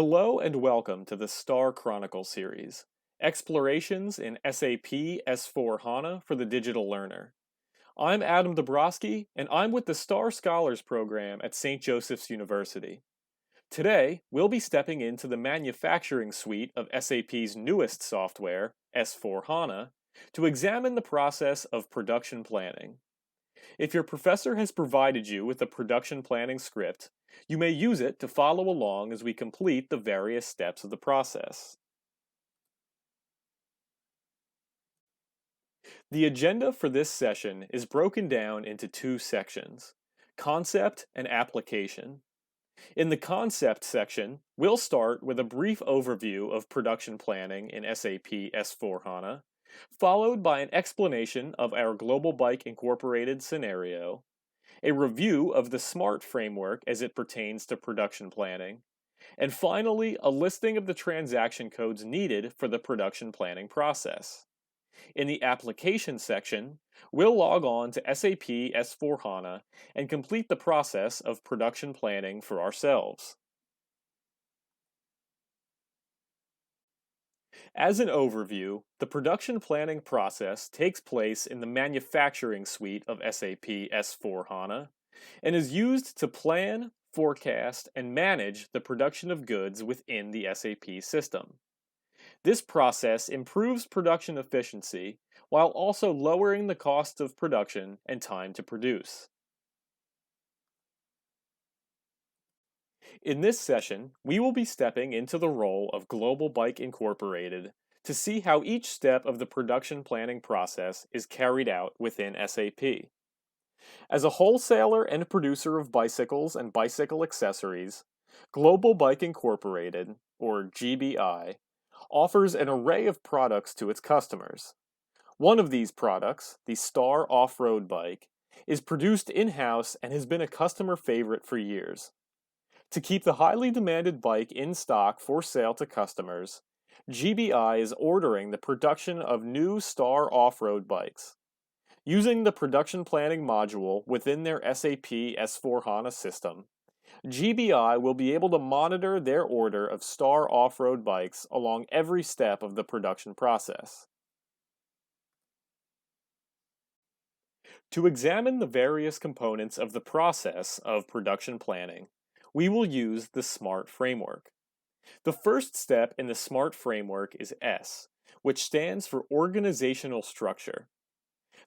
Hello and welcome to the STARChronicle Series, Explorations in SAP S4HANA for the Digital Learner. I'm Adam Dabrowski, and I'm with the STAR Scholars Program at St. Joseph's University. Today, we'll be stepping into the manufacturing suite of SAP's newest software, S4HANA, to examine the process of production planning. If your professor has provided you with a production planning script, you may use it to follow along as we complete the various steps of the process. The agenda for this session is broken down into two sections, concept and application. In the concept section, we'll start with a brief overview of production planning in SAP S4HANA, followed by an explanation of our Global Bike Incorporated scenario, a review of the SMART framework as it pertains to production planning, and finally, a listing of the transaction codes needed for the production planning process. In the application section, we'll log on to SAP S4HANA and complete the process of production planning for ourselves. As an overview, the production planning process takes place in the manufacturing suite of SAP S4HANA and is used to plan, forecast, and manage the production of goods within the SAP system. This process improves production efficiency while also lowering the cost of production and time to produce. In this session, we will be stepping into the role of Global Bike Incorporated to see how each step of the production planning process is carried out within SAP. As a wholesaler and producer of bicycles and bicycle accessories, Global Bike Incorporated, or GBI, offers an array of products to its customers. One of these products, the Star off-road bike, is produced in-house and has been a customer favorite for years. To keep the highly demanded bike in stock for sale to customers, GBI is ordering the production of new Star off-road bikes. Using the production planning module within their SAP S4HANA system, GBI will be able to monitor their order of Star off-road bikes along every step of the production process. To examine the various components of the process of production planning, we will use the SMART framework. The first step in the SMART framework is S, which stands for organizational structure.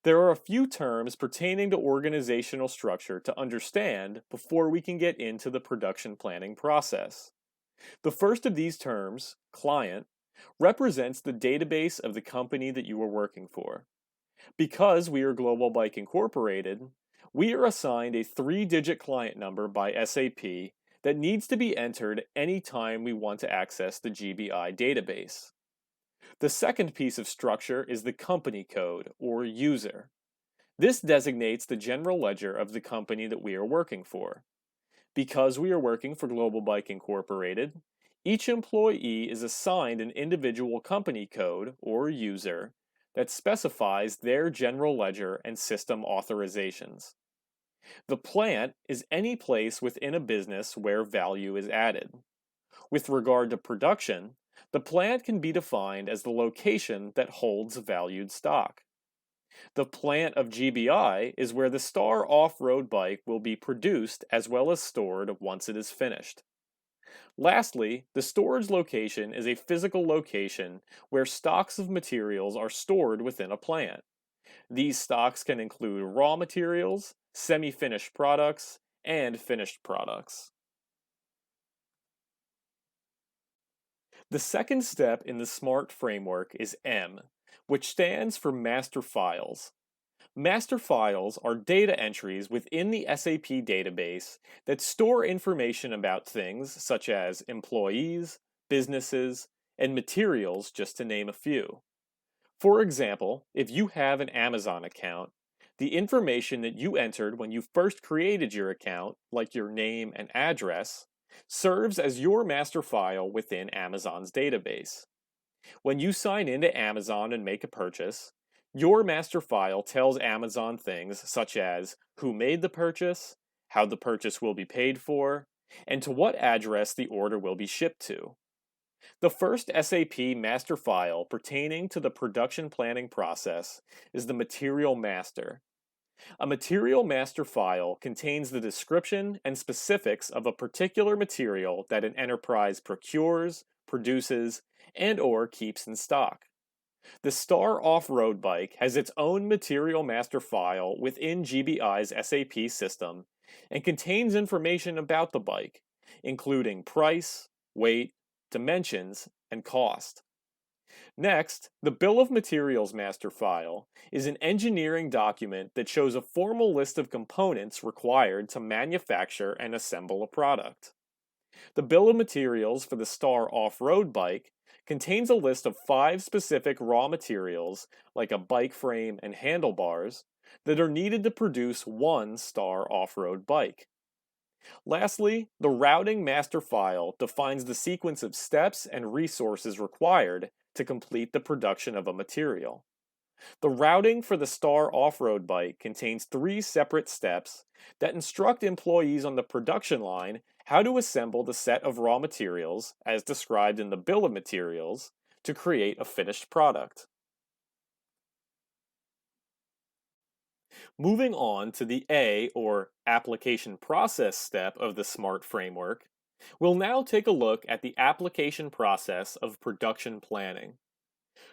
There are a few terms pertaining to organizational structure to understand before we can get into the production planning process. The first of these terms, client, represents the database of the company that you are working for. Because we are Global Bike Incorporated, we are assigned a 3-digit client number by SAP that needs to be entered anytime we want to access the GBI database. The second piece of structure is the company code, or user. This designates the general ledger of the company that we are working for. Because we are working for Global Bike Incorporated, each employee is assigned an individual company code, or user, that specifies their general ledger and system authorizations. The plant is any place within a business where value is added. With regard to production, the plant can be defined as the location that holds valued stock. The plant of GBI is where the Star off-road bike will be produced as well as stored once it is finished. Lastly, the storage location is a physical location where stocks of materials are stored within a plant. These stocks can include raw materials, semi-finished products, and finished products. The second step in the SMART framework is M, which stands for Master Files. Master files are data entries within the SAP database that store information about things such as employees, businesses, and materials, just to name a few. For example, if you have an Amazon account, the information that you entered when you first created your account, like your name and address, serves as your master file within Amazon's database. When you sign into Amazon and make a purchase, your master file tells Amazon things such as who made the purchase, how the purchase will be paid for, and to what address the order will be shipped to. The first SAP master file pertaining to the production planning process is the material master. A material master file contains the description and specifics of a particular material that an enterprise procures, produces, and/or keeps in stock. The Star Off-Road bike has its own material master file within GBI's SAP system and contains information about the bike, including price, weight, dimensions, and cost. Next, the Bill of Materials master file is an engineering document that shows a formal list of components required to manufacture and assemble a product. The Bill of Materials for the Star Off-Road bike contains a list of 5 specific raw materials, like a bike frame and handlebars, that are needed to produce one Star Off-Road bike. Lastly, the routing master file defines the sequence of steps and resources required to complete the production of a material. The routing for the Star Off-Road bike contains 3 separate steps that instruct employees on the production line how to assemble the set of raw materials, as described in the Bill of Materials, to create a finished product. Moving on to the A, or application process step of the SMART framework, we'll now take a look at the application process of production planning.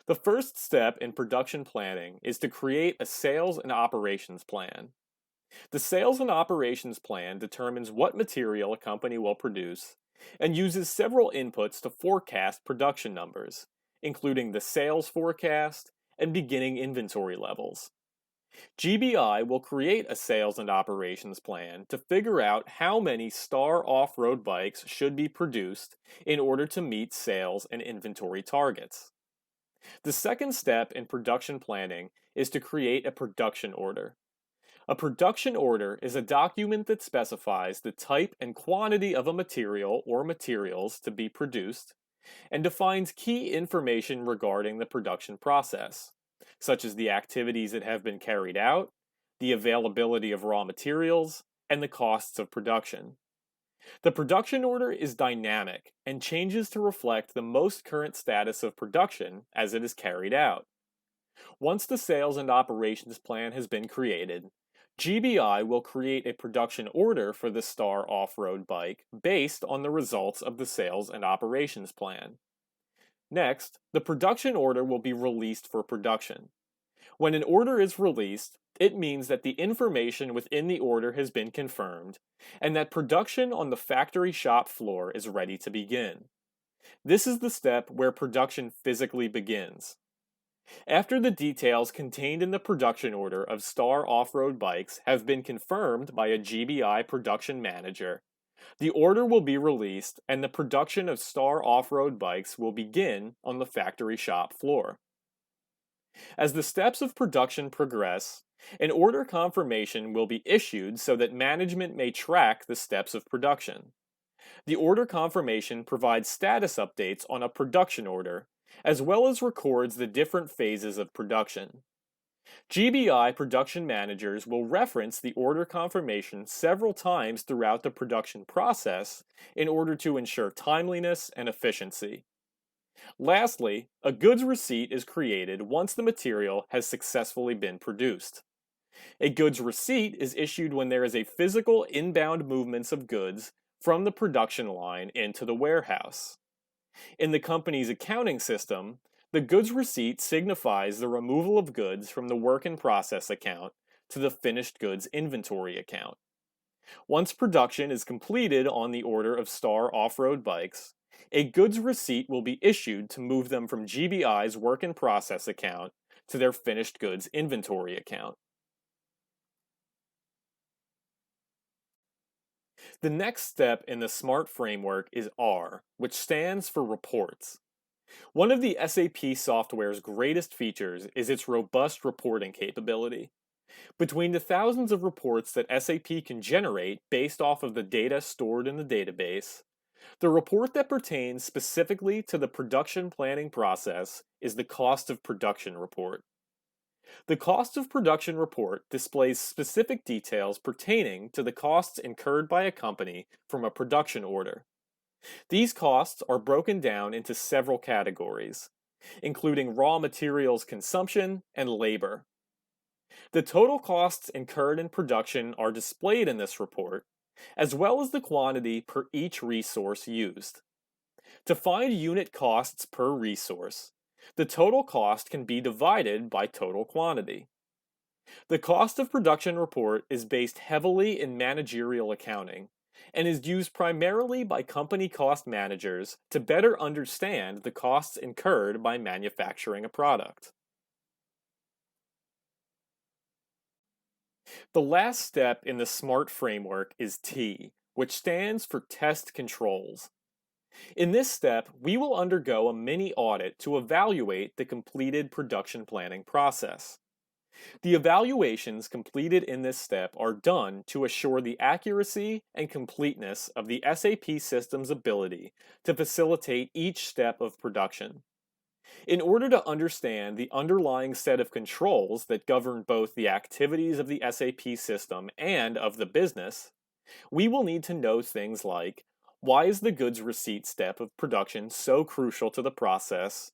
The first step in production planning is to create a sales and operations plan. The sales and operations plan determines what material a company will produce and uses several inputs to forecast production numbers, including the sales forecast and beginning inventory levels. GBI will create a sales and operations plan to figure out how many Star Off-Road bikes should be produced in order to meet sales and inventory targets. The second step in production planning is to create a production order. A production order is a document that specifies the type and quantity of a material or materials to be produced and defines key information regarding the production process, such as the activities that have been carried out, the availability of raw materials, and the costs of production. The production order is dynamic and changes to reflect the most current status of production as it is carried out. Once the sales and operations plan has been created, GBI will create a production order for the Star Off-Road bike based on the results of the sales and operations plan. Next, the production order will be released for production. When an order is released, it means that the information within the order has been confirmed and that production on the factory shop floor is ready to begin. This is the step where production physically begins. After the details contained in the production order of Star Off-Road bikes have been confirmed by a GBI production manager, the order will be released and the production of Star Off-Road bikes will begin on the factory shop floor. As the steps of production progress, an order confirmation will be issued so that management may track the steps of production. The order confirmation provides status updates on a production order, as well as records the different phases of production. GBI production managers will reference the order confirmation several times throughout the production process in order to ensure timeliness and efficiency. Lastly, a goods receipt is created once the material has successfully been produced. A goods receipt is issued when there is a physical inbound movement of goods from the production line into the warehouse. In the company's accounting system, the goods receipt signifies the removal of goods from the work in process account to the finished goods inventory account. Once production is completed on the order of Star Off-Road bikes, a goods receipt will be issued to move them from GBI's work in process account to their finished goods inventory account. The next step in the SMART framework is R, which stands for reports. One of the SAP software's greatest features is its robust reporting capability. Between the thousands of reports that SAP can generate based off of the data stored in the database, the report that pertains specifically to the production planning process is the cost of production report. The cost of production report displays specific details pertaining to the costs incurred by a company from a production order. These costs are broken down into several categories, including raw materials consumption and labor. The total costs incurred in production are displayed in this report, as well as the quantity per each resource used. To find unit costs per resource, the total cost can be divided by total quantity. The cost of production report is based heavily in managerial accounting and is used primarily by company cost managers to better understand the costs incurred by manufacturing a product. The last step in the SMART framework is T, which stands for Test Controls. In this step, we will undergo a mini audit to evaluate the completed production planning process. The evaluations completed in this step are done to assure the accuracy and completeness of the SAP system's ability to facilitate each step of production. In order to understand the underlying set of controls that govern both the activities of the SAP system and of the business, we will need to know things like, why is the goods receipt step of production so crucial to the process,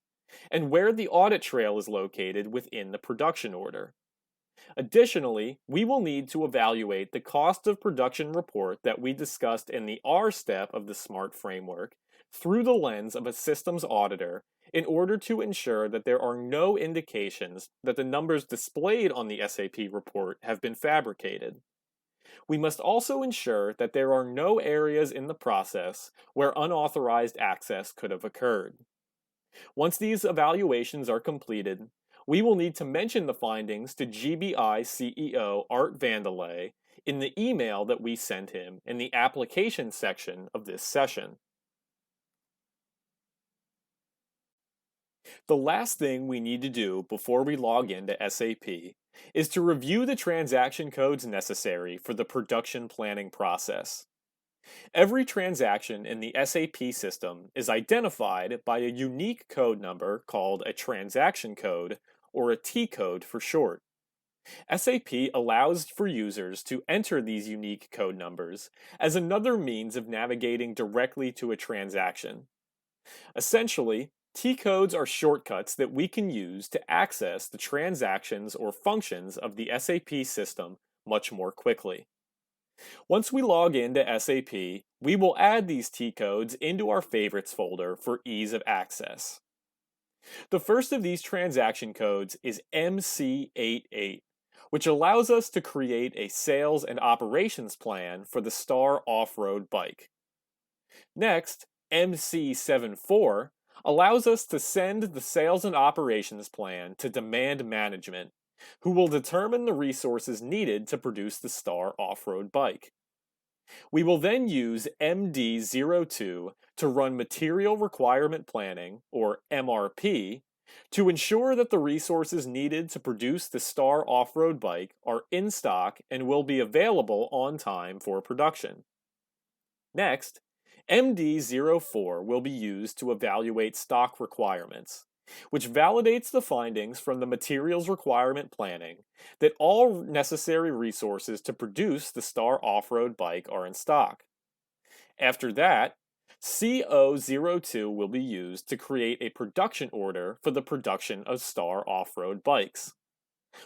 and where the audit trail is located within the production order. Additionally, we will need to evaluate the cost of production report that we discussed in the R step of the SMART framework through the lens of a systems auditor in order to ensure that there are no indications that the numbers displayed on the SAP report have been fabricated. We must also ensure that there are no areas in the process where unauthorized access could have occurred. Once these evaluations are completed, we will need to mention the findings to GBI CEO Art Vandelay in the email that we sent him in the application section of this session. The last thing we need to do before we log into SAP is to review the transaction codes necessary for the production planning process. Every transaction in the SAP system is identified by a unique code number called a transaction code, or a T code for short. SAP allows for users to enter these unique code numbers as another means of navigating directly to a transaction. Essentially, T-codes are shortcuts that we can use to access the transactions or functions of the SAP system much more quickly. Once we log into SAP, we will add these T-codes into our favorites folder for ease of access. The first of these transaction codes is MC88, which allows us to create a sales and operations plan for the Star off-road bike. Next, MC74 allows us to send the sales and operations plan to demand management, who will determine the resources needed to produce the Star off-road bike. We will then use MD02 to run Material Requirement Planning, or MRP, to ensure that the resources needed to produce the Star off-road bike are in stock and will be available on time for production. Next, MD04 will be used to evaluate stock requirements, which validates the findings from the materials requirement planning that all necessary resources to produce the Star off-road bike are in stock. After that, CO02 will be used to create a production order for the production of Star off-road bikes.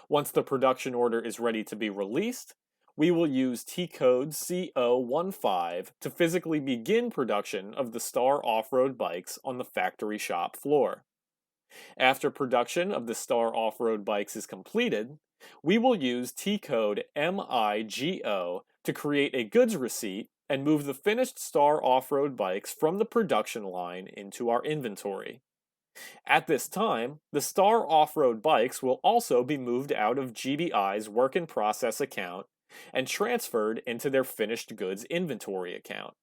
Once the production order is ready to be released, we will use T-code CO15 to physically begin production of the Star off-road bikes on the factory shop floor. After production of the Star off-road bikes is completed, we will use T-code MIGO to create a goods receipt and move the finished Star off-road bikes from the production line into our inventory. At this time, the Star off-road bikes will also be moved out of GBI's work in process account and transferred into their finished goods inventory account.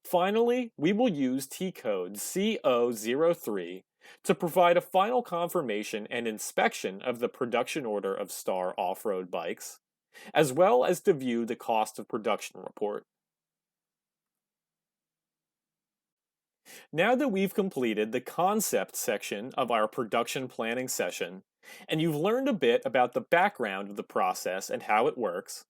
Finally, we will use T-code CO03 to provide a final confirmation and inspection of the production order of Star off-road bikes, as well as to view the cost of production report. Now that we've completed the concept section of our production planning session, and you've learned a bit about the background of the process and how it works,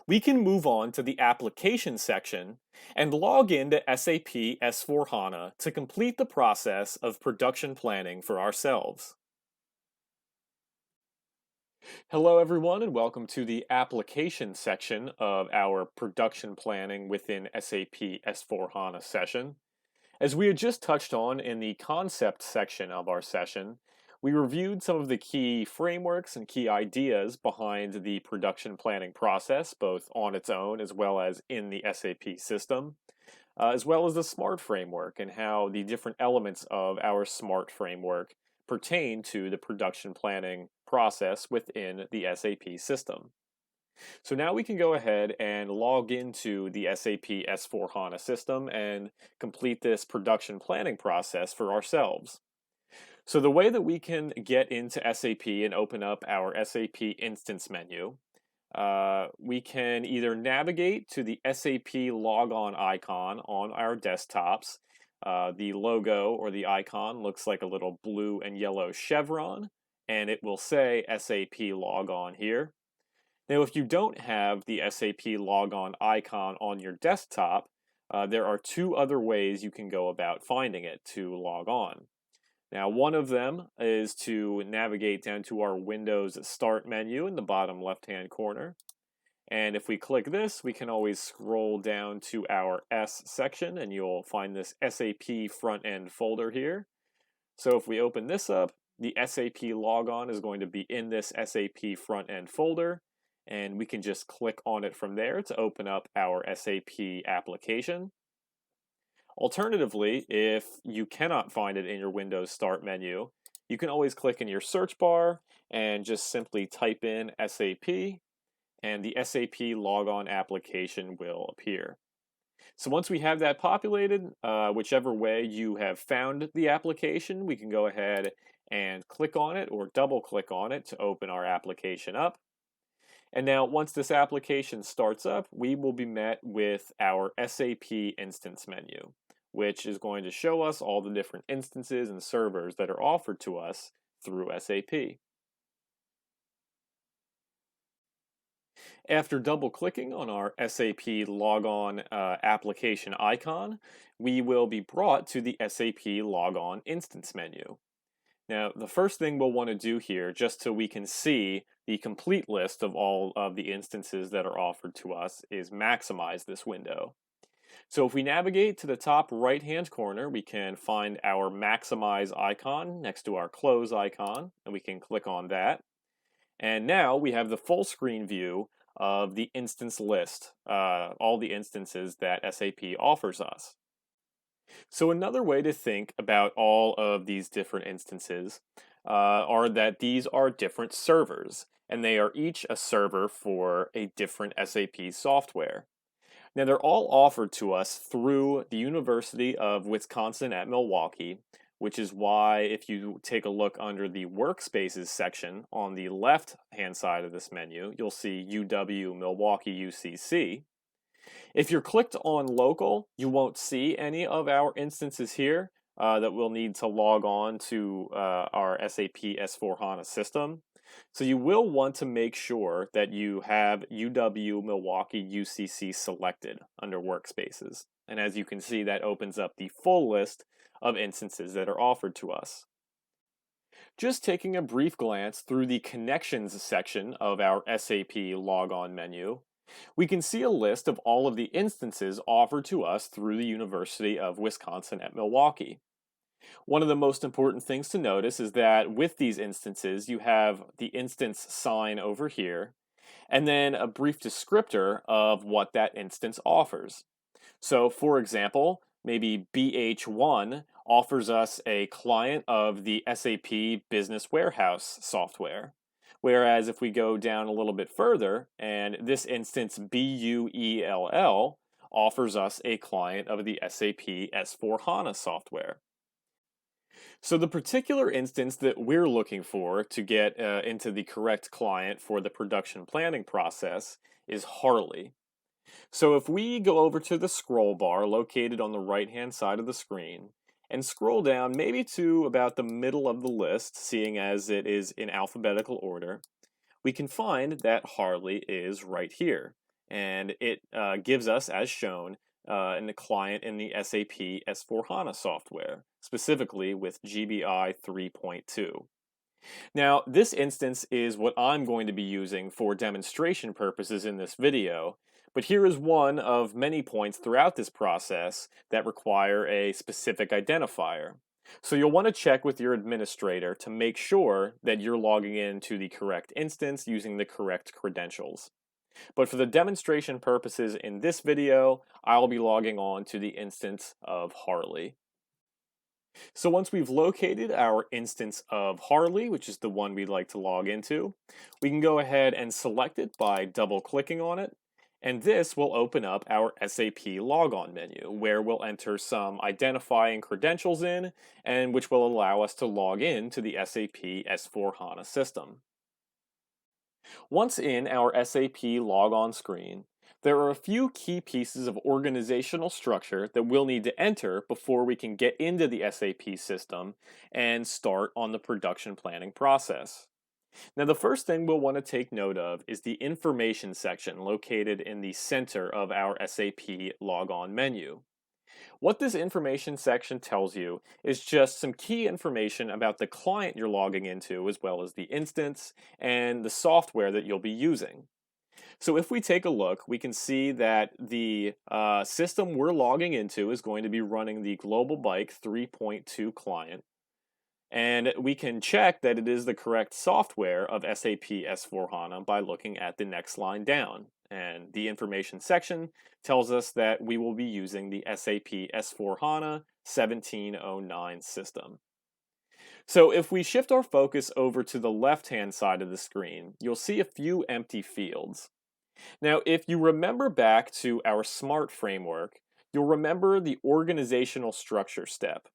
we can move on to the application section and log into SAP S/4HANA to complete the process of production planning for ourselves. Hello everyone and welcome to the application section of our production planning within SAP S/4HANA session. As we had just touched on in the concept section of our session, we reviewed some of the key frameworks and key ideas behind the production planning process, both on its own as well as in the SAP system, as well as the SMART framework and how the different elements of our SMART framework pertain to the production planning process within the SAP system. So now we can go ahead and log into the SAP S/4HANA system and complete this production planning process for ourselves. So the way that we can get into SAP and open up our SAP instance menu, we can either navigate to the SAP logon icon on our desktops. The logo or the icon looks like a little blue and yellow chevron, and it will say SAP logon here. Now, if you don't have the SAP logon icon on your desktop, there are two other ways you can go about finding it to log on. Now, one of them is to navigate down to our Windows Start menu in the bottom left-hand corner. And if we click this, we can always scroll down to our S section, and you'll find this SAP front-end folder here. So if we open this up, the SAP logon is going to be in this SAP front-end folder, and we can just click on it from there to open up our SAP application. Alternatively, if you cannot find it in your Windows Start menu, you can always click in your search bar and just simply type in SAP, and the SAP logon application will appear. So once we have that populated, whichever way you have found the application, we can go ahead and click on it or double click on it to open our application up. And now once this application starts up, we will be met with our SAP instance menu, which is going to show us all the different instances and servers that are offered to us through SAP. After double-clicking on our SAP logon application icon, we will be brought to the SAP logon instance menu. Now, the first thing we'll want to do here, just so we can see the complete list of all of the instances that are offered to us, is maximize this window. So if we navigate to the top right-hand corner, we can find our maximize icon next to our close icon, and we can click on that. And now we have the full screen view of the instance list, all the instances that SAP offers us. So another way to think about all of these different instances are that these are different servers, and they are each a server for a different SAP software. Now, they're all offered to us through the University of Wisconsin at Milwaukee, which is why if you take a look under the Workspaces section on the left-hand side of this menu, you'll see UW Milwaukee UCC. If you're clicked on Local, you won't see any of our instances here that we'll need to log on to our SAP S/4HANA system. So you will want to make sure that you have UW Milwaukee UCC selected under Workspaces. And as you can see, that opens up the full list of instances that are offered to us. Just taking a brief glance through the Connections section of our SAP logon menu, we can see a list of all of the instances offered to us through the University of Wisconsin at Milwaukee. One of the most important things to notice is that with these instances, you have the instance sign over here, and then a brief descriptor of what that instance offers. So, for example, maybe BH1 offers us a client of the SAP Business Warehouse software. Whereas if we go down a little bit further, and this instance BUELL offers us a client of the SAP S/4HANA software. So the particular instance that we're looking for to get into the correct client for the production planning process is Harley. So if we go over to the scroll bar located on the right-hand side of the screen and scroll down maybe to about the middle of the list, seeing as it is in alphabetical order, we can find that Harley is right here. And it gives us, as shown, in the client in the SAP S4HANA software, specifically with GBI 3.2. Now, this instance is what I'm going to be using for demonstration purposes in this video, but here is one of many points throughout this process that require a specific identifier. So you'll want to check with your administrator to make sure that you're logging into the correct instance using the correct credentials. But for the demonstration purposes in this video, I'll be logging on to the instance of Harley. So once we've located our instance of Harley, which is the one we'd like to log into, we can go ahead and select it by double-clicking on it, and this will open up our SAP logon menu, where we'll enter some identifying credentials in, and which will allow us to log in to the SAP S4HANA system. Once in our SAP logon screen, there are a few key pieces of organizational structure that we'll need to enter before we can get into the SAP system and start on the production planning process. Now, the first thing we'll want to take note of is the information section located in the center of our SAP logon menu. What this information section tells you is just some key information about the client you're logging into, as well as the instance and the software that you'll be using. So if we take a look, we can see that the system we're logging into is going to be running the Global Bike 3.2 client. And we can check that it is the correct software of SAP S4HANA by looking at the next line down. And the information section tells us that we will be using the SAP S4HANA 1709 system. So if we shift our focus over to the left-hand side of the screen, you'll see a few empty fields. Now, if you remember back to our SMART framework, you'll remember the organizational structure step.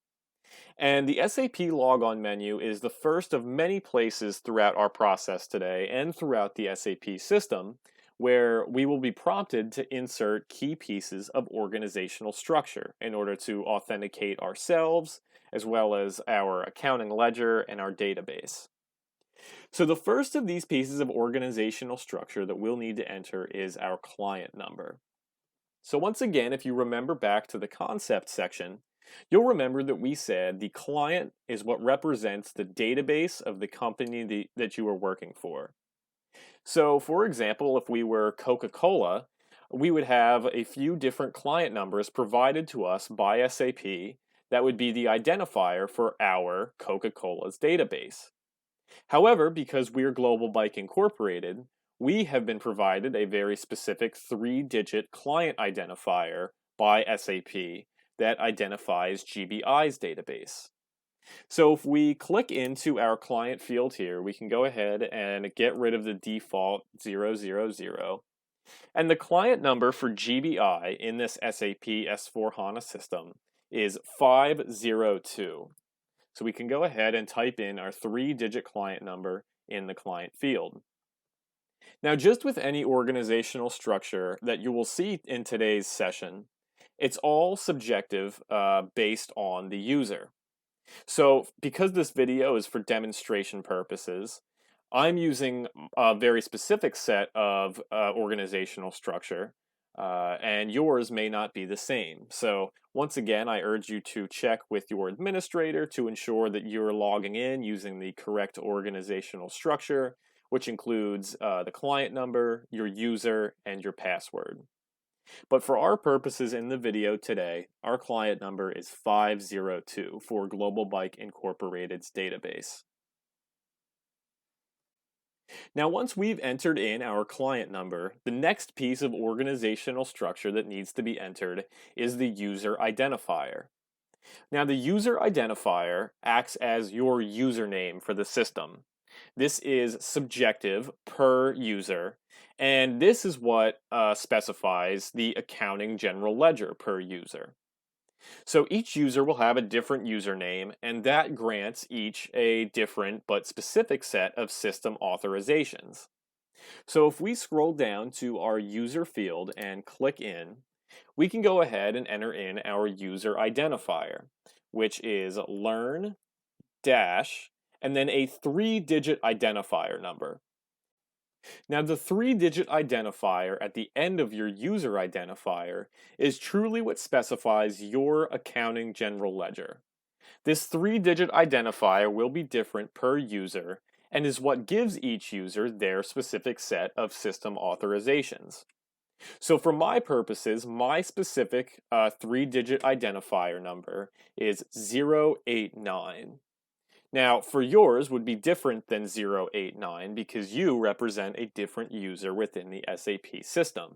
And the SAP logon menu is the first of many places throughout our process today and throughout the SAP system where we will be prompted to insert key pieces of organizational structure in order to authenticate ourselves as well as our accounting ledger and our database. So the first of these pieces of organizational structure that we'll need to enter is our client number. So once again, if you remember back to the concept section, you'll remember that we said the client is what represents the database of the company that you are working for. So for example, if we were Coca-Cola, we would have a few different client numbers provided to us by SAP that would be the identifier for our Coca-Cola's database. However, because we're Global Bike Incorporated, we have been provided a very specific 3-digit client identifier by SAP that identifies GBI's database. So if we click into our client field here, we can go ahead and get rid of the default 000. And the client number for GBI in this SAP S4HANA system is 502. So we can go ahead and type in our 3-digit client number in the client field. Now, just with any organizational structure that you will see in today's session, it's all subjective based on the user. So because this video is for demonstration purposes, I'm using a very specific set of organizational structure, and yours may not be the same. So once again, I urge you to check with your administrator to ensure that you're logging in using the correct organizational structure, which includes the client number, your user, and your password. But for our purposes in the video today, our client number is 502 for Global Bike Incorporated's database. Now, once we've entered in our client number, the next piece of organizational structure that needs to be entered is the user identifier. Now, the user identifier acts as your username for the system. This is subjective per user, and this is what specifies the accounting general ledger per user. So each user will have a different username, and that grants each a different but specific set of system authorizations. So if we scroll down to our user field and click in, We can go ahead and enter in our user identifier, which is learn dash and then a 3-digit identifier number. Now, the 3-digit identifier at the end of your user identifier is truly what specifies your accounting general ledger. This 3-digit identifier will be different per user and is what gives each user their specific set of system authorizations. So for my purposes, my specific 3-digit identifier number is 089. Now, for yours would be different than 089 because you represent a different user within the SAP system.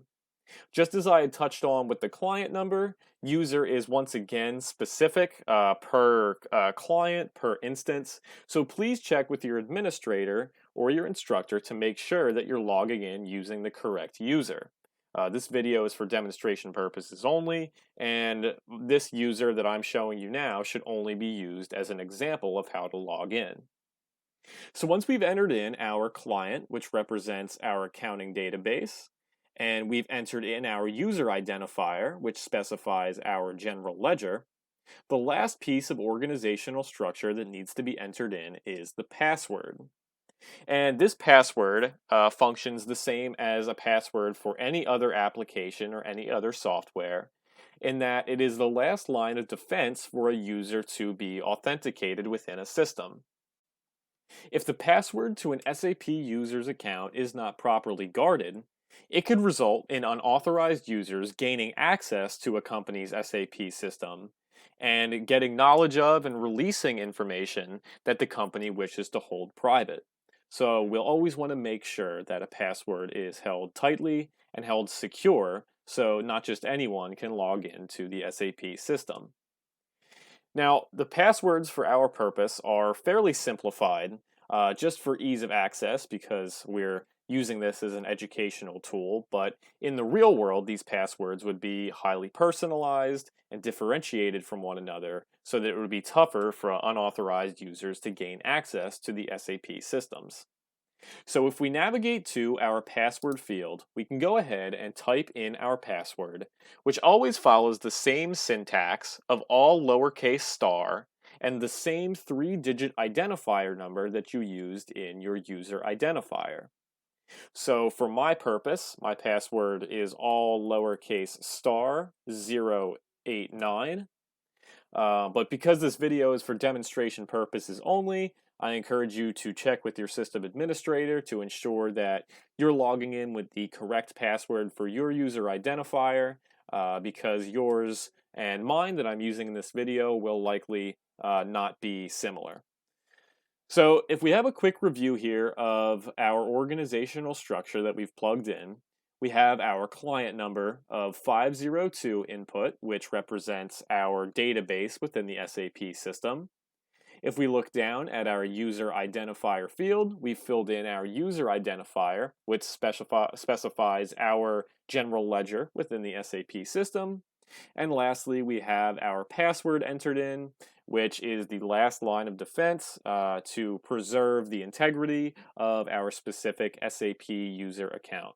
Just as I had touched on with the client number, user is once again specific per client, per instance. So please check with your administrator or your instructor to make sure that you're logging in using the correct user. This video is for demonstration purposes only, and this user that I'm showing you now should only be used as an example of how to log in. So once we've entered in our client, which represents our accounting database, and we've entered in our user identifier, which specifies our general ledger, the last piece of organizational structure that needs to be entered in is the password. And this password functions the same as a password for any other application or any other software, in that it is the last line of defense for a user to be authenticated within a system. If the password to an SAP user's account is not properly guarded, it could result in unauthorized users gaining access to a company's SAP system and getting knowledge of and releasing information that the company wishes to hold private. So we'll always want to make sure that a password is held tightly and held secure so not just anyone can log into the SAP system. Now, the passwords for our purpose are fairly simplified, just for ease of access because we're using this as an educational tool, but in the real world, these passwords would be highly personalized and differentiated from one another so that it would be tougher for unauthorized users to gain access to the SAP systems. So if we navigate to our password field, we can go ahead and type in our password, which always follows the same syntax of all lowercase star and the same 3-digit identifier number that you used in your user identifier. So for my purpose, my password is all lowercase star 089. But because this video is for demonstration purposes only, I encourage you to check with your system administrator to ensure that you're logging in with the correct password for your user identifier, because yours and mine that I'm using in this video will likely not be similar. So if we have a quick review here of our organizational structure that we've plugged in, we have our client number of 502 input, which represents our database within the SAP system. If we look down at our user identifier field, we've filled in our user identifier, which specifies our general ledger within the SAP system. And lastly, we have our password entered in, which is the last line of defense to preserve the integrity of our specific SAP user account.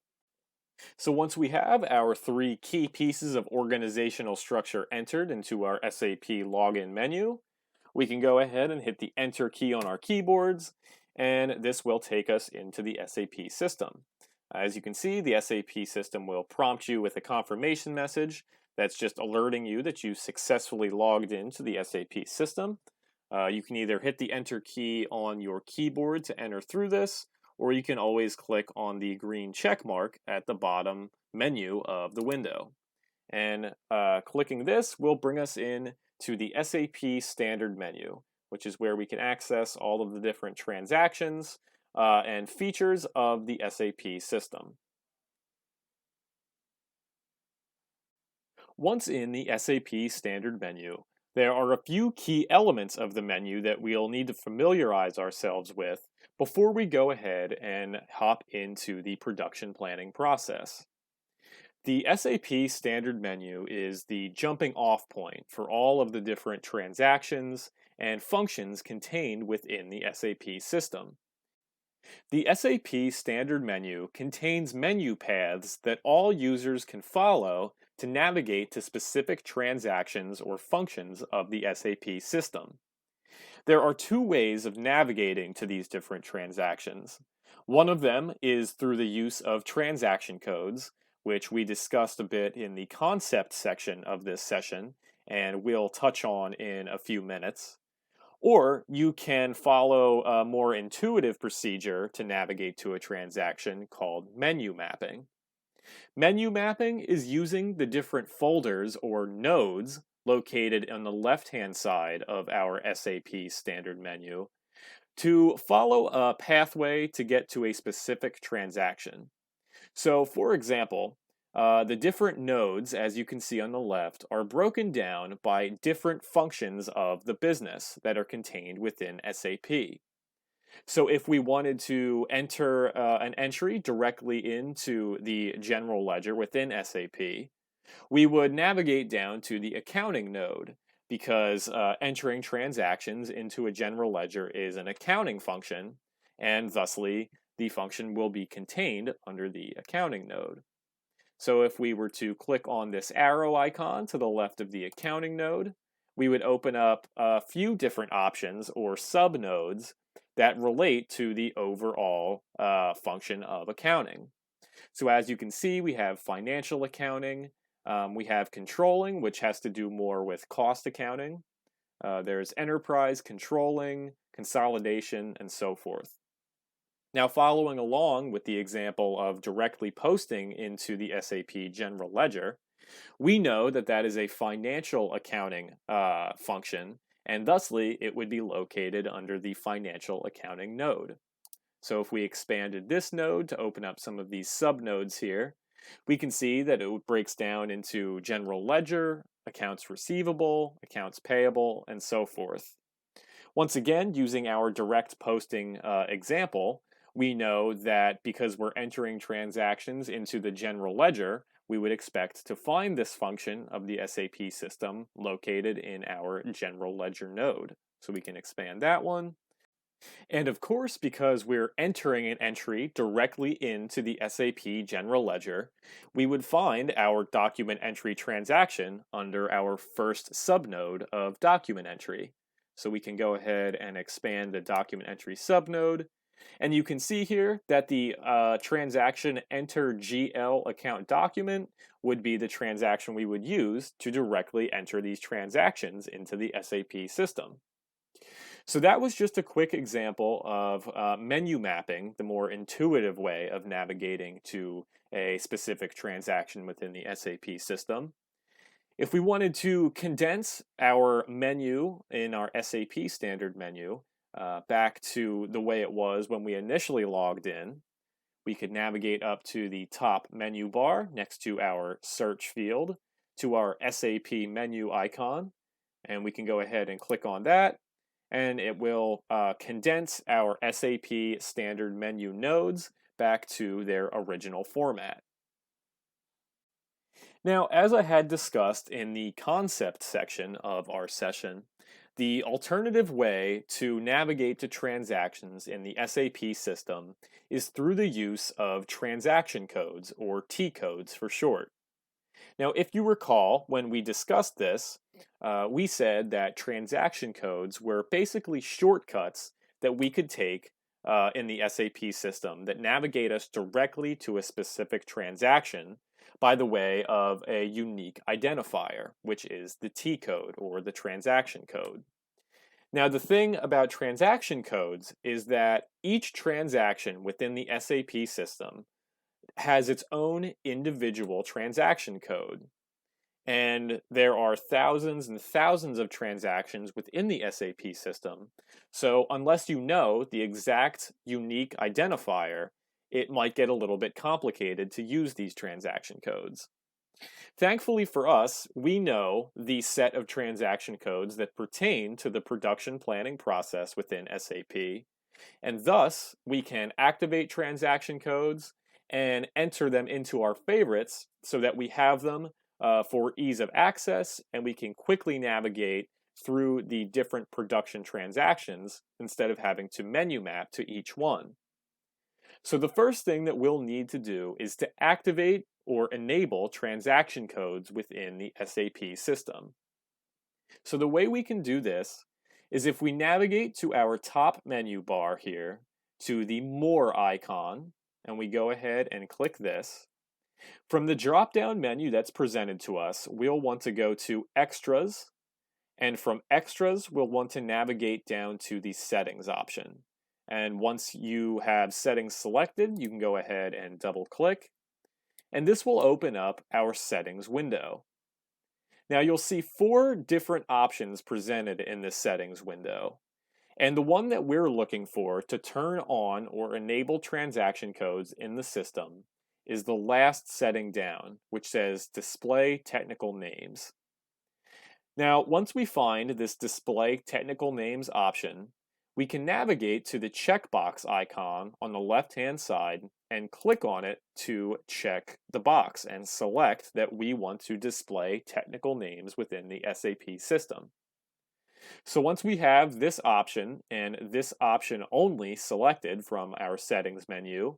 So once we have our 3 key pieces of organizational structure entered into our SAP login menu, we can go ahead and hit the Enter key on our keyboards, and this will take us into the SAP system. As you can see, the SAP system will prompt you with a confirmation message that's just alerting you that you successfully logged into the SAP system. You can either hit the Enter key on your keyboard to enter through this, or you can always click on the green check mark at the bottom menu of the window. And clicking this will bring us in to the SAP standard menu, which is where we can access all of the different transactions and features of the SAP system. Once in the SAP standard menu, there are a few key elements of the menu that we'll need to familiarize ourselves with before we go ahead and hop into the production planning process. The SAP standard menu is the jumping off point for all of the different transactions and functions contained within the SAP system. The SAP standard menu contains menu paths that all users can follow to navigate to specific transactions or functions of the SAP system. There are two ways of navigating to these different transactions. One of them is through the use of transaction codes, which we discussed a bit in the concept section of this session, and we'll touch on in a few minutes. Or you can follow a more intuitive procedure to navigate to a transaction called menu mapping. Menu mapping is using the different folders or nodes located on the left-hand side of our SAP standard menu to follow a pathway to get to a specific transaction. So, for example, the different nodes, as you can see on the left, are broken down by different functions of the business that are contained within SAP. So if we wanted to enter an entry directly into the general ledger within SAP, we would navigate down to the accounting node because entering transactions into a general ledger is an accounting function, and thusly the function will be contained under the accounting node. So if we were to click on this arrow icon to the left of the accounting node, we would open up a few different options or subnodes that relate to the overall function of accounting. So as you can see, we have financial accounting, we have controlling, which has to do more with cost accounting. There's enterprise controlling, consolidation, and so forth. Now, following along with the example of directly posting into the SAP General Ledger, we know that that is a financial accounting function, and thusly it would be located under the financial accounting node. So if we expanded this node to open up some of these subnodes here, we can see that it breaks down into general ledger, accounts receivable, accounts payable, and so forth. Once again, using our direct posting example, we know that because we're entering transactions into the general ledger, we would expect to find this function of the SAP system located in our general ledger node. So we can expand that one. And of course, because we're entering an entry directly into the SAP general ledger, we would find our document entry transaction under our first subnode of document entry. So we can go ahead and expand the document entry subnode. And you can see here that the transaction enter GL account document would be the transaction we would use to directly enter these transactions into the SAP system. So that was just a quick example of menu mapping, the more intuitive way of navigating to a specific transaction within the SAP system. If we wanted to condense our menu in our SAP standard menu back to the way it was when we initially logged in, we could navigate up to the top menu bar next to our search field to our SAP menu icon, and we can go ahead and click on that, and it will condense our SAP standard menu nodes back to their original format. Now, as I had discussed in the concept section of our session, the alternative way to navigate to transactions in the SAP system is through the use of transaction codes, or T codes for short. Now, if you recall, when we discussed this, we said that transaction codes were basically shortcuts that we could take in the SAP system that navigate us directly to a specific transaction by the way of a unique identifier, which is the T code or the transaction code. Now, the thing about transaction codes is that each transaction within the SAP system has its own individual transaction code. And there are thousands and thousands of transactions within the SAP system. So unless you know the exact unique identifier, it might get a little bit complicated to use these transaction codes. Thankfully for us, we know the set of transaction codes that pertain to the production planning process within SAP, and thus we can activate transaction codes and enter them into our favorites so that we have them for ease of access, and we can quickly navigate through the different production transactions instead of having to menu map to each one. So the first thing that we'll need to do is to activate or enable transaction codes within the SAP system. So the way we can do this is if we navigate to our top menu bar here to the More icon, and we go ahead and click this. From the drop-down menu that's presented to us, we'll want to go to Extras, and from Extras, we'll want to navigate down to the Settings option. And once you have Settings selected, you can go ahead and double-click, and this will open up our Settings window. Now you'll see 4 different options presented in this Settings window. And the one that we're looking for to turn on or enable transaction codes in the system is the last setting down, which says Display Technical Names. Now, once we find this Display Technical Names option, we can navigate to the checkbox icon on the left-hand side and click on it to check the box and select that we want to display technical names within the SAP system. So once we have this option and this option only selected from our settings menu,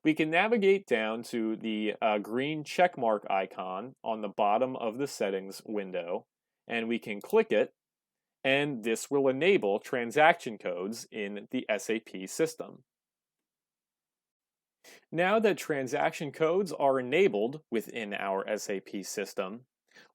we can navigate down to the green checkmark icon on the bottom of the settings window, and we can click it, and this will enable transaction codes in the SAP system. Now that transaction codes are enabled within our SAP system,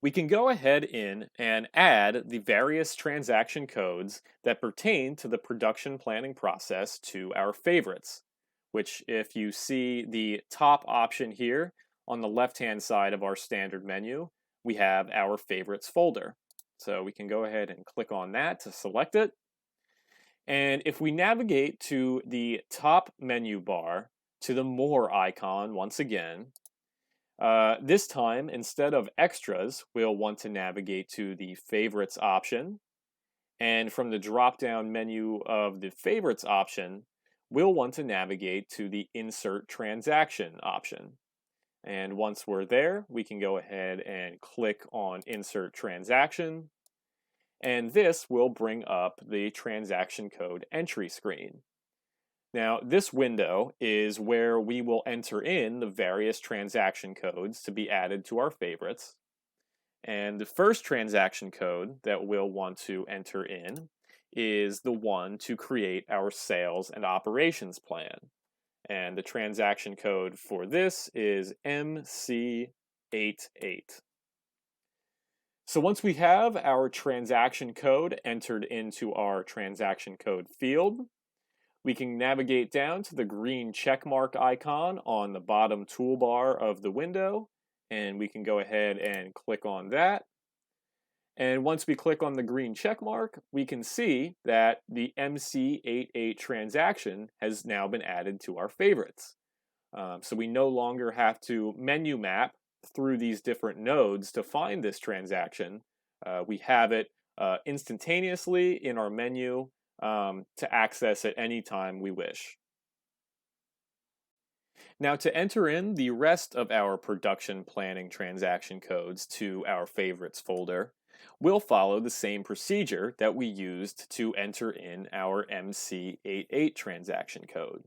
we can go ahead in and add the various transaction codes that pertain to the production planning process to our favorites, which if you see the top option here on the left-hand side of our standard menu, we have our favorites folder. So we can go ahead and click on that to select it. And if we navigate to the top menu bar to the More icon once again, this time, instead of Extras, we'll want to navigate to the Favorites option. And from the drop-down menu of the Favorites option, we'll want to navigate to the Insert Transaction option. And once we're there, we can go ahead and click on Insert Transaction. And this will bring up the transaction code entry screen. Now, this window is where we will enter in the various transaction codes to be added to our favorites. And the first transaction code that we'll want to enter in is the one to create our sales and operations plan. And the transaction code for this is MC88. So once we have our transaction code entered into our transaction code field, we can navigate down to the green checkmark icon on the bottom toolbar of the window, and we can go ahead and click on that. And once we click on the green checkmark, we can see that the MC88 transaction has now been added to our favorites. So we no longer have to menu map through these different nodes to find this transaction. We have it instantaneously in our menu to access at any time we wish. Now, to enter in the rest of our production planning transaction codes to our favorites folder, we'll follow the same procedure that we used to enter in our MC88 transaction code.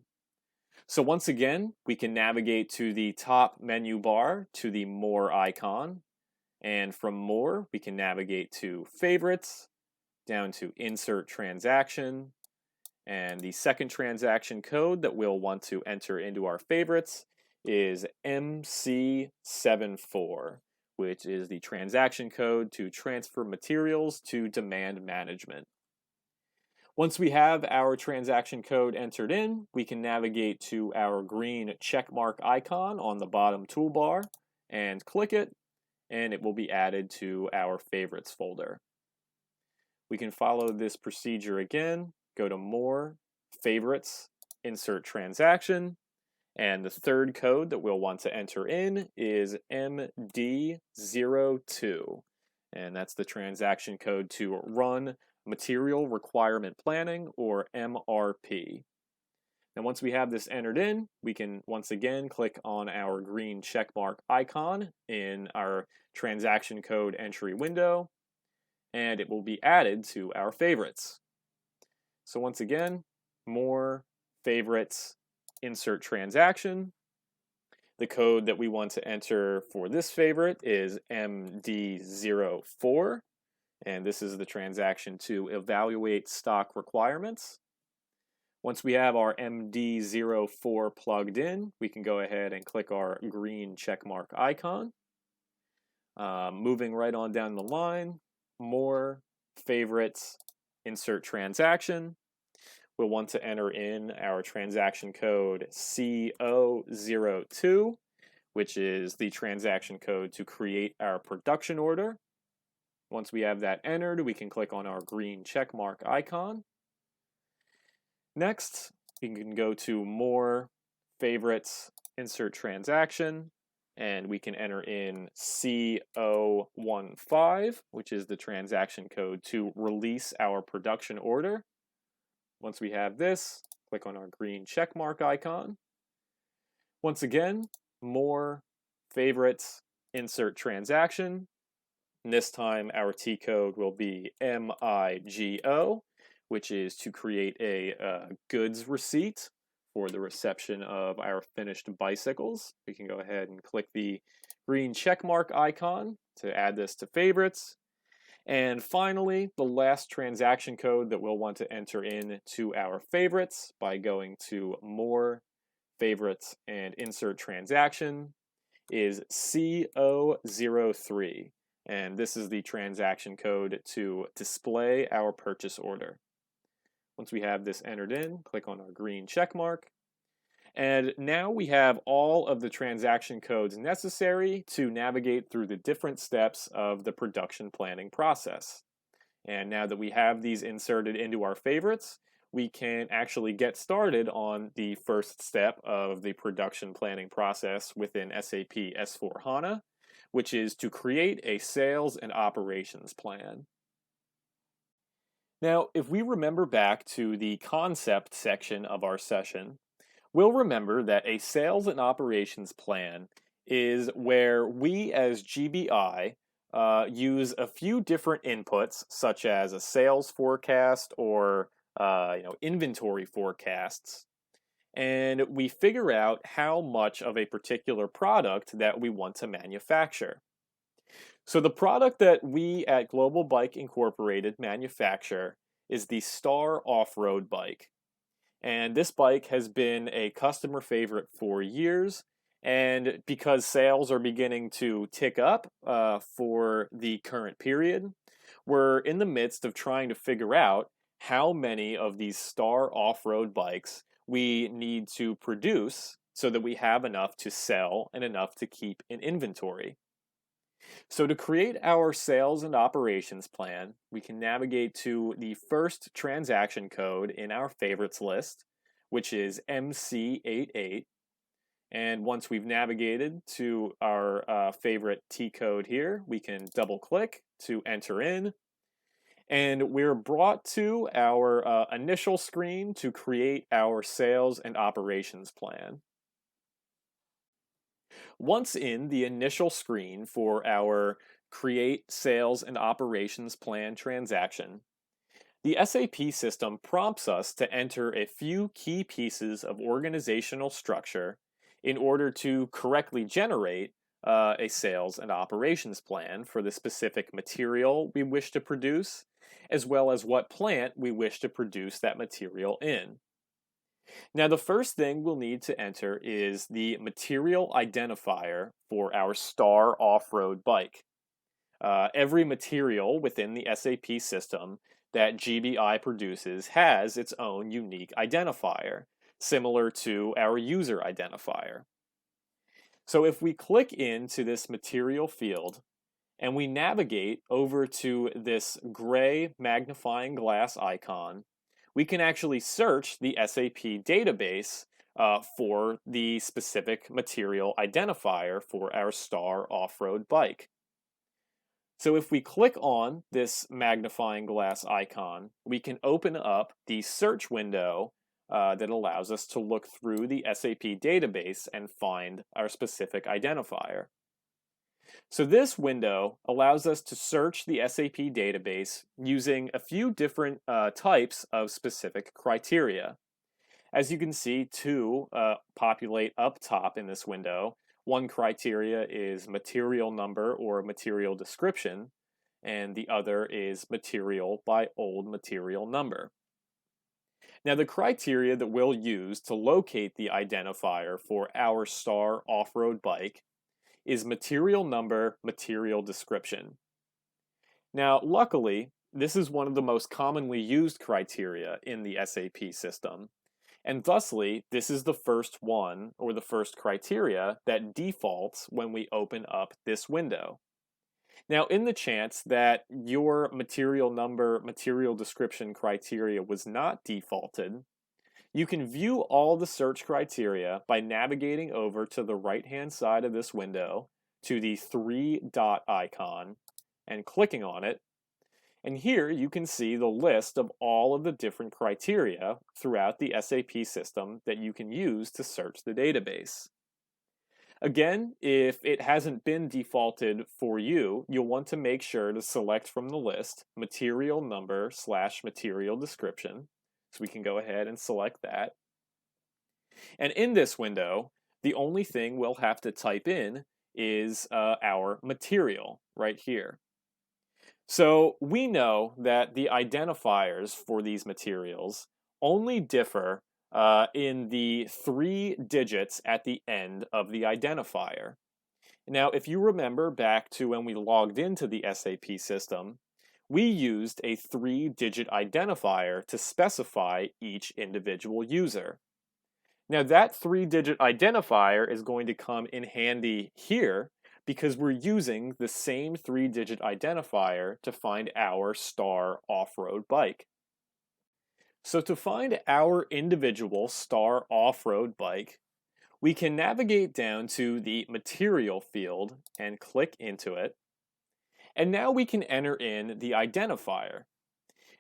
So once again, we can navigate to the top menu bar to the More icon, and from More, we can navigate to Favorites, down to Insert Transaction, and the second transaction code that we'll want to enter into our favorites is MC74, which is the transaction code to transfer materials to demand management. Once we have our transaction code entered in, we can navigate to our green checkmark icon on the bottom toolbar and click it, and it will be added to our favorites folder. We can follow this procedure again, go to More, Favorites, Insert Transaction, and the third code that we'll want to enter in is MD02, and that's the transaction code to run Material Requirement Planning, or MRP. And once we have this entered in, we can once again click on our green checkmark icon in our transaction code entry window, and it will be added to our favorites. So once again, More, Favorites, Insert Transaction. The code that we want to enter for this favorite is MD04, and this is the transaction to evaluate stock requirements. Once we have our MD04 plugged in, we can go ahead and click our green checkmark icon. Moving right on down the line, more, favorites, insert transaction. We'll want to enter in our transaction code CO02, which is the transaction code to create our production order. Once we have that entered, we can click on our green checkmark icon. Next, we can go to more, favorites, insert transaction, and we can enter in CO15, which is the transaction code to release our production order. Once we have this, click on our green checkmark icon. Once again, more, favorites, insert transaction. And this time our T code will be MIGO, which is to create a goods receipt for the reception of our finished bicycles. We can go ahead and click the green checkmark icon to add this to favorites. And finally, the last transaction code that we'll want to enter in to our favorites by going to more, favorites, and insert transaction is CO03. And this is the transaction code to display our purchase order. Once we have this entered in, click on our green check mark. And now we have all of the transaction codes necessary to navigate through the different steps of the production planning process. And now that we have these inserted into our favorites, we can actually get started on the first step of the production planning process within SAP S/4HANA, which is to create a sales and operations plan. Now, if we remember back to the concept section of our session, we'll remember that a sales and operations plan is where we as GBI use a few different inputs, such as a sales forecast or inventory forecasts, and we figure out how much of a particular product that we want to manufacture. So the product that we at Global Bike Incorporated manufacture is the Star off-road bike. And this bike has been a customer favorite for years, and because sales are beginning to tick up for the current period, we're in the midst of trying to figure out how many of these Star off-road bikes we need to produce so that we have enough to sell and enough to keep in inventory. So to create our sales and operations plan, we can navigate to the first transaction code in our favorites list, which is MC88. And once we've navigated to our favorite T code here, we can double click to enter in. And we're brought to our initial screen to create our sales and operations plan. Once in the initial screen for our Create Sales and Operations Plan transaction, the SAP system prompts us to enter a few key pieces of organizational structure in order to correctly generate a sales and operations plan for the specific material we wish to produce, as well as what plant we wish to produce that material in. Now, the first thing we'll need to enter is the material identifier for our Star off-road bike. Every material within the SAP system that GBI produces has its own unique identifier, similar to our user identifier. So if we click into this material field and we navigate over to this gray magnifying glass icon, we can actually search the SAP database for the specific material identifier for our Star off-road bike. So if we click on this magnifying glass icon, we can open up the search window that allows us to look through the SAP database and find our specific identifier. So this window allows us to search the SAP database using a few different types of specific criteria. As you can see, two populate up top in this window, One criteria is material number or material description, and the other is material by old material number. Now, the criteria that we'll use to locate the identifier for our STAR off-road bike is material number, material description. Now, luckily, this is one of the most commonly used criteria in the SAP system, and thusly, this is the first one, or the first criteria, that defaults when we open up this window. Now, in the chance that your material number, material description criteria was not defaulted, you can view all the search criteria by navigating over to the right-hand side of this window to the three-dot icon and clicking on it. And here you can see the list of all of the different criteria throughout the SAP system that you can use to search the database. Again, if it hasn't been defaulted for you, you'll want to make sure to select from the list material number / material description. So we can go ahead and select that. And in this window, the only thing we'll have to type in is our material right here. So we know that the identifiers for these materials only differ in the 3 digits at the end of the identifier. Now, if you remember back to when we logged into the SAP system, we used a 3-digit identifier to specify each individual user. Now, that 3-digit identifier is going to come in handy here because we're using the same 3-digit identifier to find our STAR off-road bike. So to find our individual STAR off-road bike, we can navigate down to the material field and click into it. And now we can enter in the identifier.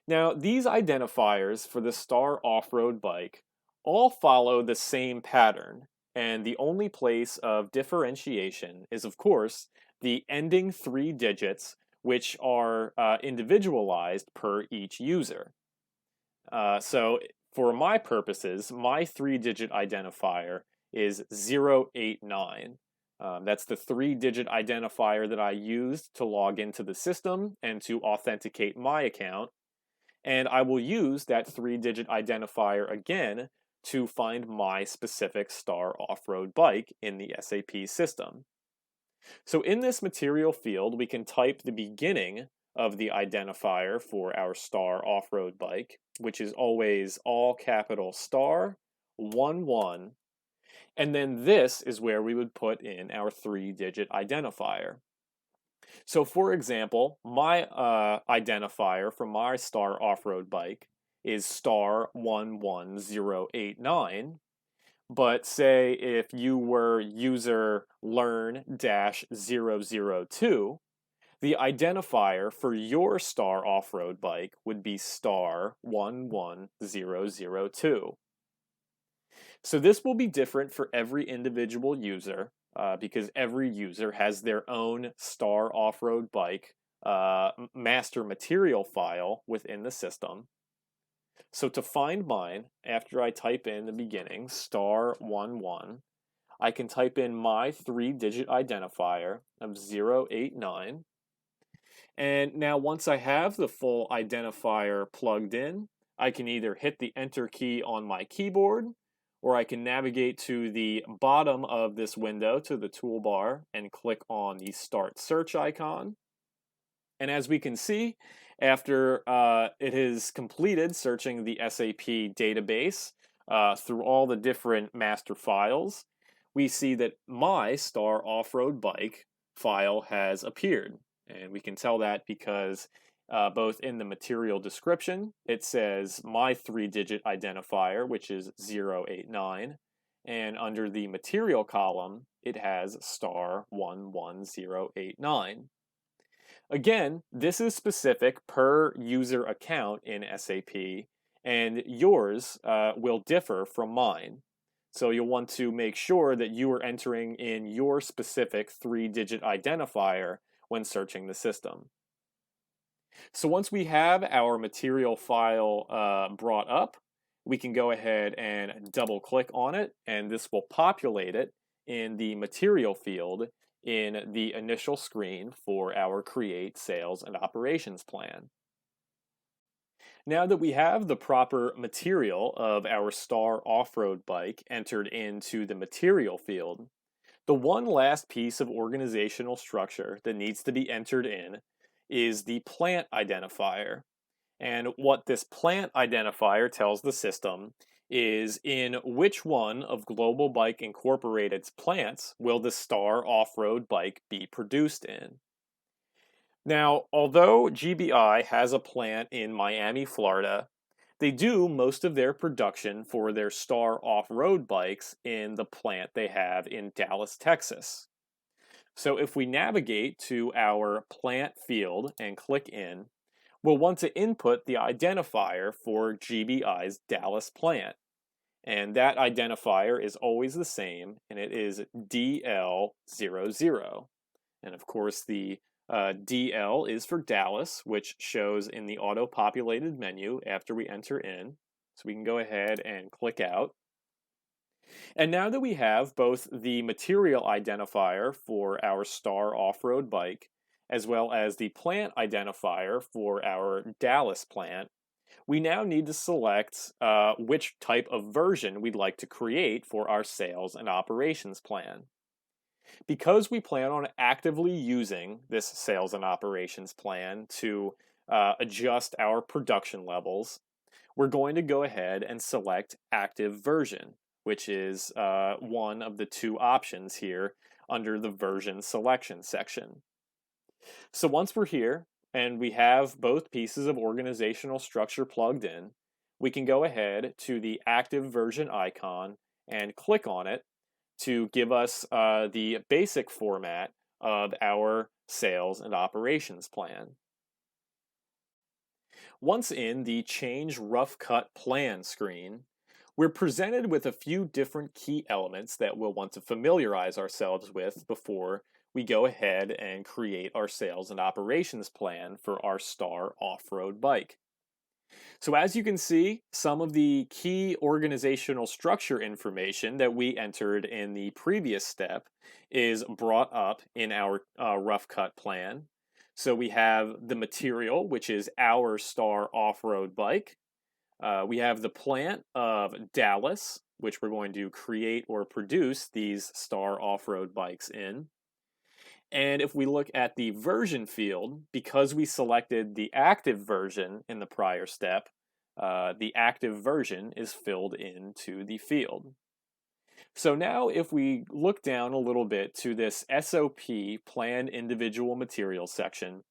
Now, these identifiers for the STAR off-road bike all follow the same pattern, and the only place of differentiation is, of course, the ending 3 digits, which are individualized per each user. So for my purposes, my 3-digit identifier is 089. That's the 3-digit identifier that I used to log into the system and to authenticate my account. And I will use that 3-digit identifier again to find my specific STAR off-road bike in the SAP system. So in this material field, we can type the beginning of the identifier for our STAR off-road bike, which is always all capital STAR 11. And then this is where we would put in our 3-digit identifier. So for example, my identifier for my STAR off-road bike is STAR 11089. But say if you were user learn-002, the identifier for your STAR off-road bike would be STAR 11002. So this will be different for every individual user because every user has their own STAR off-road bike master material file within the system. So to find mine, after I type in the beginning, STAR 11, I can type in my 3-digit identifier of 089. And now once I have the full identifier plugged in, I can either hit the Enter key on my keyboard, or I can navigate to the bottom of this window to the toolbar and click on the Start Search icon. And as we can see, after it has completed searching the SAP database through all the different master files, we see that my STAR off-road bike file has appeared. And we can tell that because both in the material description, it says my 3-digit identifier, which is 089, and under the material column, it has STAR 11089. Again, this is specific per user account in SAP, and yours will differ from mine. So you'll want to make sure that you are entering in your specific 3-digit identifier when searching the system. So once we have our material file brought up, we can go ahead and double click on it, and this will populate it in the material field in the initial screen for our Create Sales and Operations Plan. Now that we have the proper material of our Star off-road bike entered into the material field, the one last piece of organizational structure that needs to be entered in is the plant identifier. And what this plant identifier tells the system is in which one of Global Bike Incorporated's plants will the Star off-road bike be produced in. Now, although GBI has a plant in Miami, Florida, they do most of their production for their Star off-road bikes in the plant they have in Dallas, Texas. So if we navigate to our plant field and click in, we'll want to input the identifier for GBI's Dallas plant. And that identifier is always the same, and it is DL00. And of course, the DL is for Dallas, which shows in the auto-populated menu after we enter in. So we can go ahead and click out. And now that we have both the material identifier for our Star off-road bike, as well as the plant identifier for our Dallas plant, we now need to select which type of version we'd like to create for our sales and operations plan. Because we plan on actively using this sales and operations plan to adjust our production levels, we're going to go ahead and select active version, which is one of the two options here under the version selection section. So once we're here and we have both pieces of organizational structure plugged in, we can go ahead to the active version icon and click on it to give us the basic format of our sales and operations plan. Once in the Change Rough Cut Plan screen, we're presented with a few different key elements that we'll want to familiarize ourselves with before we go ahead and create our sales and operations plan for our Star off-road bike. So as you can see, some of the key organizational structure information that we entered in the previous step is brought up in our rough cut plan. So we have the material, which is our Star off-road bike. We have the plant of Dallas, which we're going to create or produce these Star off-road bikes in. And if we look at the version field, because we selected the active version in the prior step, the active version is filled into the field. So now if we look down a little bit to this SOP Plan Individual Materials section,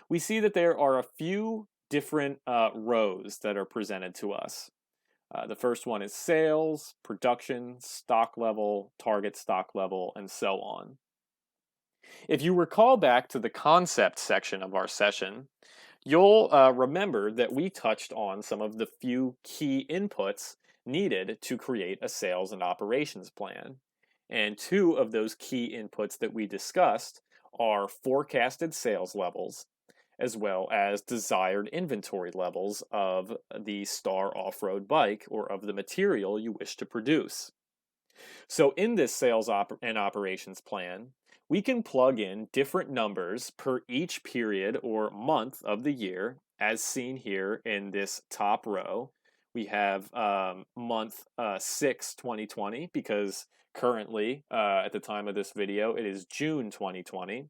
we see that there are a few different rows that are presented to us. The first one is sales, production, stock level, target stock level, and so on. If you recall back to the concept section of our session, you'll remember that we touched on some of the few key inputs needed to create a sales and operations plan. And two of those key inputs that we discussed are forecasted sales levels, as well as desired inventory levels of the Star off-road bike or of the material you wish to produce. So in this sales and operations plan, we can plug in different numbers per each period or month of the year, as seen here in this top row. We have month 6, 2020, because currently, at the time of this video, it is June 2020.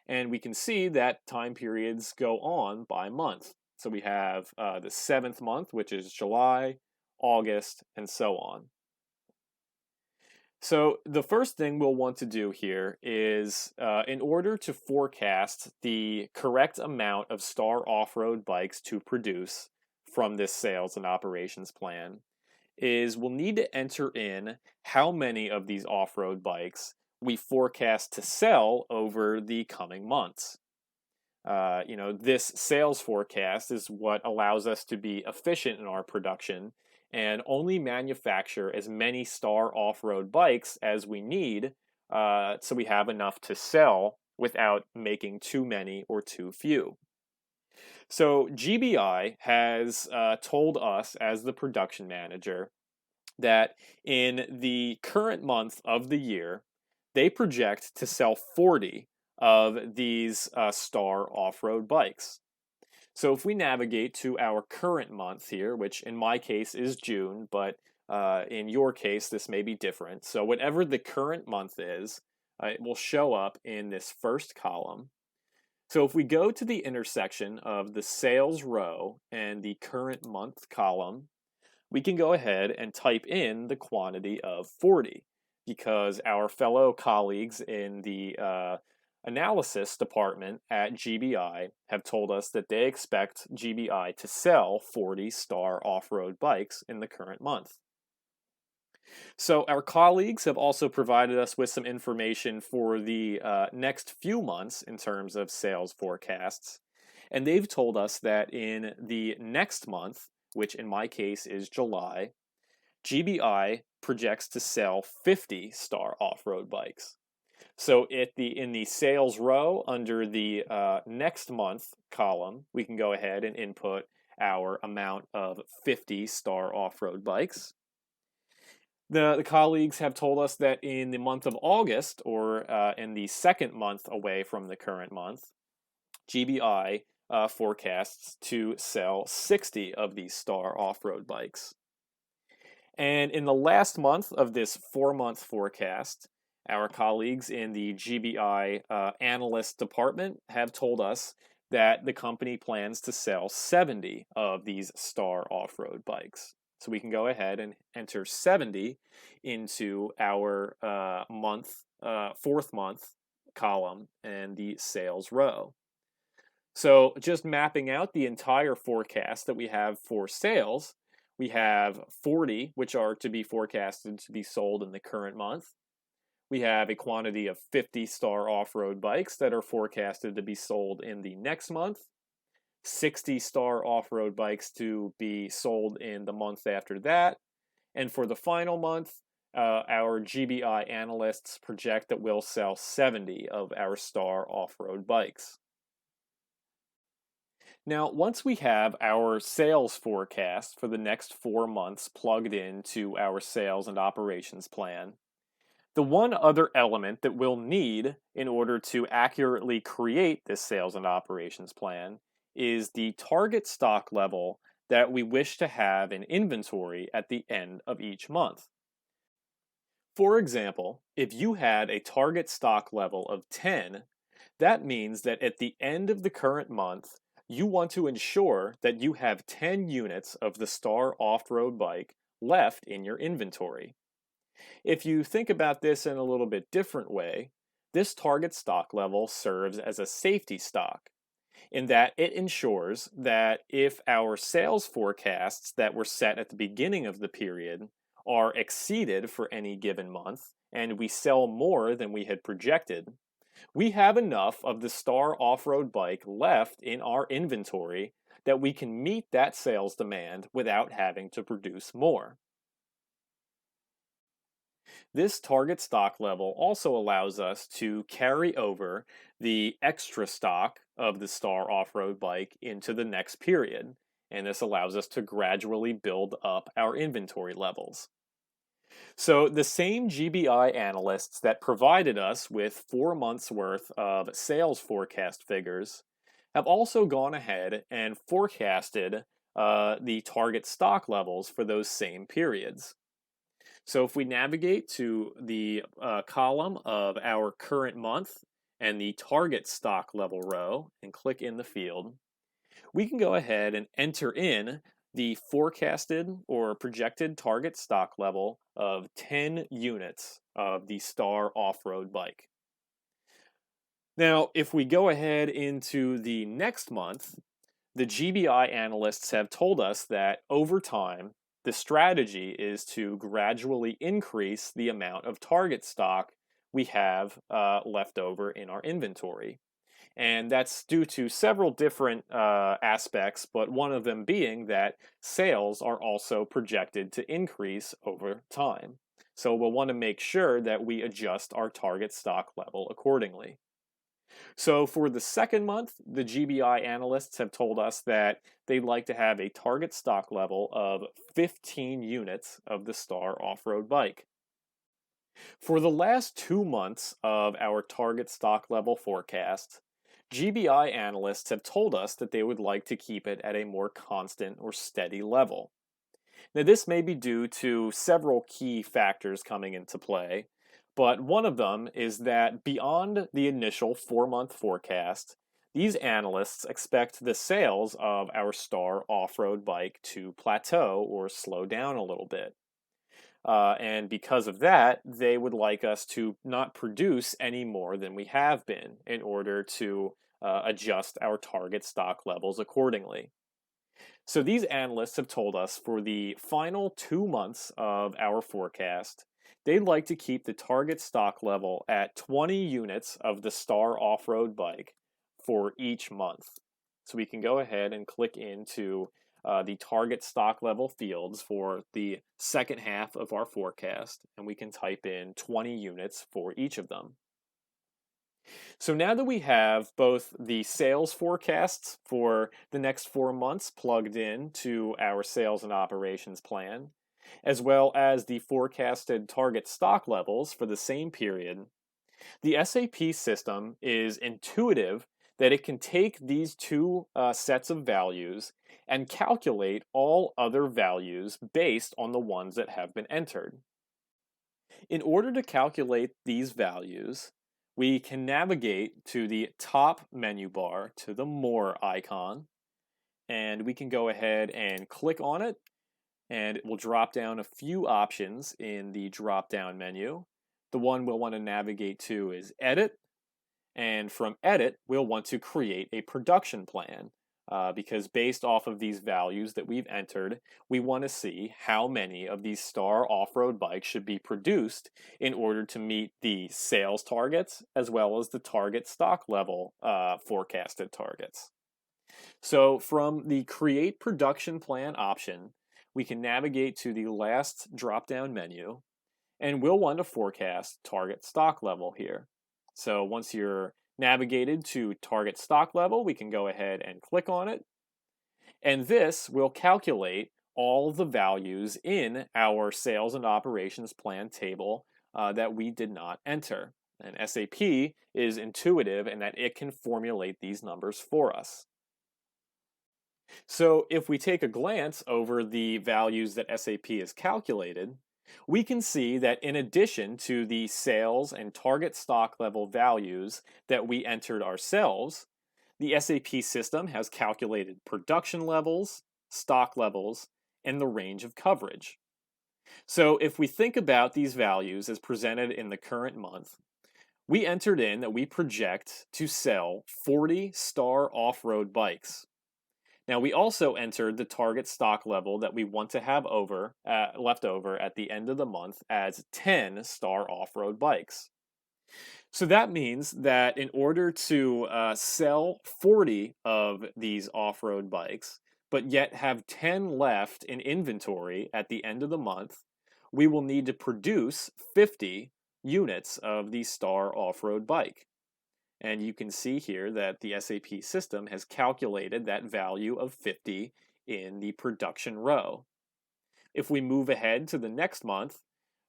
And we can see that time periods go on by month. So we have the 7th month, which is July, August, and so on. So the first thing we'll want to do here is, in order to forecast the correct amount of Star off-road bikes to produce from this sales and operations plan, is we'll need to enter in how many of these off-road bikes we forecast to sell over the coming months. This sales forecast is what allows us to be efficient in our production and only manufacture as many Star off-road bikes as we need so we have enough to sell without making too many or too few. So GBI has told us as the production manager that in the current month of the year, they project to sell 40 of these Star off-road bikes. So if we navigate to our current month here, which in my case is June, but in your case, this may be different. So whatever the current month is, it will show up in this first column. So if we go to the intersection of the sales row and the current month column, we can go ahead and type in the quantity of 40 because our fellow colleagues in the analysis department at GBI have told us that they expect GBI to sell 40 Star off-road bikes in the current month. So our colleagues have also provided us with some information for the next few months in terms of sales forecasts. And they've told us that in the next month, which in my case is July, GBI projects to sell 50 Star off-road bikes. So in the sales row under the next month column, we can go ahead and input our amount of 50 Star off-road bikes. The colleagues have told us that in the month of August, or in the second month away from the current month, GBI forecasts to sell 60 of these Star off-road bikes. And in the last month of this 4-month forecast, our colleagues in the GBI analyst department have told us that the company plans to sell 70 of these Star off-road bikes. So we can go ahead and enter 70 into our fourth month column and the sales row. So just mapping out the entire forecast that we have for sales, we have 40, which are to be forecasted to be sold in the current month. We have a quantity of 50 Star off-road bikes that are forecasted to be sold in the next month. 60 Star off-road bikes to be sold in the month after that. And for the final month, our GBI analysts project that we'll sell 70 of our Star off-road bikes. Now, once we have our sales forecast for the next 4 months plugged into our sales and operations plan, the one other element that we'll need in order to accurately create this sales and operations plan is the target stock level that we wish to have in inventory at the end of each month. For example, if you had a target stock level of 10, that means that at the end of the current month, you want to ensure that you have 10 units of the Star off-road bike left in your inventory. If you think about this in a little bit different way, this target stock level serves as a safety stock in that it ensures that if our sales forecasts that were set at the beginning of the period are exceeded for any given month and we sell more than we had projected, we have enough of the Star off-road bike left in our inventory that we can meet that sales demand without having to produce more. This target stock level also allows us to carry over the extra stock of the Star off-road bike into the next period, and this allows us to gradually build up our inventory levels. So the same GBI analysts that provided us with 4 months worth of sales forecast figures have also gone ahead and forecasted the target stock levels for those same periods. So if we navigate to the column of our current month and the target stock level row and click in the field, we can go ahead and enter in the forecasted or projected target stock level of 10 units of the Star off-road bike. Now, if we go ahead into the next month, the GBI analysts have told us that over time, the strategy is to gradually increase the amount of target stock we have left over in our inventory. And that's due to several different aspects, but one of them being that sales are also projected to increase over time. So we'll want to make sure that we adjust our target stock level accordingly. So for the second month, the GBI analysts have told us that they'd like to have a target stock level of 15 units of the Star off-road bike. For the last 2 months of our target stock level forecast, GBI analysts have told us that they would like to keep it at a more constant or steady level. Now, this may be due to several key factors coming into play, but one of them is that beyond the initial 4 month forecast, these analysts expect the sales of our Star off road bike to plateau or slow down a little bit. And because of that, they would like us to not produce any more than we have been in order to adjust our target stock levels accordingly. So these analysts have told us for the final 2 months of our forecast, they'd like to keep the target stock level at 20 units of the Star off-road bike for each month. So we can go ahead and click into the target stock level fields for the second half of our forecast, and we can type in 20 units for each of them. So now that we have both the sales forecasts for the next 4 months plugged in to our sales and operations plan, as well as the forecasted target stock levels for the same period, the SAP system is intuitive that it can take these two sets of values and calculate all other values based on the ones that have been entered. In order to calculate these values, we can navigate to the top menu bar to the More icon, and we can go ahead and click on it, and it will drop down a few options in the drop down menu. The one we'll want to navigate to is Edit, and from Edit, we'll want to create a production plan. Because based off of these values that we've entered, we want to see how many of these Star off-road bikes should be produced in order to meet the sales targets as well as the target stock level forecasted targets. So from the Create Production Plan option, we can navigate to the last drop-down menu, and we'll want to forecast target stock level here. So once you're navigated to target stock level, we can go ahead and click on it. And this will calculate all the values in our sales and operations plan table that we did not enter. And SAP is intuitive in that it can formulate these numbers for us. So if we take a glance over the values that SAP has calculated, we can see that in addition to the sales and target stock level values that we entered ourselves, the SAP system has calculated production levels, stock levels, and the range of coverage. So if we think about these values as presented in the current month, we entered in that we project to sell 40 Star off-road bikes. Now, we also entered the target stock level that we want to have left over at the end of the month as 10 Star off-road bikes. So that means that in order to sell 40 of these off-road bikes, but yet have 10 left in inventory at the end of the month, we will need to produce 50 units of the Star off-road bike. And you can see here that the SAP system has calculated that value of 50 in the production row. If we move ahead to the next month,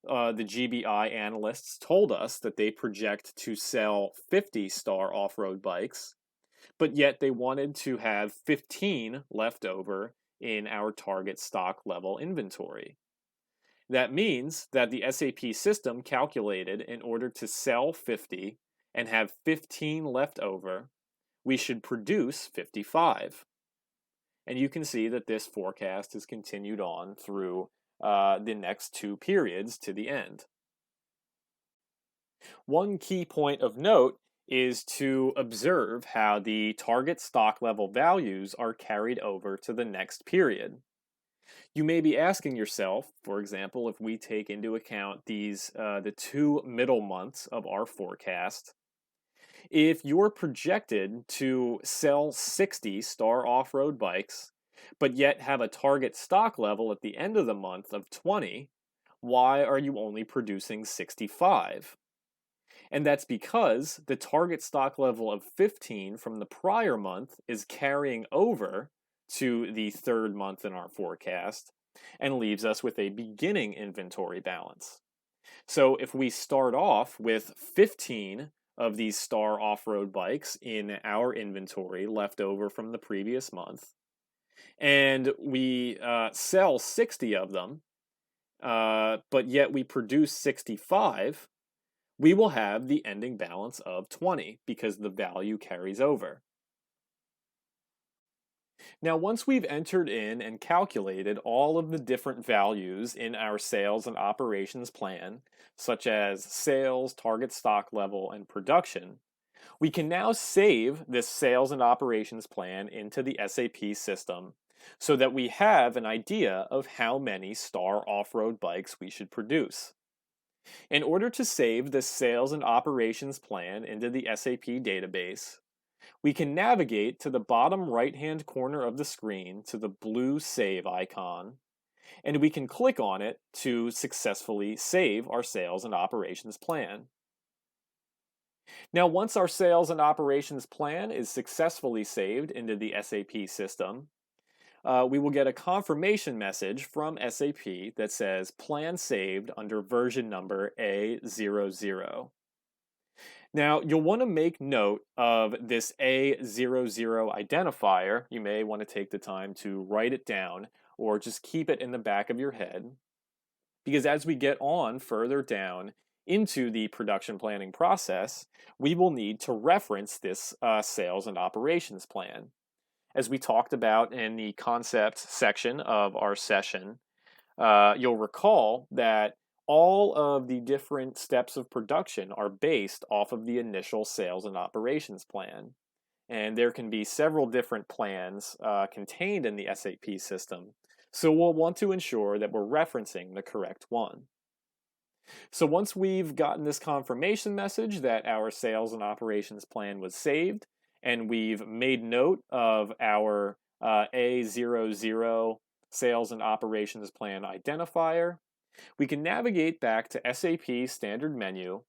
the GBI analysts told us that they project to sell 50 Star off-road bikes, but yet they wanted to have 15 left over in our target stock level inventory. That means that the SAP system calculated in order to sell 50 and have 15 left over, we should produce 55. And you can see that this forecast has continued on through the next two periods to the end. One key point of note is to observe how the target stock level values are carried over to the next period. You may be asking yourself, for example, if we take into account the 2 middle months of our forecast, if you're projected to sell 60 Star off-road bikes, but yet have a target stock level at the end of the month of 20, why are you only producing 65? And that's because the target stock level of 15 from the prior month is carrying over to the third month in our forecast and leaves us with a beginning inventory balance. So if we start off with 15 of these Star off-road bikes in our inventory left over from the previous month, and we sell 60 of them, but yet we produce 65, we will have the ending balance of 20 because the value carries over. Now, once we've entered in and calculated all of the different values in our sales and operations plan, such as sales, target stock level, and production, we can now save this sales and operations plan into the SAP system so that we have an idea of how many Star off-road bikes we should produce. In order to save this sales and operations plan into the SAP database, we can navigate to the bottom right-hand corner of the screen to the blue Save icon, and we can click on it to successfully save our sales and operations plan. Now, once our sales and operations plan is successfully saved into the SAP system, we will get a confirmation message from SAP that says plan saved under version number A00. Now, you'll want to make note of this A00 identifier. You may want to take the time to write it down or just keep it in the back of your head, because as we get on further down into the production planning process, we will need to reference this sales and operations plan. As we talked about in the concept section of our session, you'll recall that all of the different steps of production are based off of the initial sales and operations plan. And there can be several different plans contained in the SAP system, so we'll want to ensure that we're referencing the correct one. So once we've gotten this confirmation message that our sales and operations plan was saved, and we've made note of our A00 sales and operations plan identifier, we can navigate back to SAP Standard Menu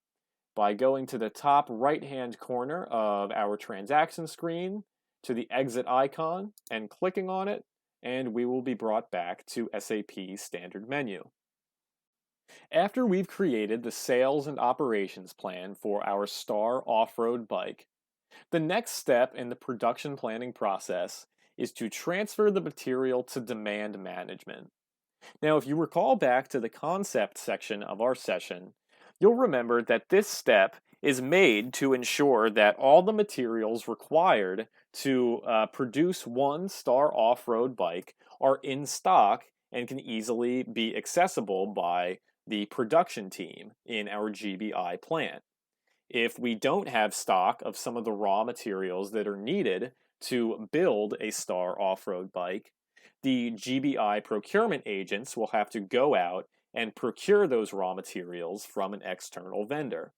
by going to the top right-hand corner of our transaction screen to the exit icon and clicking on it, and we will be brought back to SAP Standard Menu. After we've created the sales and operations plan for our Star off-road bike, the next step in the production planning process is to transfer the material to demand management. Now, if you recall back to the concept section of our session, you'll remember that this step is made to ensure that all the materials required to produce one Star off-road bike are in stock and can easily be accessible by the production team in our GBI plant. If we don't have stock of some of the raw materials that are needed to build a Star off-road bike, the GBI procurement agents will have to go out and procure those raw materials from an external vendor.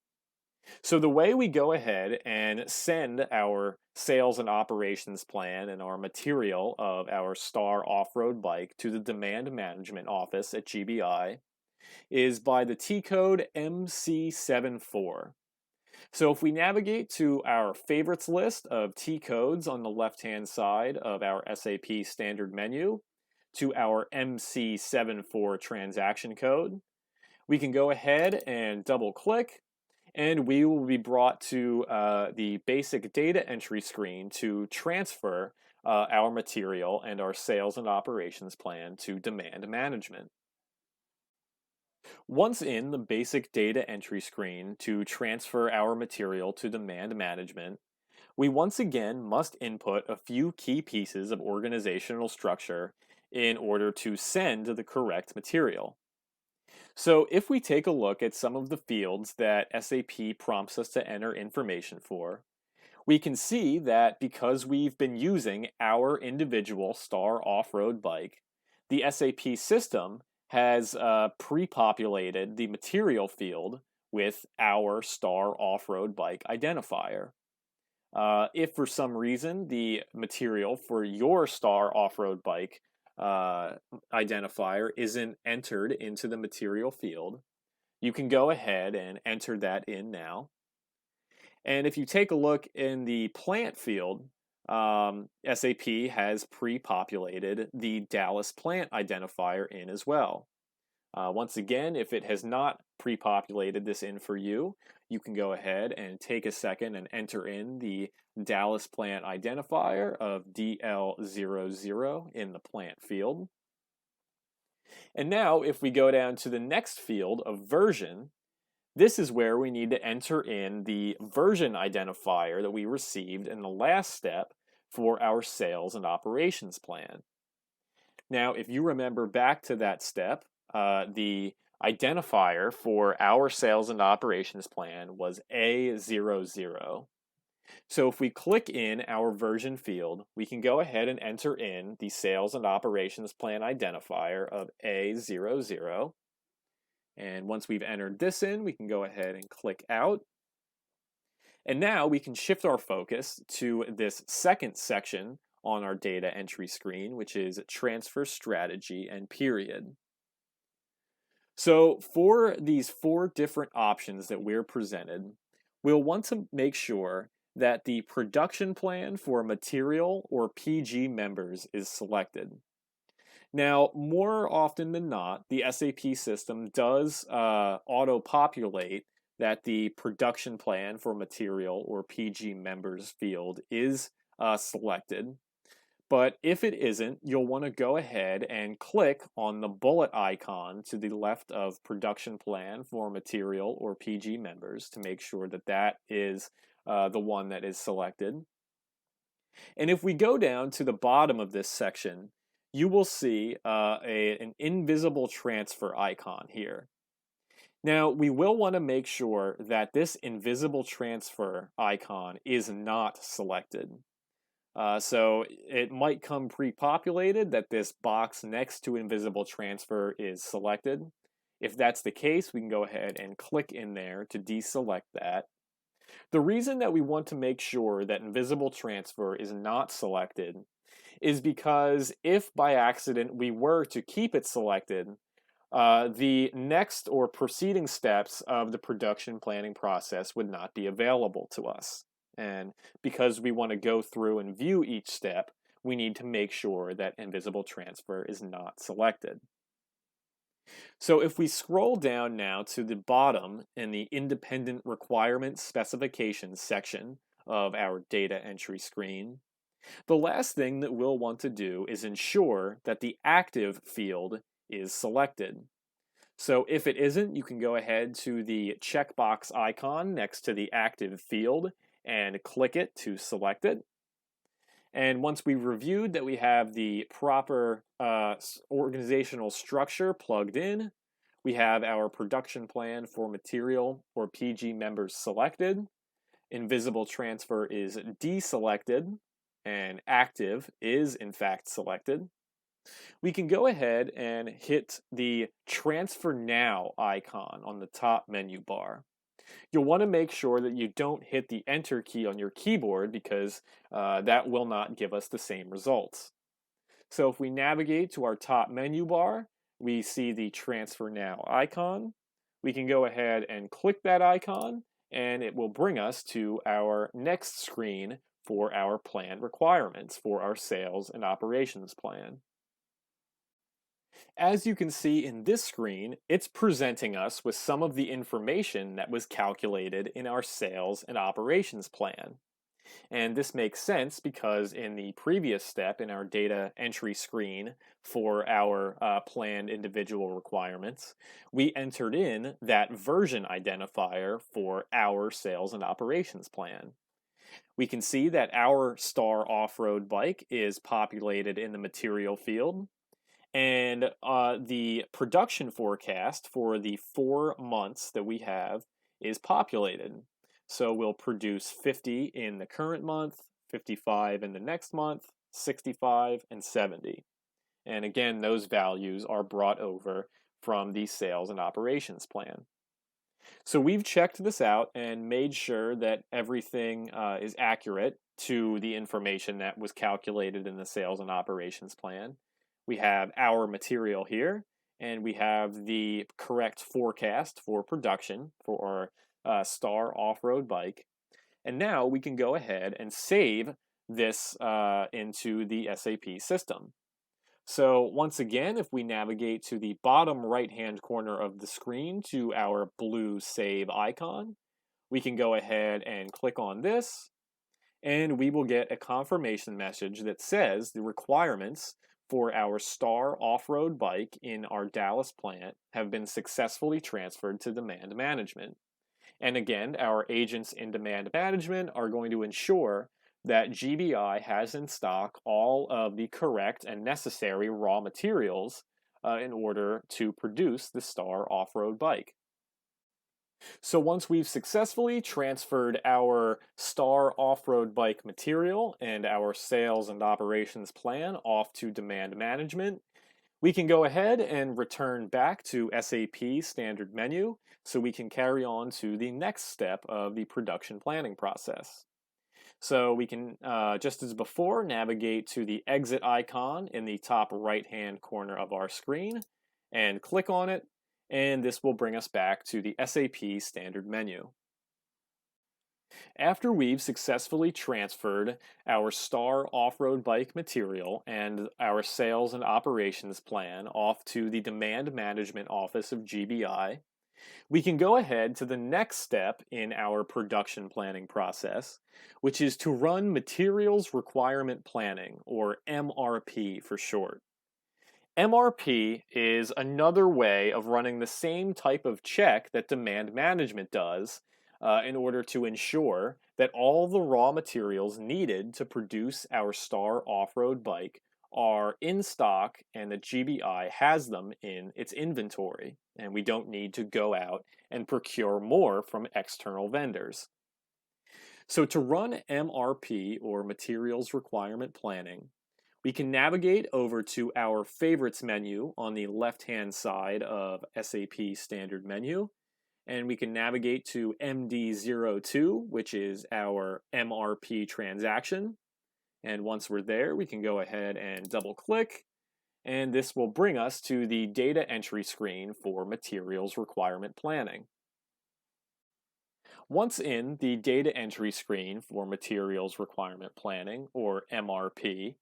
So the way we go ahead and send our sales and operations plan and our material of our Star off-road bike to the demand management office at GBI is by the T code MC74. So if we navigate to our favorites list of T codes on the left-hand side of our SAP standard menu to our MC74 transaction code, we can go ahead and double-click, and we will be brought to the basic data entry screen to transfer our material and our sales and operations plan to demand management. Once in the basic data entry screen to transfer our material to demand management, we once again must input a few key pieces of organizational structure in order to send the correct material. So if we take a look at some of the fields that SAP prompts us to enter information for, we can see that because we've been using our individual Star off-road bike, the SAP system has pre-populated the material field with our Star off-road bike identifier. If for some reason the material for your Star off-road bike identifier isn't entered into the material field, you can go ahead and enter that in now. And if you take a look in the plant field, SAP has pre-populated the Dallas plant identifier in as well. Once again, if it has not pre-populated this in for you, you can go ahead and take a second and enter in the Dallas plant identifier of DL00 in the plant field. And now if we go down to the next field of version, this is where we need to enter in the version identifier that we received in the last step for our sales and operations plan. Now, if you remember back to that step, the identifier for our sales and operations plan was A00. So if we click in our version field, we can go ahead and enter in the sales and operations plan identifier of A00. And once we've entered this in, we can go ahead and click out. And now we can shift our focus to this second section on our data entry screen, which is transfer strategy and period. So for these 4 different options that we're presented, we'll want to make sure that the production plan for material or PG members is selected. Now, more often than not, the SAP system does auto-populate that the production plan for material or PG members field is selected. But if it isn't, you'll want to go ahead and click on the bullet icon to the left of production plan for material or PG members to make sure that that is the one that is selected. And if we go down to the bottom of this section, you will see an invisible transfer icon here. Now, we will want to make sure that this invisible transfer icon is not selected. So it might come pre-populated that this box next to invisible transfer is selected. If that's the case, we can go ahead and click in there to deselect that. The reason that we want to make sure that invisible transfer is not selected is because if by accident we were to keep it selected, the next or preceding steps of the production planning process would not be available to us. And because we want to go through and view each step, we need to make sure that invisible transfer is not selected. So if we scroll down now to the bottom in the independent requirements specifications section of our data entry screen, the last thing that we'll want to do is ensure that the active field is selected. So if it isn't, you can go ahead to the checkbox icon next to the active field and click it to select it. And once we've reviewed that we have the proper organizational structure plugged in, we have our production plan for material or PG members selected, invisible transfer is deselected, and active is in fact selected, we can go ahead and hit the Transfer Now icon on the top menu bar. You'll want to make sure that you don't hit the Enter key on your keyboard because that will not give us the same results. So if we navigate to our top menu bar, we see the Transfer Now icon. We can go ahead and click that icon and it will bring us to our next screen for our plan requirements for our sales and operations plan. As you can see in this screen, it's presenting us with some of the information that was calculated in our sales and operations plan. And this makes sense because in the previous step in our data entry screen for our planned individual requirements, we entered in that version identifier for our sales and operations plan. We can see that our Star off-road bike is populated in the material field, and the production forecast for the 4 months that we have is populated. So we'll produce 50 in the current month, 55 in the next month, 65, and 70. And again, those values are brought over from the sales and operations plan. So we've checked this out and made sure that everything is accurate to the information that was calculated in the sales and operations plan. We have our material here, and we have the correct forecast for production for our Star off-road bike. And now we can go ahead and save this into the SAP system. So once again, if we navigate to the bottom right-hand corner of the screen to our blue save icon, we can go ahead and click on this, and we will get a confirmation message that says the requirements for our Star off-road bike in our Dallas plant have been successfully transferred to demand management. And again, our agents in demand management are going to ensure that GBI has in stock all of the correct and necessary raw materials in order to produce the Star off-road bike. So once we've successfully transferred our Star off-road bike material and our sales and operations plan off to demand management, we can go ahead and return back to SAP standard menu so we can carry on to the next step of the production planning process. So we can, just as before, navigate to the exit icon in the top right-hand corner of our screen and click on it, and this will bring us back to the SAP standard menu. After we've successfully transferred our Star off-road bike material and our sales and operations plan off to the demand management office of GBI, we can go ahead to the next step in our production planning process, which is to run materials requirement planning, or MRP for short. MRP is another way of running the same type of check that demand management does in order to ensure that all the raw materials needed to produce our Star off-road bike are in stock and that GBI has them in its inventory, and we don't need to go out and procure more from external vendors. So to run MRP, or Materials Requirement Planning, we can navigate over to our Favorites menu on the left-hand side of SAP Standard Menu, and we can navigate to MD02, which is our MRP transaction. And once we're there, we can go ahead and double-click, and this will bring us to the data entry screen for Materials Requirement Planning. Once in the data entry screen for Materials Requirement Planning, or MRP,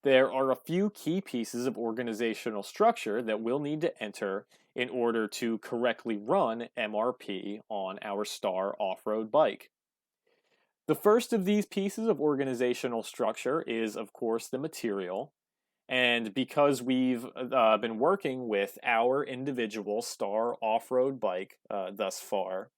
there are a few key pieces of organizational structure that we'll need to enter in order to correctly run MRP on our Star off-road bike. The first of these pieces of organizational structure is, of course, the material. And because we've been working with our individual Star off-road bike thus far,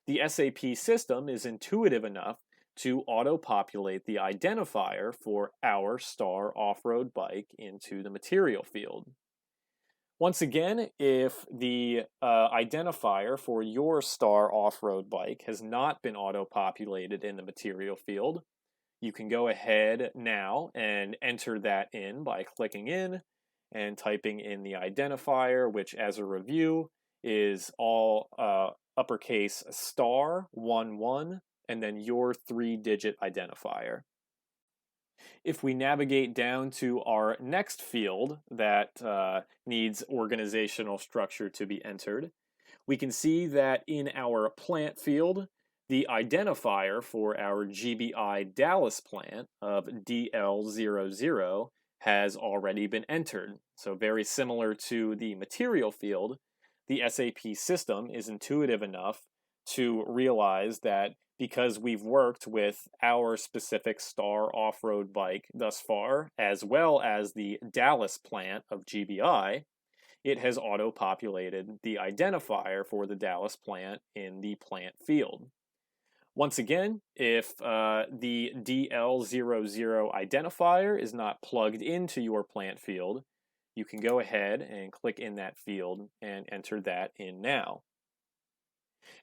the SAP system is intuitive enough to auto-populate the identifier for our Star off-road bike into the material field. Once again, if the identifier for your Star off-road bike has not been auto-populated in the material field, you can go ahead now and enter that in by clicking in and typing in the identifier, which as a review is all uppercase star 11 and then your 3-digit identifier. If we navigate down to our next field that needs organizational structure to be entered, we can see that in our plant field, the identifier for our GBI Dallas plant of DL00 has already been entered. So very similar to the material field, the SAP system is intuitive enough to realize that because we've worked with our specific Star off-road bike thus far, as well as the Dallas plant of GBI, it has auto-populated the identifier for the Dallas plant in the plant field. Once again, if the DL00 identifier is not plugged into your plant field, you can go ahead and click in that field and enter that in now.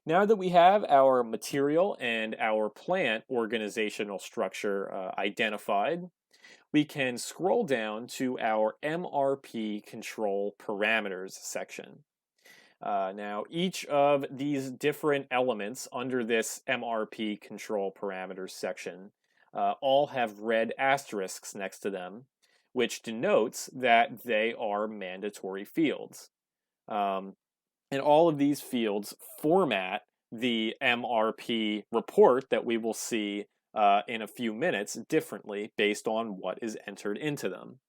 Now that we have our material and our plant organizational structure identified, we can scroll down to our MRP control parameters section. Now, each of these different elements under this MRP control parameters section all have red asterisks next to them, which denotes that they are mandatory fields. And all of these fields format the MRP report that we will see in a few minutes differently based on what is entered into them.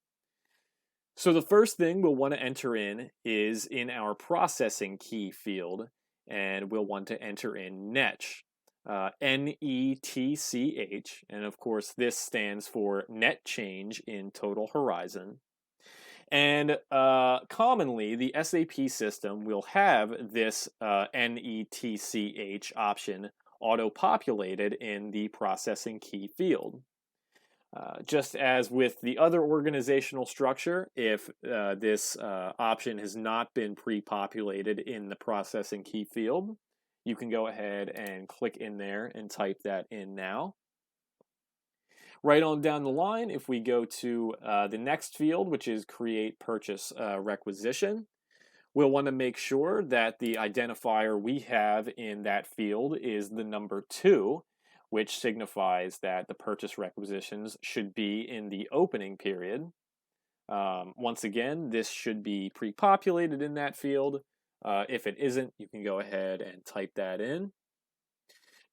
So the first thing we'll want to enter in is in our processing key field, and we'll want to enter in NETCH, NETCH, and of course this stands for net change in total horizon. And commonly, the SAP system will have this NETCH option auto-populated in the processing key field. Just as with the other organizational structure, if this option has not been pre-populated in the processing key field, you can go ahead and click in there and type that in now. Right on down the line, if we go to the next field, which is create purchase requisition, we'll want to make sure that the identifier we have in that field is the number 2, which signifies that the purchase requisitions should be in the opening period. Once again, this should be pre-populated in that field. If it isn't, you can go ahead and type that in.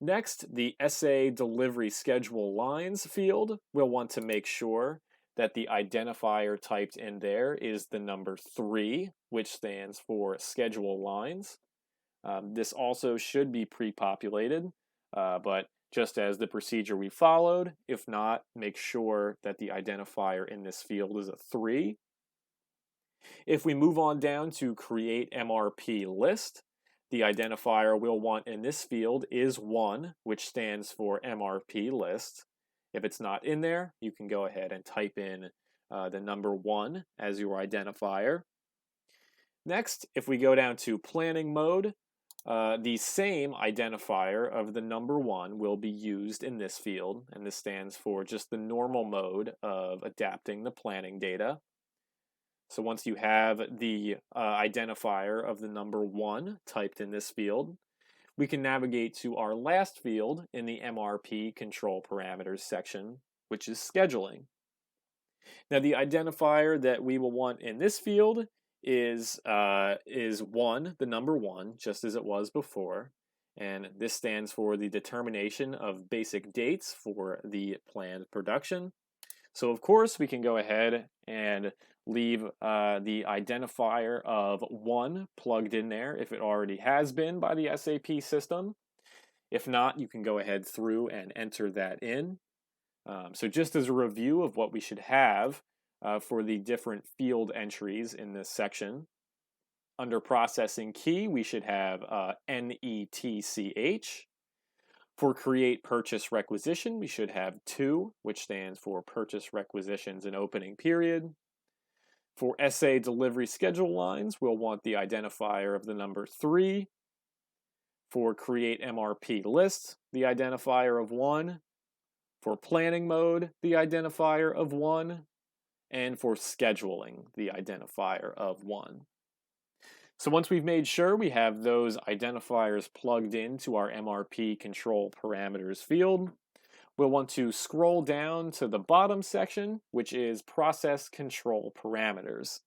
Next, the SA delivery schedule lines field, we'll want to make sure that the identifier typed in there is the number 3, which stands for schedule lines. This also should be pre-populated, but just as the procedure we followed, if not, make sure that the identifier in this field is a 3. If we move on down to create MRP list, the identifier we'll want in this field is 1, which stands for MRP list. If it's not in there, you can go ahead and type in the number 1 as your identifier. Next, if we go down to planning mode, the same identifier of the number 1 will be used in this field, and this stands for just the normal mode of adapting the planning data. So once you have the identifier of the number 1 typed in this field, we can navigate to our last field in the MRP control parameters section, which is scheduling. Now the identifier that we will want in this field is 1, the number 1, just as it was before. And this stands for the determination of basic dates for the planned production. So of course we can go ahead and leave the identifier of 1 plugged in there if it already has been by the SAP system. If not, you can go ahead through and enter that in. So just as a review of what we should have for the different field entries in this section, under processing key we should have NETCH. For create purchase requisition, we should have 2, which stands for purchase requisitions in opening period. For SA delivery schedule lines, we'll want the identifier of the number 3. For create MRP list, the identifier of 1. For planning mode, the identifier of 1. And for scheduling, the identifier of 1. So once we've made sure we have those identifiers plugged into our MRP control parameters field, we'll want to scroll down to the bottom section, which is process control parameters.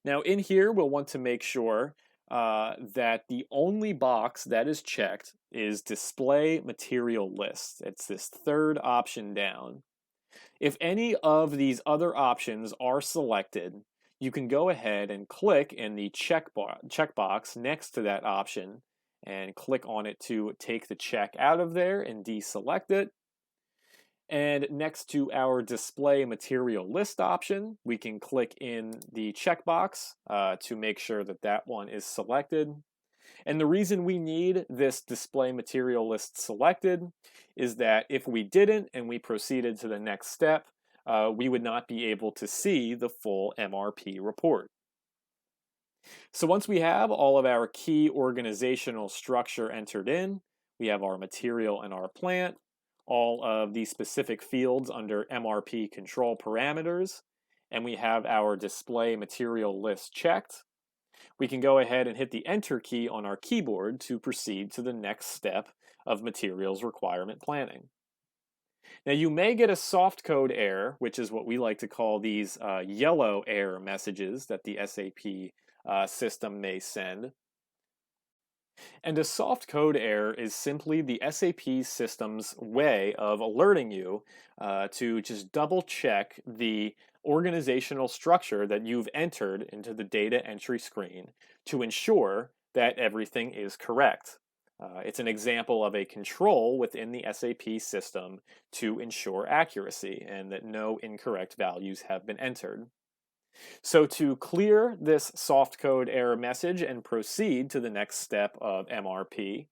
Now in here, we'll want to make sure that the only box that is checked is display material list. It's this third option down. If any of these other options are selected, you can go ahead and click in the checkbox next to that option and click on it to take the check out of there and deselect it. And next to our display material list option, we can click in the checkbox to make sure that that one is selected. And the reason we need this display material list selected is that if we didn't and we proceeded to the next step, we would not be able to see the full MRP report. So once we have all of our key organizational structure entered in, we have our material and our plant, all of the specific fields under MRP control parameters, and we have our display material list checked, we can go ahead and hit the Enter key on our keyboard to proceed to the next step of materials requirement planning. Now you may get a soft code error, which is what we like to call these yellow error messages that the SAP system may send. And a soft code error is simply the SAP system's way of alerting you to just double check the organizational structure that you've entered into the data entry screen to ensure that everything is correct. It's an example of a control within the SAP system to ensure accuracy and that no incorrect values have been entered. So to clear this soft code error message and proceed to the next step of MRP,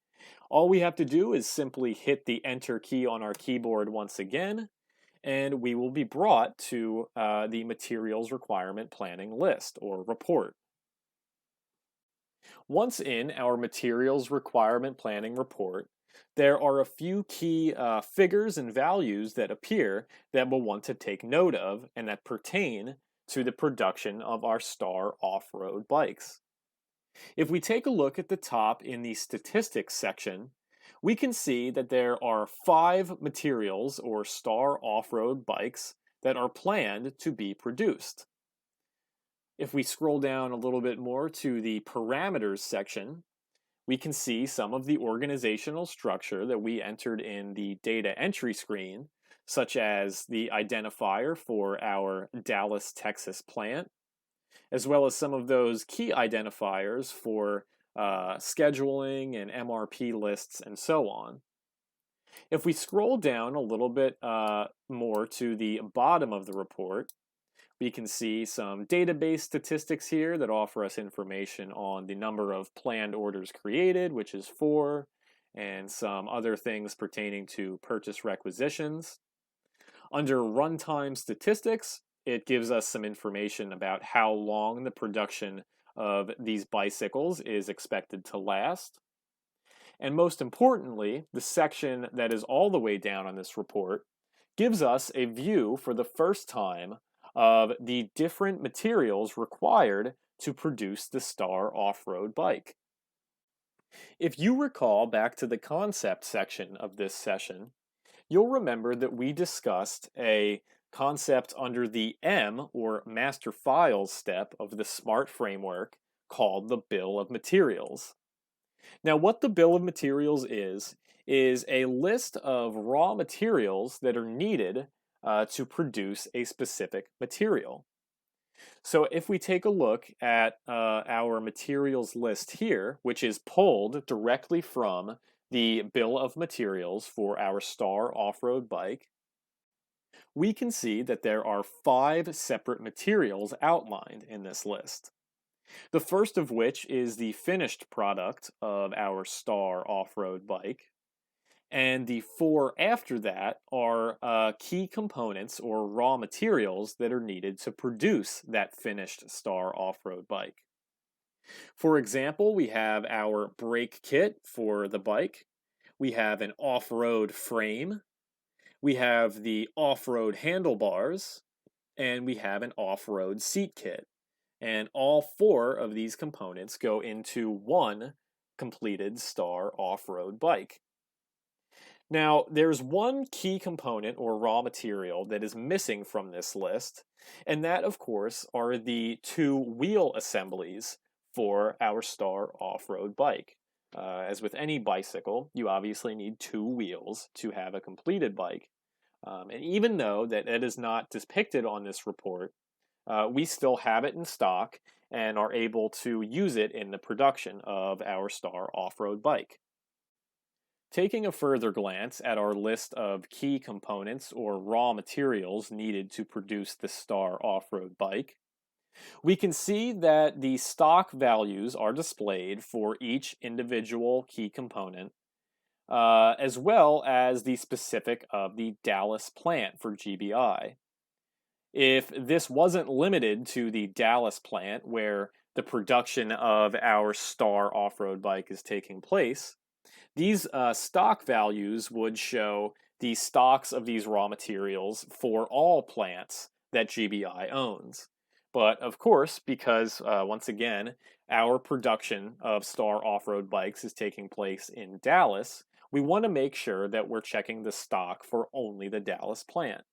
all we have to do is simply hit the Enter key on our keyboard once again, and we will be brought to the Materials Requirement Planning list or report. Once in our Materials Requirement Planning report, there are a few key figures and values that appear that we'll want to take note of and that pertain to the production of our Star off-road bikes. If we take a look at the top in the statistics section, we can see that there are 5 materials or Star off-road bikes that are planned to be produced. If we scroll down a little bit more to the parameters section, we can see some of the organizational structure that we entered in the data entry screen, such as the identifier for our Dallas, Texas plant, as well as some of those key identifiers for scheduling and MRP lists and so on. If we scroll down a little bit more to the bottom of the report, we can see some database statistics here that offer us information on the number of planned orders created, which is 4, and some other things pertaining to purchase requisitions. Under runtime statistics, it gives us some information about how long the production of these bicycles is expected to last. And most importantly, the section that is all the way down on this report gives us a view for the first time of the different materials required to produce the Star off-road bike. If you recall back to the concept section of this session, you'll remember that we discussed a concept under the M or master files step of the SMART framework called the bill of materials. Now, what the bill of materials is a list of raw materials that are needed to produce a specific material. So if we take a look at our materials list here, which is pulled directly from the bill of materials for our Star off-road bike, we can see that there are 5 separate materials outlined in this list. The first of which is the finished product of our Star off-road bike, and the 4 after that are key components or raw materials that are needed to produce that finished Star off-road bike. For example, we have our brake kit for the bike, we have an off-road frame, we have the off-road handlebars, and we have an off-road seat kit. And all 4 of these components go into one completed Star off-road bike. Now, there's one key component or raw material that is missing from this list, and that, of course, are the 2 wheel assemblies for our Star off-road bike. As with any bicycle, you obviously need 2 wheels to have a completed bike. And even though that it is not depicted on this report, we still have it in stock and are able to use it in the production of our Star off-road bike. Taking a further glance at our list of key components or raw materials needed to produce the Star off-road bike, we can see that the stock values are displayed for each individual key component, as well as the specific of the Dallas plant for GBI. If this wasn't limited to the Dallas plant where the production of our Star off-road bike is taking place, these stock values would show the stocks of these raw materials for all plants that GBI owns. But of course, because once again, our production of Star off-road bikes is taking place in Dallas, we want to make sure that we're checking the stock for only the Dallas plant.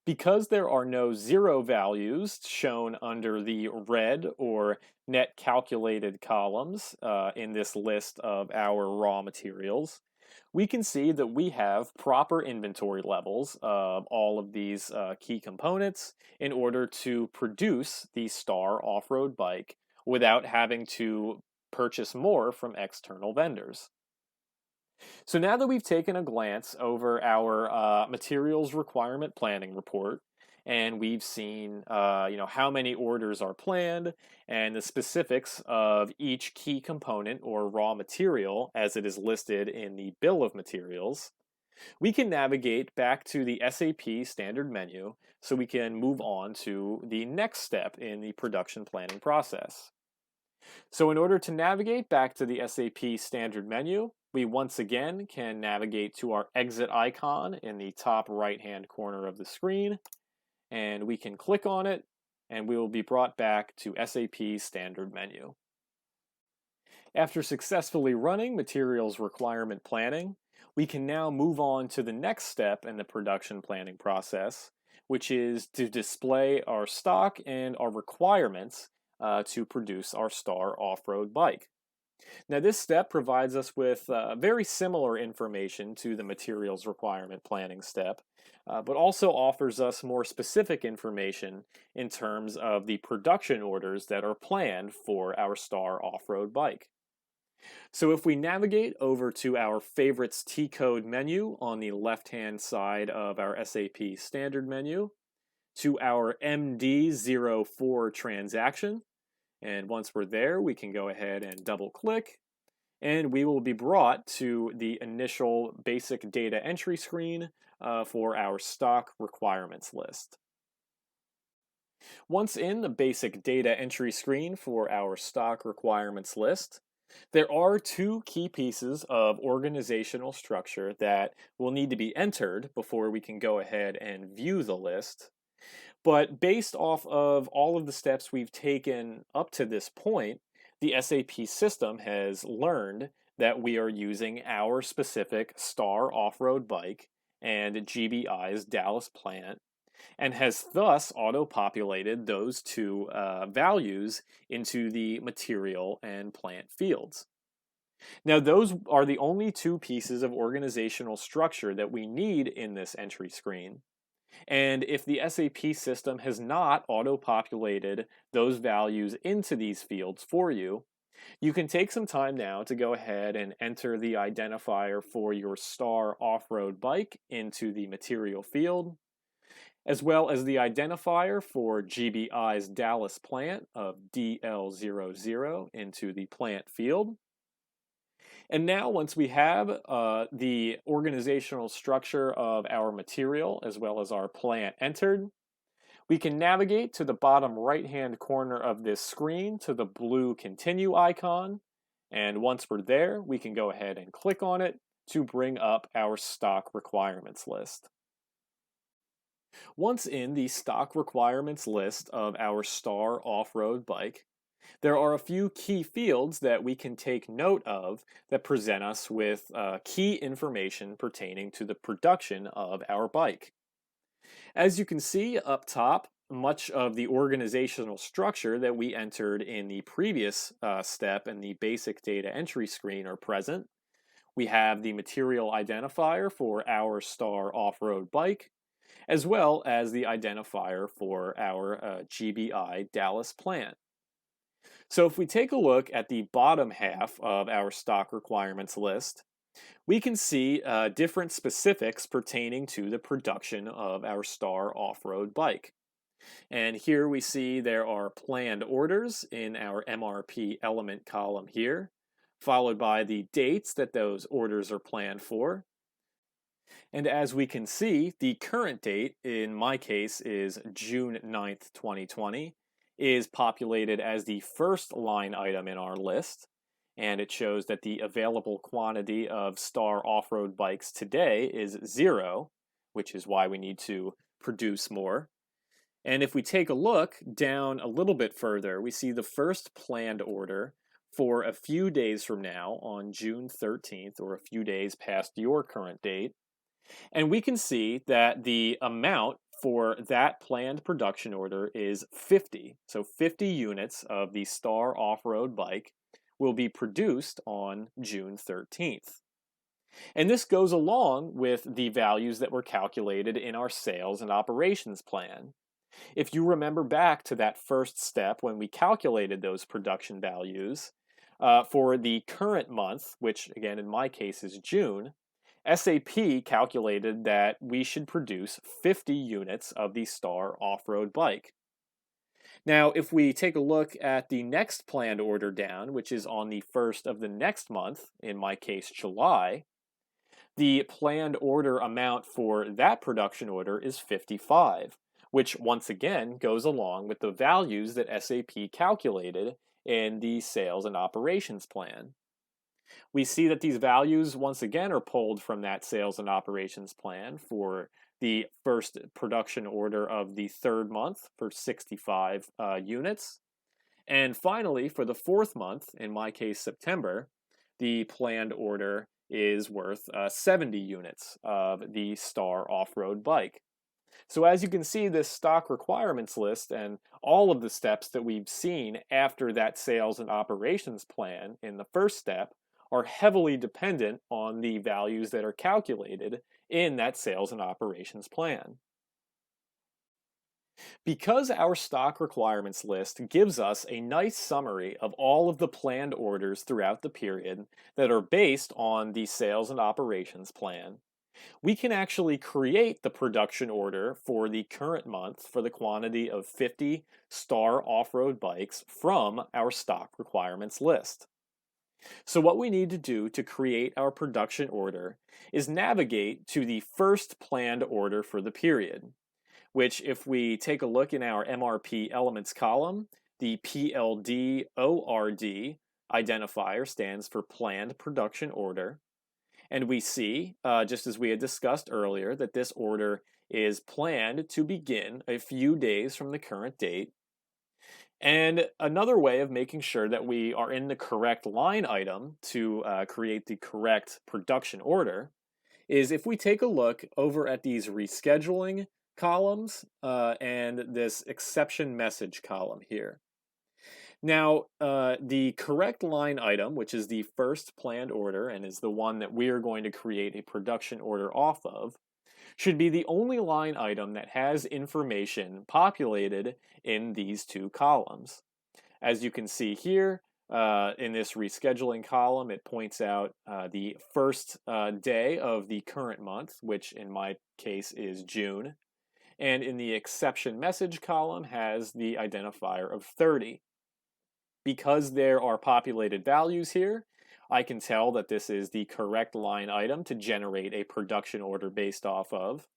Because there are no zero values shown under the red or net calculated columns in this list of our raw materials, we can see that we have proper inventory levels of all of these key components in order to produce the Star off-road bike without having to purchase more from external vendors. So now that we've taken a glance over our materials requirement planning report, and we've seen, how many orders are planned and the specifics of each key component or raw material as it is listed in the bill of materials, we can navigate back to the SAP standard menu so we can move on to the next step in the production planning process. So in order to navigate back to the SAP standard menu, we once again can navigate to our exit icon in the top right-hand corner of the screen, and we can click on it, and we will be brought back to SAP standard menu. After successfully running materials requirement planning, we can now move on to the next step in the production planning process, which is to display our stock and our requirements to produce our Star off-road bike. Now, this step provides us with very similar information to the materials requirement planning step, but also offers us more specific information in terms of the production orders that are planned for our Star off-road bike. So if we navigate over to our Favorites T-code menu on the left-hand side of our SAP standard menu, to our MD04 transaction, and once we're there, we can go ahead and double click, and we will be brought to the initial basic data entry screen for our stock requirements list. Once in the basic data entry screen for our stock requirements list, there are two key pieces of organizational structure that will need to be entered before we can go ahead and view the list. But based off of all of the steps we've taken up to this point, the SAP system has learned that we are using our specific Star off-road bike and GBI's Dallas plant, and has thus auto-populated those two values into the material and plant fields. Now, those are the only two pieces of organizational structure that we need in this entry screen. And if the SAP system has not auto-populated those values into these fields for you, you can take some time now to go ahead and enter the identifier for your Star off-road bike into the material field, as well as the identifier for GBI's Dallas plant of DL00 into the plant field. And now, once we have the organizational structure of our material as well as our plant entered, we can navigate to the bottom right-hand corner of this screen to the blue Continue icon. And once we're there, we can go ahead and click on it to bring up our stock requirements list. Once in the stock requirements list of our Star off-road bike, there are a few key fields that we can take note of that present us with key information pertaining to the production of our bike. As you can see up top, much of the organizational structure that we entered in the previous step in the basic data entry screen are present. We have the material identifier for our Star off-road bike, as well as the identifier for our GBI Dallas plant. So if we take a look at the bottom half of our stock requirements list, we can see different specifics pertaining to the production of our Star off-road bike. And here we see there are planned orders in our MRP element column here, followed by the dates that those orders are planned for. And as we can see, the current date, in my case, is June 9th, 2020, is populated as the first line item in our list, and it shows that the available quantity of Star off-road bikes today is 0, which is why we need to produce more. And if we take a look down a little bit further, we see the first planned order for a few days from now on June 13th, or a few days past your current date. And we can see that the amount for that planned production order is 50. So 50 units of the Star off-road bike will be produced on June 13th. And this goes along with the values that were calculated in our sales and operations plan. If you remember back to that first step when we calculated those production values, for the current month, which again in my case is June, SAP calculated that we should produce 50 units of the Star off-road bike. Now, if we take a look at the next planned order down, which is on the first of the next month, in my case July, the planned order amount for that production order is 55, which once again goes along with the values that SAP calculated in the sales and operations plan. We see that these values once again are pulled from that sales and operations plan for the first production order of the third month for 65 units. And finally, for the fourth month, in my case September, the planned order is worth 70 units of the Star off-road bike. So as you can see, this stock requirements list and all of the steps that we've seen after that sales and operations plan in the first step are heavily dependent on the values that are calculated in that sales and operations plan. Because our stock requirements list gives us a nice summary of all of the planned orders throughout the period that are based on the sales and operations plan, we can actually create the production order for the current month for the quantity of 50 Star off-road bikes from our stock requirements list. So what we need to do to create our production order is navigate to the first planned order for the period, which if we take a look in our MRP elements column, the PLD ORD identifier stands for planned production order. And we see, just as we had discussed earlier, that this order is planned to begin a few days from the current date. And another way of making sure that we are in the correct line item to create the correct production order is if we take a look over at these rescheduling columns and this exception message column here. Now, the correct line item, which is the first planned order and is the one that we are going to create a production order off of, should be the only line item that has information populated in these two columns. As you can see here, in this rescheduling column, it points out the first day of the current month, which in my case is June. And in the exception message column has the identifier of 30. Because there are populated values here, I can tell that this is the correct line item to generate a production order based off of.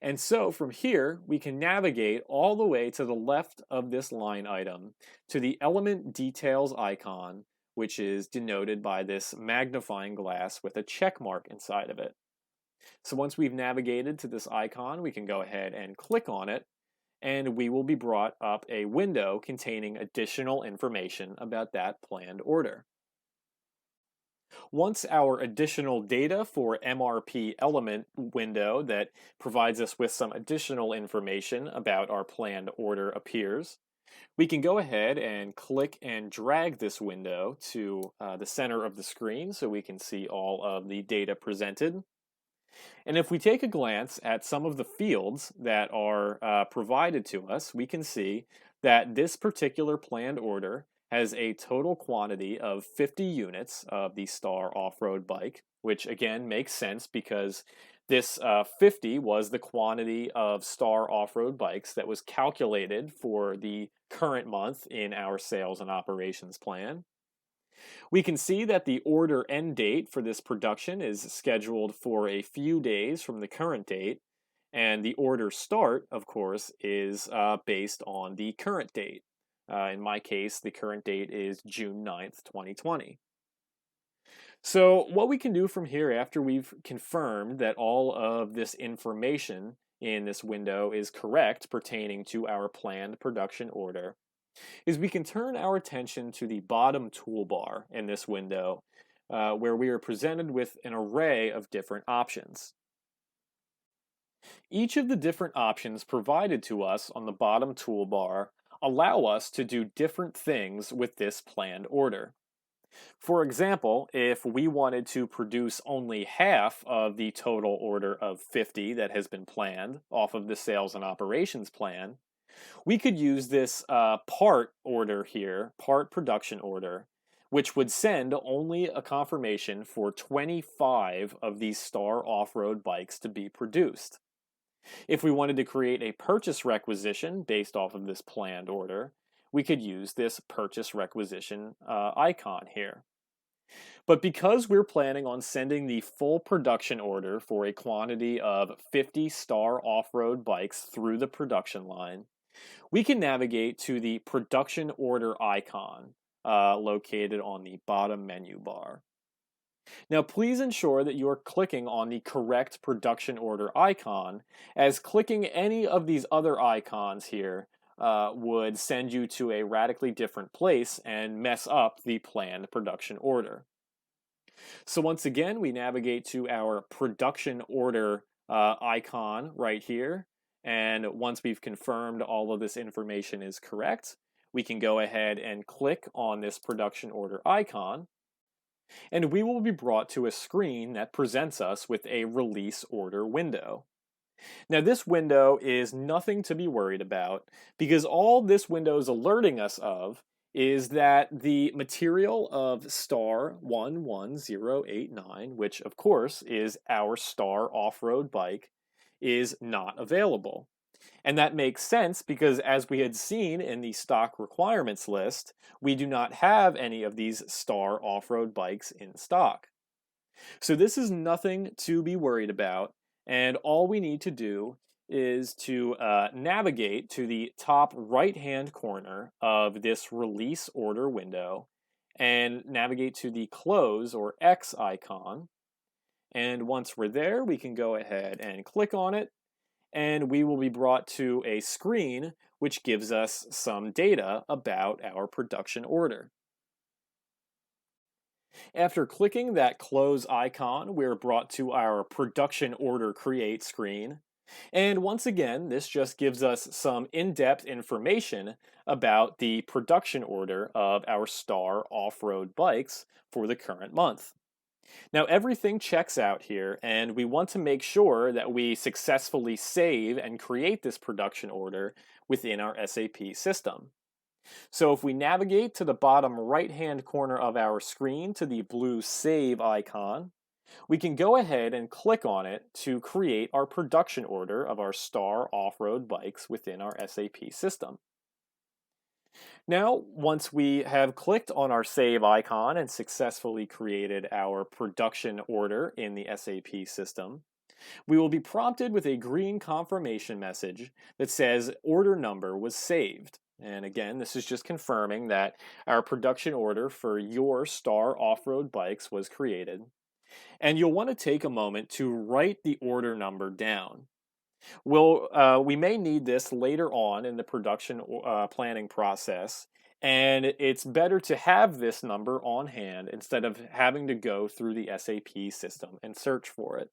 And so from here, we can navigate all the way to the left of this line item to the element details icon, which is denoted by this magnifying glass with a check mark inside of it. So once we've navigated to this icon, we can go ahead and click on it, and we will be brought up a window containing additional information about that planned order. Once our additional data for MRP element window that provides us with some additional information about our planned order appears, we can go ahead and click and drag this window to the center of the screen so we can see all of the data presented. And if we take a glance at some of the fields that are provided to us, we can see that this particular planned order has a total quantity of 50 units of the Star off-road bike, which again makes sense because this 50 was the quantity of Star off-road bikes that was calculated for the current month in our sales and operations plan. We can see that the order end date for this production is scheduled for a few days from the current date, and the order start, of course, is based on the current date. In my case, the current date is June 9th, 2020. So what we can do from here after we've confirmed that all of this information in this window is correct pertaining to our planned production order is we can turn our attention to the bottom toolbar in this window where we are presented with an array of different options. Each of the different options provided to us on the bottom toolbar allow us to do different things with this planned order. For example, if we wanted to produce only half of the total order of 50 that has been planned off of the sales and operations plan, we could use this part order here, part production order, which would send only a confirmation for 25 of these Star off-road bikes to be produced. If we wanted to create a purchase requisition based off of this planned order, we could use this purchase requisition icon here. But because we're planning on sending the full production order for a quantity of 50 Star off-road bikes through the production line, we can navigate to the production order icon located on the bottom menu bar. Now, please ensure that you're clicking on the correct production order icon, as clicking any of these other icons here would send you to a radically different place and mess up the planned production order. So once again, we navigate to our production order icon right here. And once we've confirmed all of this information is correct, we can go ahead and click on this production order icon. And we will be brought to a screen that presents us with a release order window. Now, this window is nothing to be worried about, because all this window is alerting us of is that the material of Star 11089, which of course is our Star off-road bike, is not available. And that makes sense because, as we had seen in the stock requirements list, we do not have any of these Star off-road bikes in stock. So this is nothing to be worried about, and all we need to do is to navigate to the top right-hand corner of this release order window and navigate to the close or X icon. And once we're there, we can go ahead and click on it, and we will be brought to a screen which gives us some data about our production order. After clicking that close icon, we're brought to our production order create screen. And once again, this just gives us some in-depth information about the production order of our Star off-road bikes for the current month. Now, everything checks out here, and we want to make sure that we successfully save and create this production order within our SAP system. So if we navigate to the bottom right-hand corner of our screen to the blue Save icon, we can go ahead and click on it to create our production order of our Star off-road bikes within our SAP system. Now, once we have clicked on our Save icon and successfully created our production order in the SAP system, we will be prompted with a green confirmation message that says order number was saved. And again, this is just confirming that our production order for your Star off-road bikes was created. And you'll want to take a moment to write the order number down. We may need this later on in the production planning process, and it's better to have this number on hand instead of having to go through the SAP system and search for it.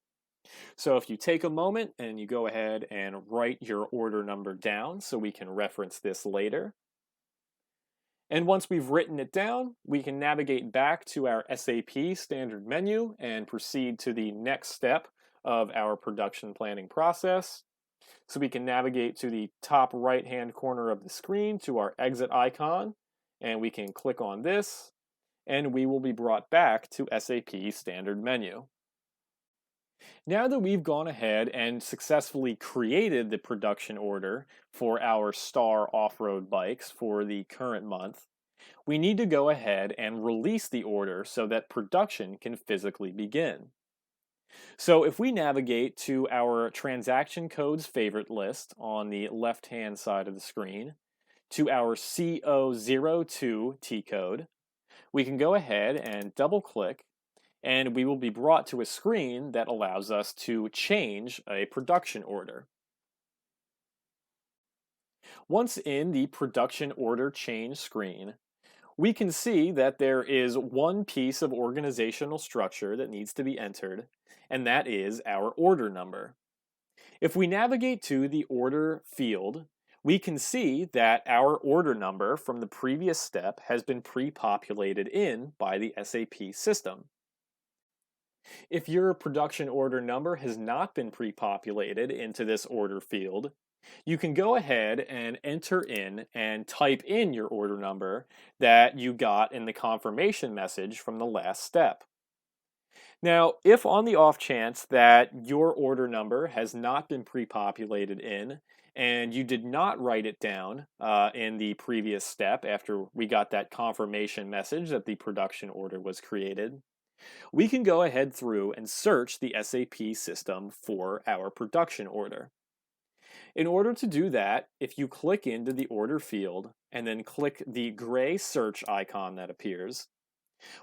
So if you take a moment and you go ahead and write your order number down so we can reference this later. And once we've written it down, we can navigate back to our SAP standard menu and proceed to the next step of our production planning process. So we can navigate to the top right-hand corner of the screen to our exit icon, and we can click on this, and we will be brought back to SAP standard menu. Now that we've gone ahead and successfully created the production order for our Star off-road bikes for the current month, we need to go ahead and release the order so that production can physically begin. So if we navigate to our transaction codes favorite list on the left-hand side of the screen, to our CO02 T code, we can go ahead and double-click, and we will be brought to a screen that allows us to change a production order. Once in the production order change screen, we can see that there is one piece of organizational structure that needs to be entered, and that is our order number. If we navigate to the order field, we can see that our order number from the previous step has been pre-populated in by the SAP system. If your production order number has not been pre-populated into this order field, you can go ahead and enter in and type in your order number that you got in the confirmation message from the last step. Now, if on the off chance that your order number has not been pre-populated in and you did not write it down in the previous step after we got that confirmation message that the production order was created, we can go ahead through and search the SAP system for our production order. In order to do that, if you click into the order field and then click the gray search icon that appears,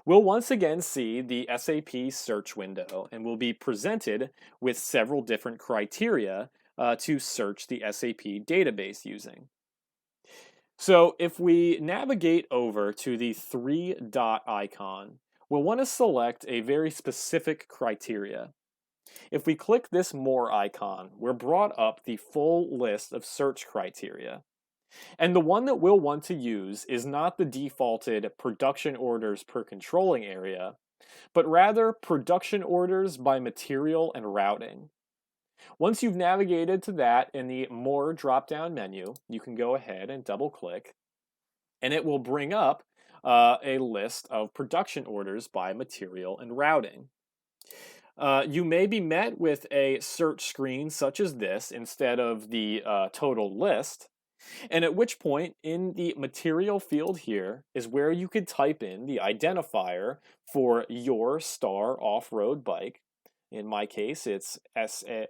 we'll once again see the SAP search window and we'll be presented with several different criteria to search the SAP database using. So if we navigate over to the three-dot icon, we'll want to select a very specific criteria. If we click this More icon, we're brought up the full list of search criteria. And the one that we'll want to use is not the defaulted production orders per controlling area, but rather production orders by material and routing. Once you've navigated to that in the More drop-down menu, you can go ahead and double-click, and it will bring up a list of production orders by material and routing. You may be met with a search screen such as this instead of the total list, and at which point in the material field here is where you could type in the identifier for your Star off-road bike. In my case, it's STAR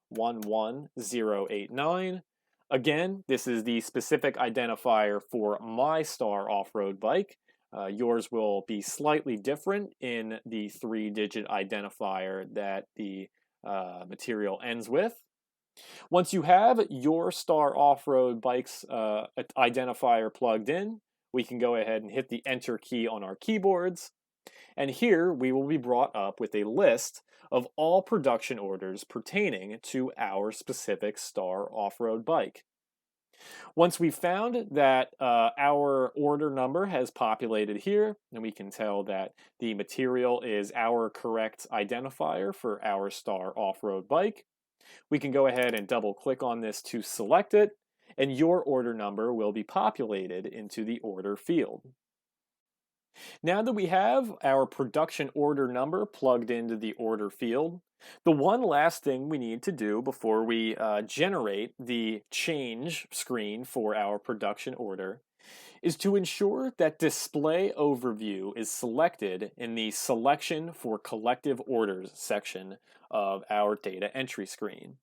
11089. Again, this is the specific identifier for my Star off-road bike. Yours will be slightly different in the three-digit identifier that the material ends with. Once you have your Star off-road bike's identifier plugged in, we can go ahead and hit the Enter key on our keyboards. And here we will be brought up with a list of all production orders pertaining to our specific Star off-road bike. Once we've found that our order number has populated here, and we can tell that the material is our correct identifier for our Star off-road bike, we can go ahead and double click on this to select it, and your order number will be populated into the order field. Now that we have our production order number plugged into the order field, the one last thing we need to do before we generate the change screen for our production order is to ensure that Display Overview is selected in the Selection for Collective Orders section of our data entry screen.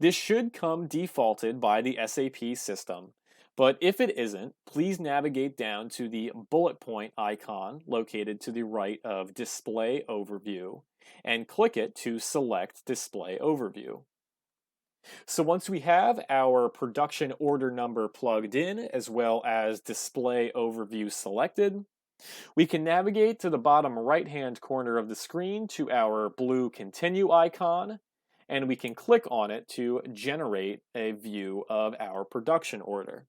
This should come defaulted by the SAP system, but if it isn't, please navigate down to the bullet point icon located to the right of Display Overview and click it to select Display Overview. So once we have our production order number plugged in as well as Display Overview selected, we can navigate to the bottom right-hand corner of the screen to our blue Continue icon, and we can click on it to generate a view of our production order.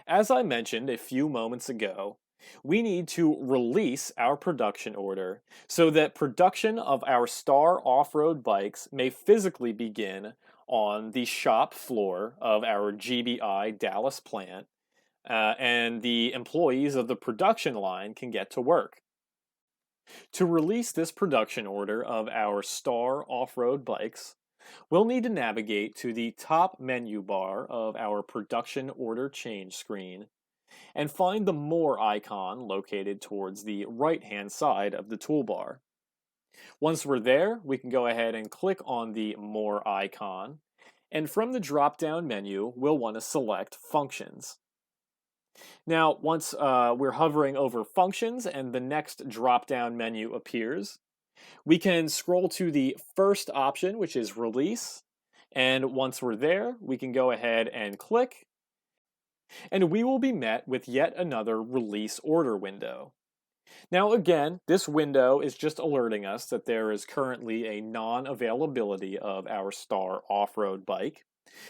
As I mentioned a few moments ago, we need to release our production order so that production of our Star off-road bikes may physically begin on the shop floor of our GBI Dallas plant, and the employees of the production line can get to work. To release this production order of our Star off-road bikes, we'll need to navigate to the top menu bar of our production order change screen and find the More icon located towards the right-hand side of the toolbar. Once we're there, we can go ahead and click on the More icon, and from the drop-down menu, we'll want to select Functions. Now, once we're hovering over Functions and the next drop-down menu appears, we can scroll to the first option, which is Release, and once we're there, we can go ahead and click, and we will be met with yet another release order window. Now again, this window is just alerting us that there is currently a non-availability of our Star off-road bike,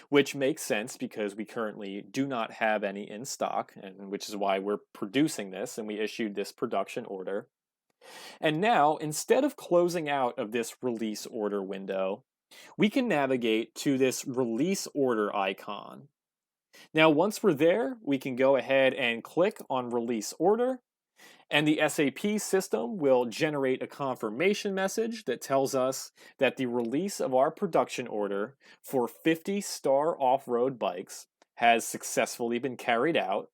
which makes sense because we currently do not have any in stock, and which is why we're producing this and we issued this production order. And now, instead of closing out of this release order window, we can navigate to this release order icon. Now, once we're there, we can go ahead and click on release order, and the SAP system will generate a confirmation message that tells us that the release of our production order for 50 Star off-road bikes has successfully been carried out.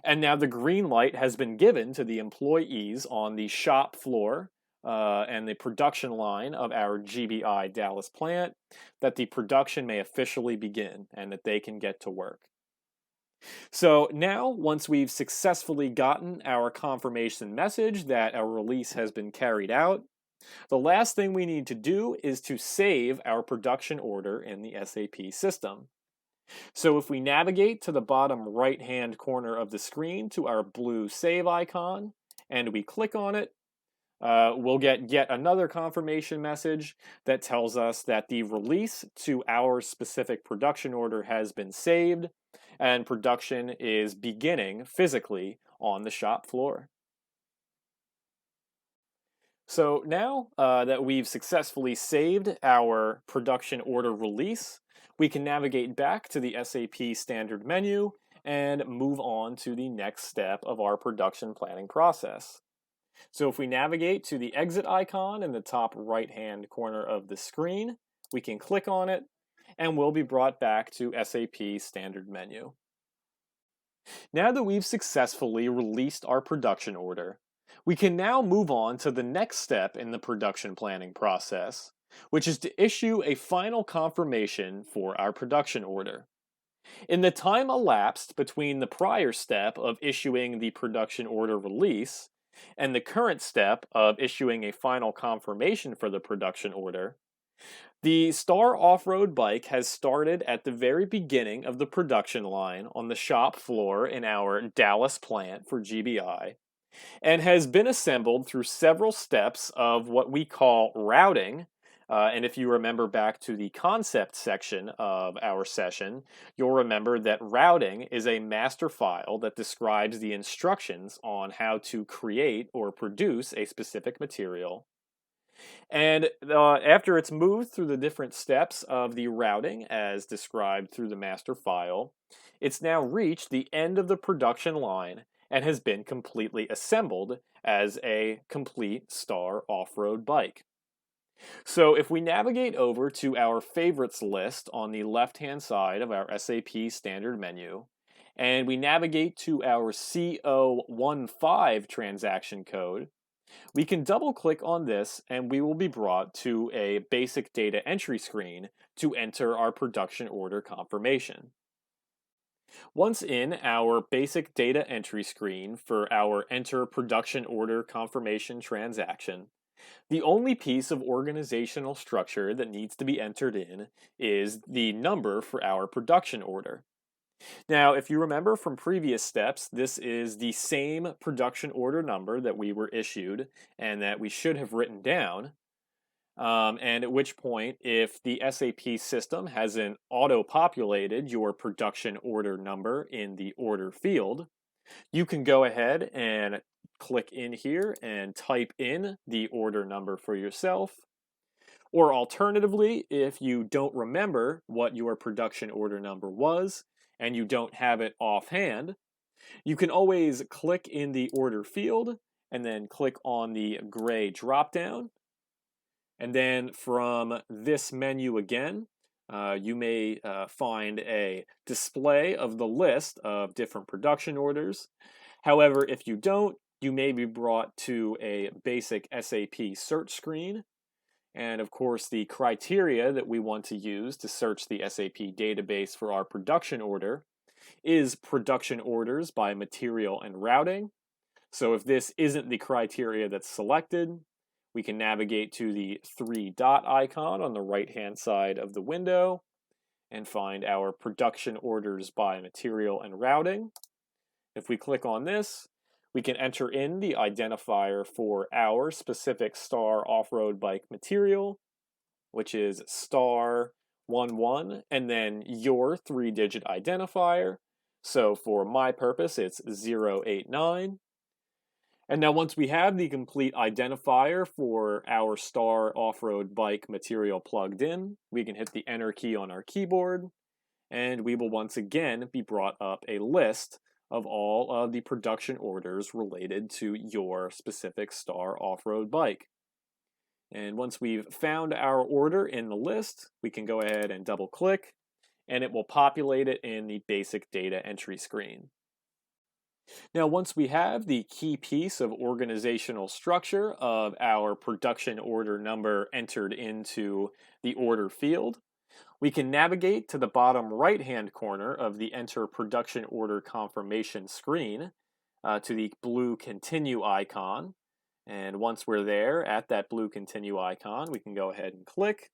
And now the green light has been given to the employees on the shop floor and the production line of our GBI Dallas plant that the production may officially begin and that they can get to work. So now, once we've successfully gotten our confirmation message that our release has been carried out, the last thing we need to do is to save our production order in the SAP system. So if we navigate to the bottom right-hand corner of the screen to our blue save icon, and we click on it, we'll get yet another confirmation message that tells us that the release to our specific production order has been saved, and production is beginning physically on the shop floor. So now that we've successfully saved our production order release, we can navigate back to the SAP standard menu and move on to the next step of our production planning process. So if we navigate to the exit icon in the top right-hand corner of the screen, we can click on it and we'll be brought back to SAP standard menu. Now that we've successfully released our production order, we can now move on to the next step in the production planning process, which is to issue a final confirmation for our production order. In the time elapsed between the prior step of issuing the production order release and the current step of issuing a final confirmation for the production order, the Star off-road bike has started at the very beginning of the production line on the shop floor in our Dallas plant for GBI, and has been assembled through several steps of what we call routing. And if you remember back to the concept section of our session, you'll remember that routing is a master file that describes the instructions on how to create or produce a specific material. And after it's moved through the different steps of the routing as described through the master file, it's now reached the end of the production line and has been completely assembled as a complete Star off-road bike. So if we navigate over to our favorites list on the left-hand side of our SAP standard menu, and we navigate to our CO15 transaction code, we can double-click on this and we will be brought to a basic data entry screen to enter our production order confirmation. Once in our basic data entry screen for our Enter Production Order Confirmation transaction, the only piece of organizational structure that needs to be entered in is the number for our production order. Now, if you remember from previous steps, this is the same production order number that we were issued and that we should have written down. And at which point, if the SAP system hasn't auto-populated your production order number in the order field, you can go ahead and click in here and type in the order number for yourself. Or alternatively, if you don't remember what your production order number was and you don't have it offhand, you can always click in the order field and then click on the gray dropdown. And then from this menu again, you may find a display of the list of different production orders. However, if you don't, you may be brought to a basic SAP search screen. And of course, the criteria that we want to use to search the SAP database for our production order is production orders by material and routing. So if this isn't the criteria that's selected, we can navigate to the three-dot icon on the right-hand side of the window and find our production orders by material and routing. If we click on this, We can enter in the identifier for our specific Star off-road bike material, which is star 11, and then your 3-digit identifier. So for my purpose, it's 089. And now once we have the complete identifier for our Star off-road bike material plugged in, we can hit the Enter key on our keyboard, and we will once again be brought up a list of all of the production orders related to your specific Star off-road bike. And once we've found our order in the list, we can go ahead and double click, and it will populate it in the basic data entry screen. Now, once we have the key piece of organizational structure of our production order number entered into the order field, we can navigate to the bottom right-hand corner of the Enter Production Order Confirmation screen to the blue Continue icon. And once we're there at that blue Continue icon, we can go ahead and click,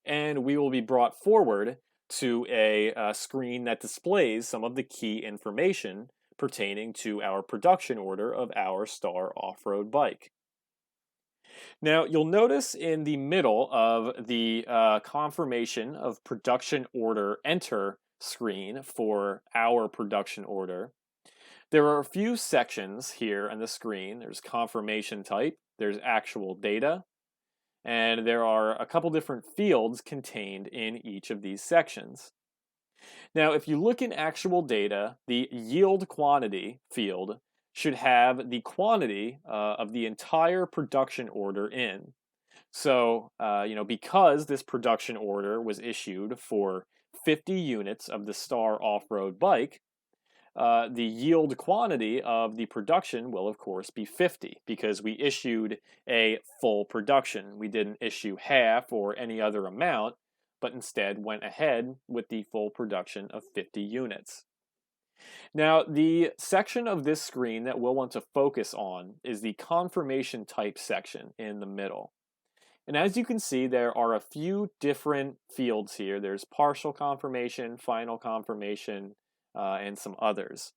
and we will be brought forward to a screen that displays some of the key information pertaining to our production order of our Star off-road bike. Now, you'll notice in the middle of the confirmation of production order enter screen for our production order, there are a few sections here on the screen. There's confirmation type, there's actual data, and there are a couple different fields contained in each of these sections. Now, if you look in actual data, the yield quantity field should have the quantity of the entire production order in. So, because this production order was issued for 50 units of the Star off-road bike, the yield quantity of the production will, of course, be 50 because we issued a full production. We didn't issue half or any other amount, but instead went ahead with the full production of 50 units. Now, the section of this screen that we'll want to focus on is the confirmation type section in the middle. And as you can see, there are a few different fields here. There's partial confirmation, final confirmation, and some others.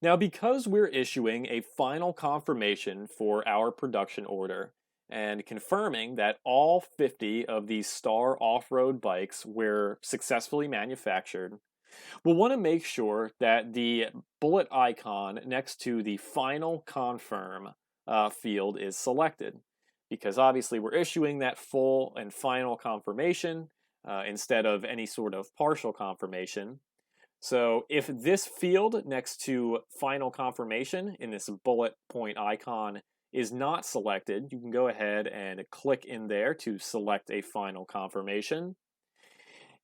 Now, because we're issuing a final confirmation for our production order and confirming that all 50 of these Star off-road bikes were successfully manufactured, we'll want to make sure that the bullet icon next to the final confirm field is selected, because obviously we're issuing that full and final confirmation instead of any sort of partial confirmation. So if this field next to final confirmation in this bullet point icon is not selected, you can go ahead and click in there to select a final confirmation.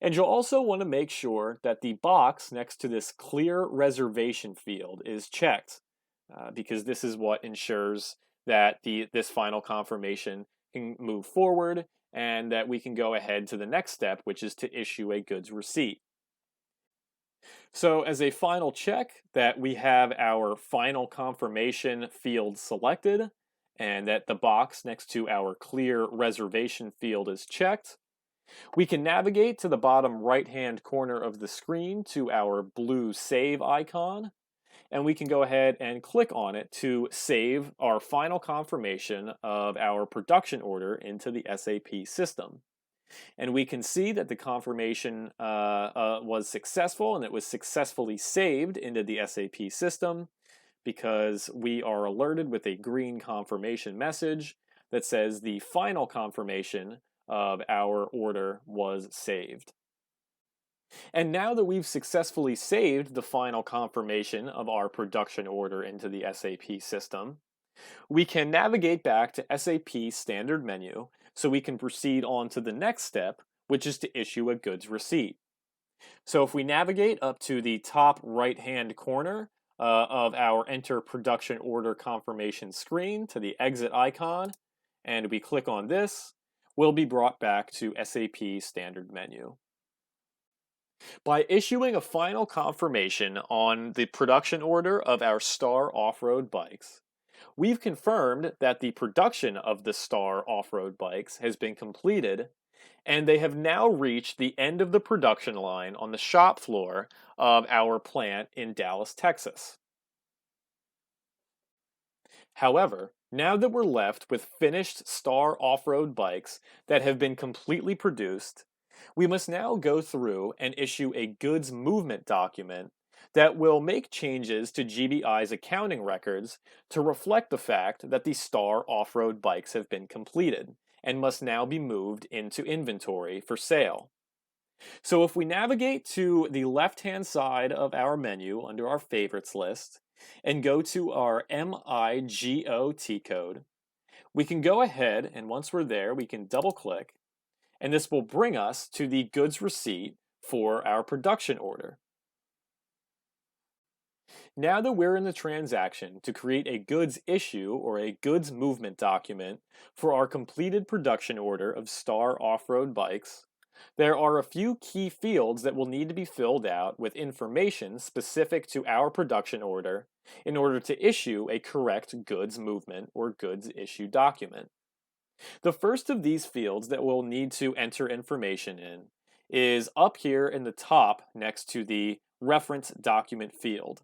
And you'll also want to make sure that the box next to this clear reservation field is checked, because this is what ensures that this final confirmation can move forward and that we can go ahead to the next step, which is to issue a goods receipt. So as a final check that we have our final confirmation field selected and that the box next to our clear reservation field is checked, we can navigate to the bottom right-hand corner of the screen to our blue save icon, and we can go ahead and click on it to save our final confirmation of our production order into the SAP system. And we can see that the confirmation was successful, and it was successfully saved into the SAP system because we are alerted with a green confirmation message that says the final confirmation of our order was saved. And now that we've successfully saved the final confirmation of our production order into the SAP system, we can navigate back to SAP Standard Menu so we can proceed on to the next step, which is to issue a goods receipt. So if we navigate up to the top right-hand corner of our Enter Production Order Confirmation screen to the exit icon, and we click on this, we'll be brought back to SAP Standard Menu. By issuing a final confirmation on the production order of our Star off-road bikes, we've confirmed that the production of the Star off-road bikes has been completed, and they have now reached the end of the production line on the shop floor of our plant in Dallas, Texas. However, now that we're left with finished Star off-road bikes that have been completely produced, we must now go through and issue a goods movement document that will make changes to GBI's accounting records to reflect the fact that the Star off-road bikes have been completed and must now be moved into inventory for sale. So if we navigate to the left-hand side of our menu under our favorites list and go to our MIGOT code, we can go ahead and once we're there, we can double click and this will bring us to the goods receipt for our production order. Now that we're in the transaction to create a goods issue or a goods movement document for our completed production order of Star off-road bikes, there are a few key fields that will need to be filled out with information specific to our production order in order to issue a correct goods movement or goods issue document. The first of these fields that we'll need to enter information in is up here in the top next to the reference document field.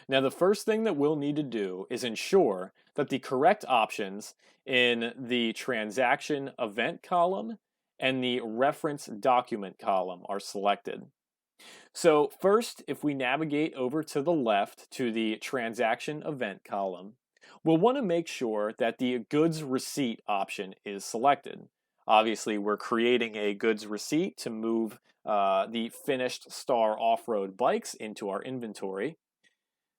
Now, the first thing that we'll need to do is ensure that the correct options in the transaction event column and the reference document column are selected. So first, if we navigate over to the left to the transaction event column, we'll want to make sure that the goods receipt option is selected. Obviously, we're creating a goods receipt to move the finished Star off-road bikes into our inventory.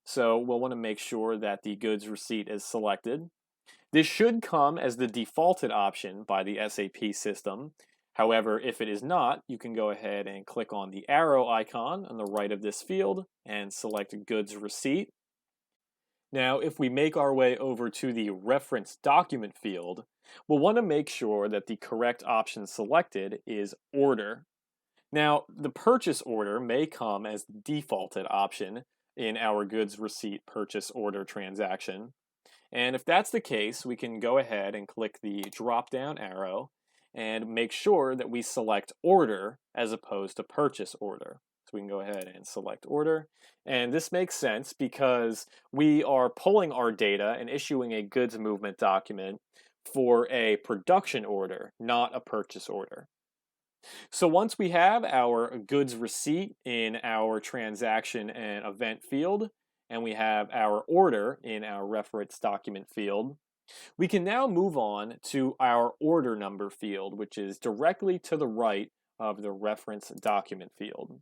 So we'll want to make sure that the goods receipt is selected. This should come as the defaulted option by the SAP system. However, if it is not, you can go ahead and click on the arrow icon on the right of this field and select goods receipt. Now, if we make our way over to the reference document field, we'll want to make sure that the correct option selected is order. Now, the purchase order may come as the defaulted option in our goods receipt purchase order transaction. And if that's the case, we can go ahead and click the drop down arrow and make sure that we select order as opposed to purchase order. So we can go ahead and select order. And this makes sense because we are pulling our data and issuing a goods movement document for a production order, not a purchase order. So once we have our goods receipt in our transaction and event field, and we have our order in our reference document field, we can now move on to our order number field, which is directly to the right of the reference document field.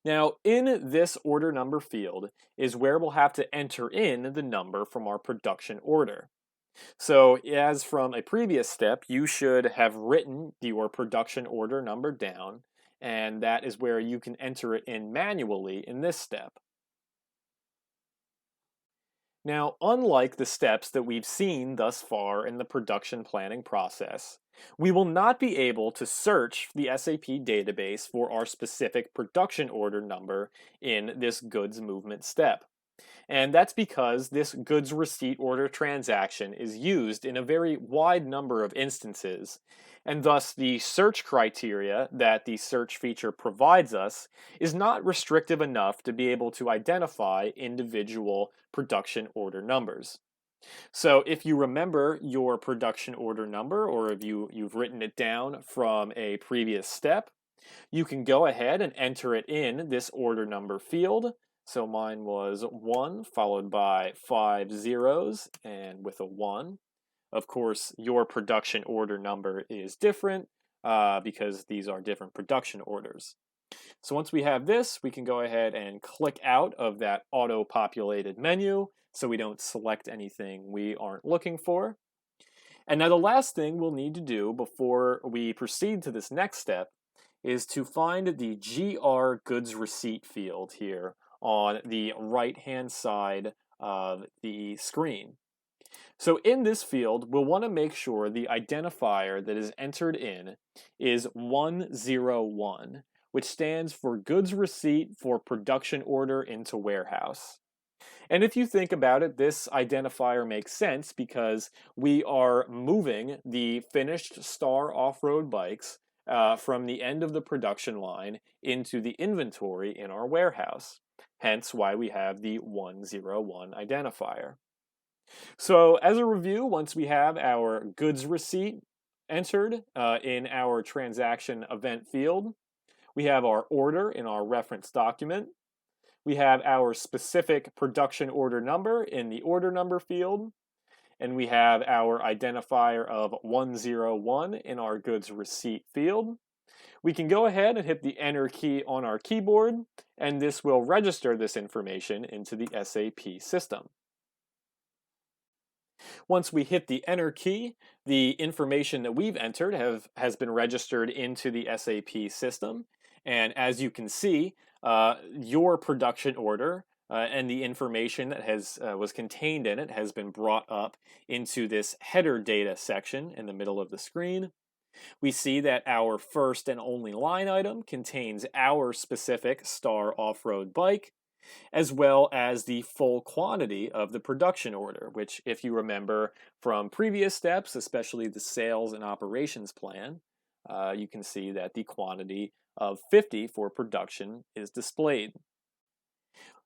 Now, in this order number field is where we'll have to enter in the number from our production order. So, as from a previous step, you should have written your production order number down, and that is where you can enter it in manually in this step. Now, unlike the steps that we've seen thus far in the production planning process, we will not be able to search the SAP database for our specific production order number in this goods movement step. And that's because this goods receipt order transaction is used in a very wide number of instances, and thus the search criteria that the search feature provides us is not restrictive enough to be able to identify individual production order numbers. So if you remember your production order number, or if you've written it down from a previous step, you can go ahead and enter it in this order number field. So mine was 1 followed by 5 zeros and with a 1. Of course, your production order number is different because these are different production orders. So once we have this, we can go ahead and click out of that auto-populated menu so we don't select anything we aren't looking for. And now the last thing we'll need to do before we proceed to this next step is to find the GR goods receipt field here on the right-hand side of the screen. So in this field, we'll want to make sure the identifier that is entered in is 101, which stands for goods receipt for production order into warehouse. And if you think about it, this identifier makes sense because we are moving the finished Star off-road bikes from the end of the production line into the inventory in our warehouse. Hence why we have the 101 identifier. So as a review, once we have our goods receipt entered in our transaction event field, we have our order in our reference document. We have our specific production order number in the order number field, and we have our identifier of 101 in our goods receipt field. We can go ahead and hit the enter key on our keyboard, and this will register this information into the SAP system. Once we hit the enter key, the information that we've entered has been registered into the SAP system. And as you can see, your production order and the information that was contained in it has been brought up into this header data section in the middle of the screen. We see that our first and only line item contains our specific Star off-road bike, as well as the full quantity of the production order, which, if you remember from previous steps, especially the sales and operations plan, you can see that the quantity of 50 for production is displayed.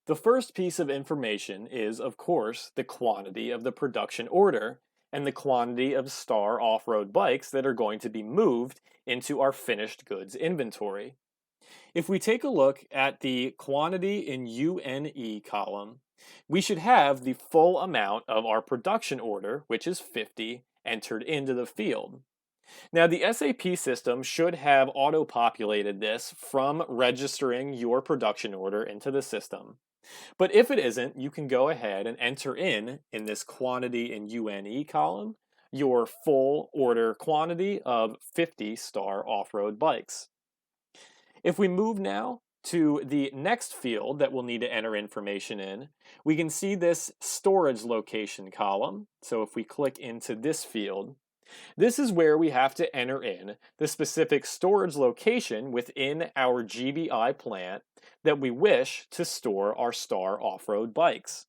The first piece of information is, of course, the quantity of the production order and the quantity of Star off-road bikes that are going to be moved into our finished goods inventory. If we take a look at the quantity in UNE column, we should have the full amount of our production order, which is 50, entered into the field. Now, the SAP system should have auto-populated this from registering your production order into the system. But if it isn't, you can go ahead and enter in this quantity in UNE column, your full order quantity of 50 Star off-road bikes. If we move now to the next field that we'll need to enter information in, we can see this storage location column. So if we click into this field, this is where we have to enter in the specific storage location within our GBI plant that we wish to store our Star off-road bikes.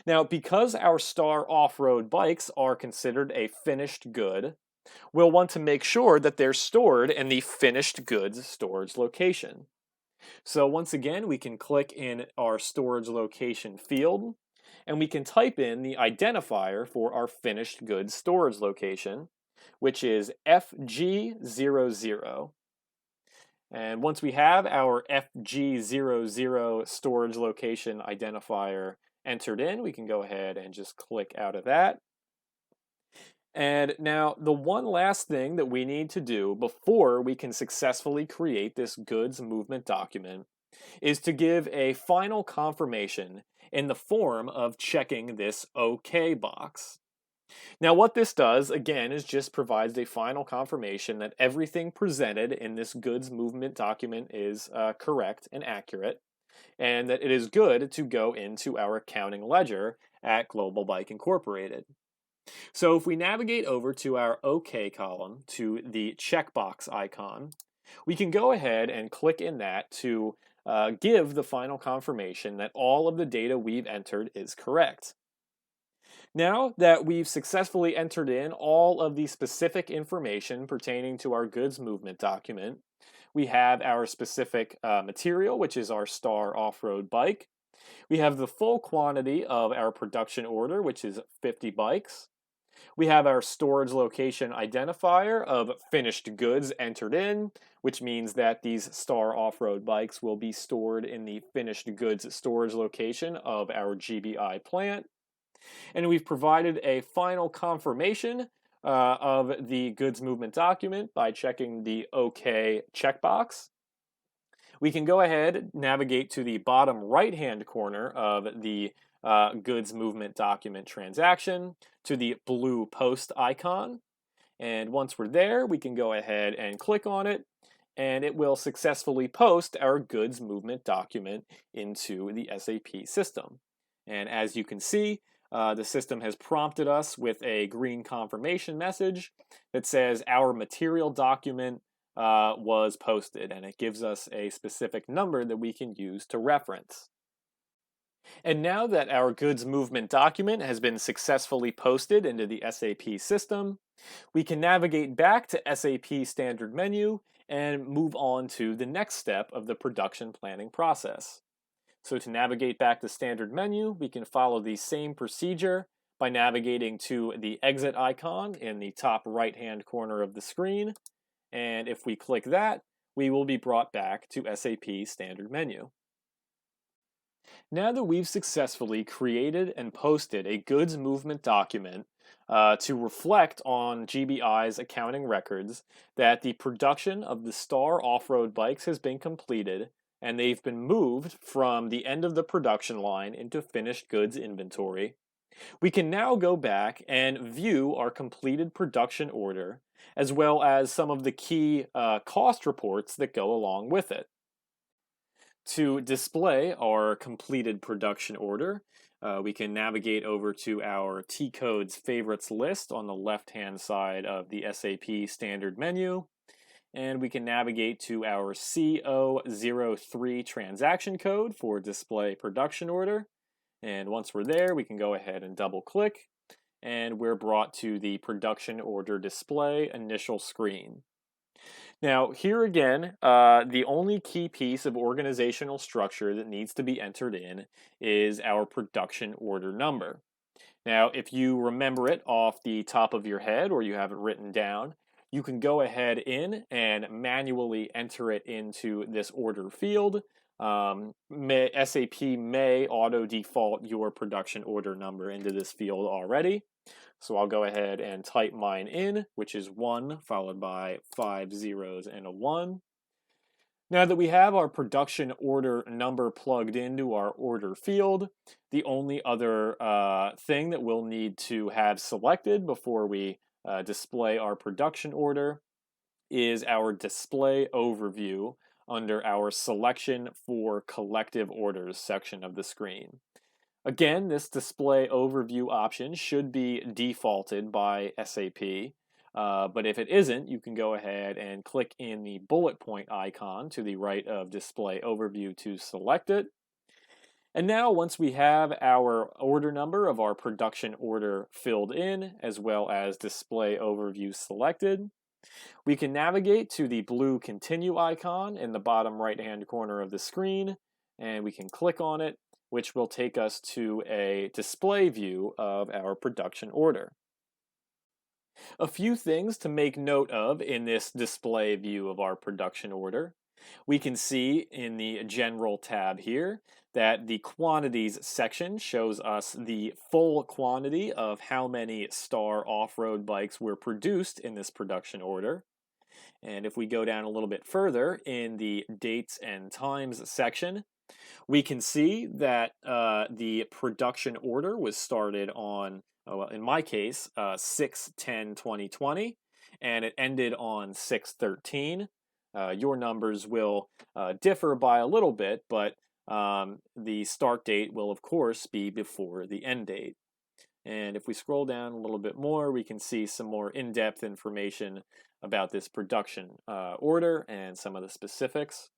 Now, because our Star off-road bikes are considered a finished good, we'll want to make sure that they're stored in the finished goods storage location. So once again, we can click in our storage location field, and we can type in the identifier for our finished goods storage location, which is FG00. And once we have our FG00 storage location identifier entered in, we can go ahead and just click out of that. And now, the one last thing that we need to do before we can successfully create this goods movement document is to give a final confirmation in the form of checking this OK box. Now, what this does, again, is just provides a final confirmation that everything presented in this goods movement document is correct and accurate, and that it is good to go into our accounting ledger at Global Bike Incorporated. So if we navigate over to our OK column, to the checkbox icon, we can go ahead and click in that to give the final confirmation that all of the data we've entered is correct. Now that we've successfully entered in all of the specific information pertaining to our goods movement document, we have our specific material, which is our Star off-road bike. We have the full quantity of our production order, which is 50 bikes. We have our storage location identifier of finished goods entered in, which means that these Star off-road bikes will be stored in the finished goods storage location of our GBI plant. And we've provided a final confirmation of the goods movement document by checking the OK checkbox. We can go ahead, navigate to the bottom right-hand corner of the goods movement document transaction to the blue post icon. And once we're there, we can go ahead and click on it, and it will successfully post our goods movement document into the SAP system. And as you can see, the system has prompted us with a green confirmation message that says our material document was posted, and it gives us a specific number that we can use to reference. And now that our goods movement document has been successfully posted into the SAP system, we can navigate back to SAP Standard Menu and move on to the next step of the production planning process. So to navigate back to Standard Menu, we can follow the same procedure by navigating to the exit icon in the top right-hand corner of the screen. And if we click that, we will be brought back to SAP Standard Menu. Now that we've successfully created and posted a goods movement document to reflect on GBI's accounting records that the production of the Star off-road bikes has been completed and they've been moved from the end of the production line into finished goods inventory, we can now go back and view our completed production order as well as some of the key cost reports that go along with it. To display our completed production order, we can navigate over to our T-Codes favorites list on the left-hand side of the SAP standard menu, and we can navigate to our CO03 transaction code for display production order. And once we're there, we can go ahead and double-click, and we're brought to the production order display initial screen. Now, here again, the only key piece of organizational structure that needs to be entered in is our production order number. Now, if you remember it off the top of your head or you have it written down, you can go ahead in and manually enter it into this order field. SAP may auto default your production order number into this field already. So I'll go ahead and type mine in, which is 1 followed by 5 zeros and a 1. Now that we have our production order number plugged into our order field, the only other thing that we'll need to have selected before we display our production order is our display overview under our selection for collective orders section of the screen. Again, this display overview option should be defaulted by SAP, but if it isn't, you can go ahead and click in the bullet point icon to the right of display overview to select it. And now once we have our order number of our production order filled in, as well as display overview selected, we can navigate to the blue continue icon in the bottom right-hand corner of the screen, and we can click on it, which will take us to a display view of our production order. A few things to make note of in this display view of our production order. We can see in the General tab here that the Quantities section shows us the full quantity of how many Star off-road bikes were produced in this production order. And if we go down a little bit further in the Dates and Times section, we can see that the production order was started on, well, in my case, 6/10/2020, and it ended on 6/13. Your numbers will differ by a little bit, but the start date will, of course, be before the end date. And if we scroll down a little bit more, we can see some more in-depth information about this production order and some of the specifics.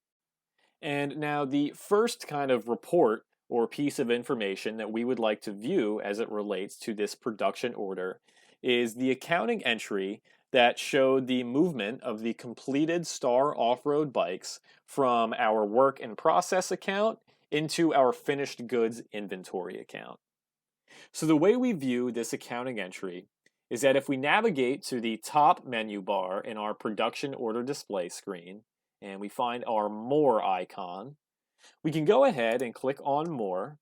And now the first kind of report or piece of information that we would like to view as it relates to this production order is the accounting entry that showed the movement of the completed Star off-road bikes from our work in process account into our finished goods inventory account. So the way we view this accounting entry is that if we navigate to the top menu bar in our production order display screen, and we find our More icon, we can go ahead and click on More.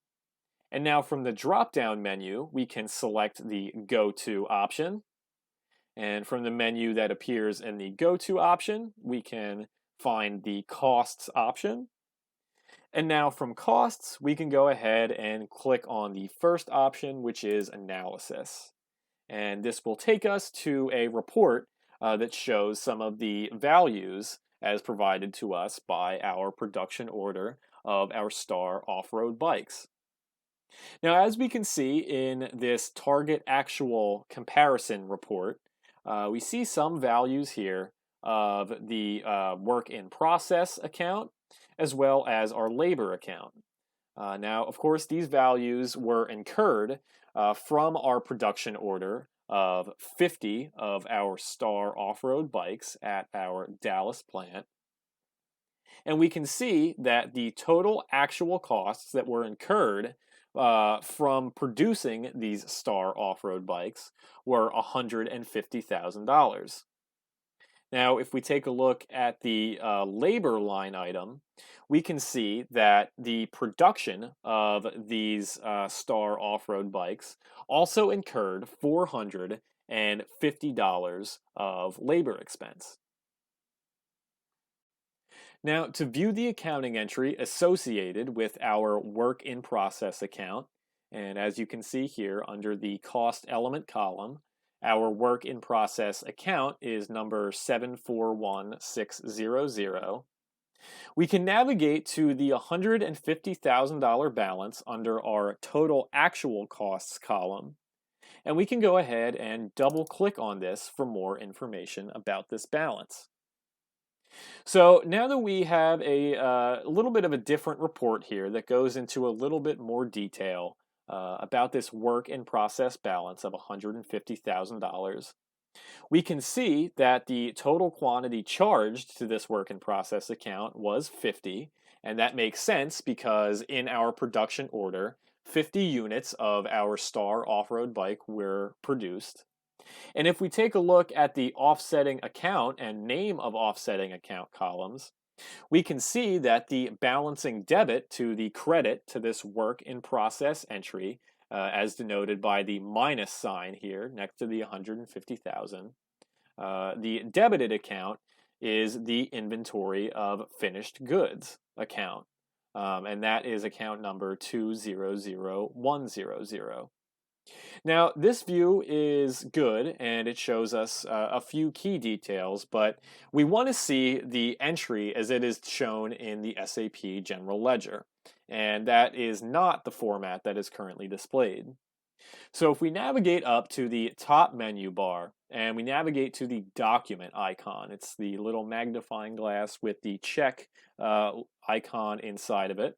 And now from the drop-down menu, we can select the Go To option. And from the menu that appears in the Go To option, we can find the Costs option. And now from Costs, we can go ahead and click on the first option, which is Analysis. And this will take us to a report that shows some of the values as provided to us by our production order of our Star off-road bikes. Now, as we can see in this target actual comparison report, we see some values here of the work in process account as well as our labor account. Now, of course, these values were incurred from our production order of 50 of our Star off-road bikes at our Dallas plant. And we can see that the total actual costs that were incurred from producing these Star off-road bikes were $150,000. Now, if we take a look at the labor line item, we can see that the production of these Star off-road bikes also incurred $450 of labor expense. Now, to view the accounting entry associated with our work in process account, and as you can see here under the cost element column, our work in process account is number 741600. We can navigate to the $150,000 balance under our total actual costs column, and we can go ahead and double click on this for more information about this balance. So now that we have a little bit of a different report here that goes into a little bit more detail about this work in process balance of $150,000, we can see that the total quantity charged to this work in process account was 50, and that makes sense because in our production order, 50 units of our Star off-road bike were produced. And if we take a look at the offsetting account and name of offsetting account columns, we can see that the balancing debit to the credit to this work in process entry, as denoted by the minus sign here next to the 150,000, the debited account is the inventory of finished goods account, and that is account number 200100. Now, this view is good and it shows us a few key details, but we want to see the entry as it is shown in the SAP General Ledger, and that is not the format that is currently displayed. So if we navigate up to the top menu bar and we navigate to the document icon, it's the little magnifying glass with the check icon inside of it,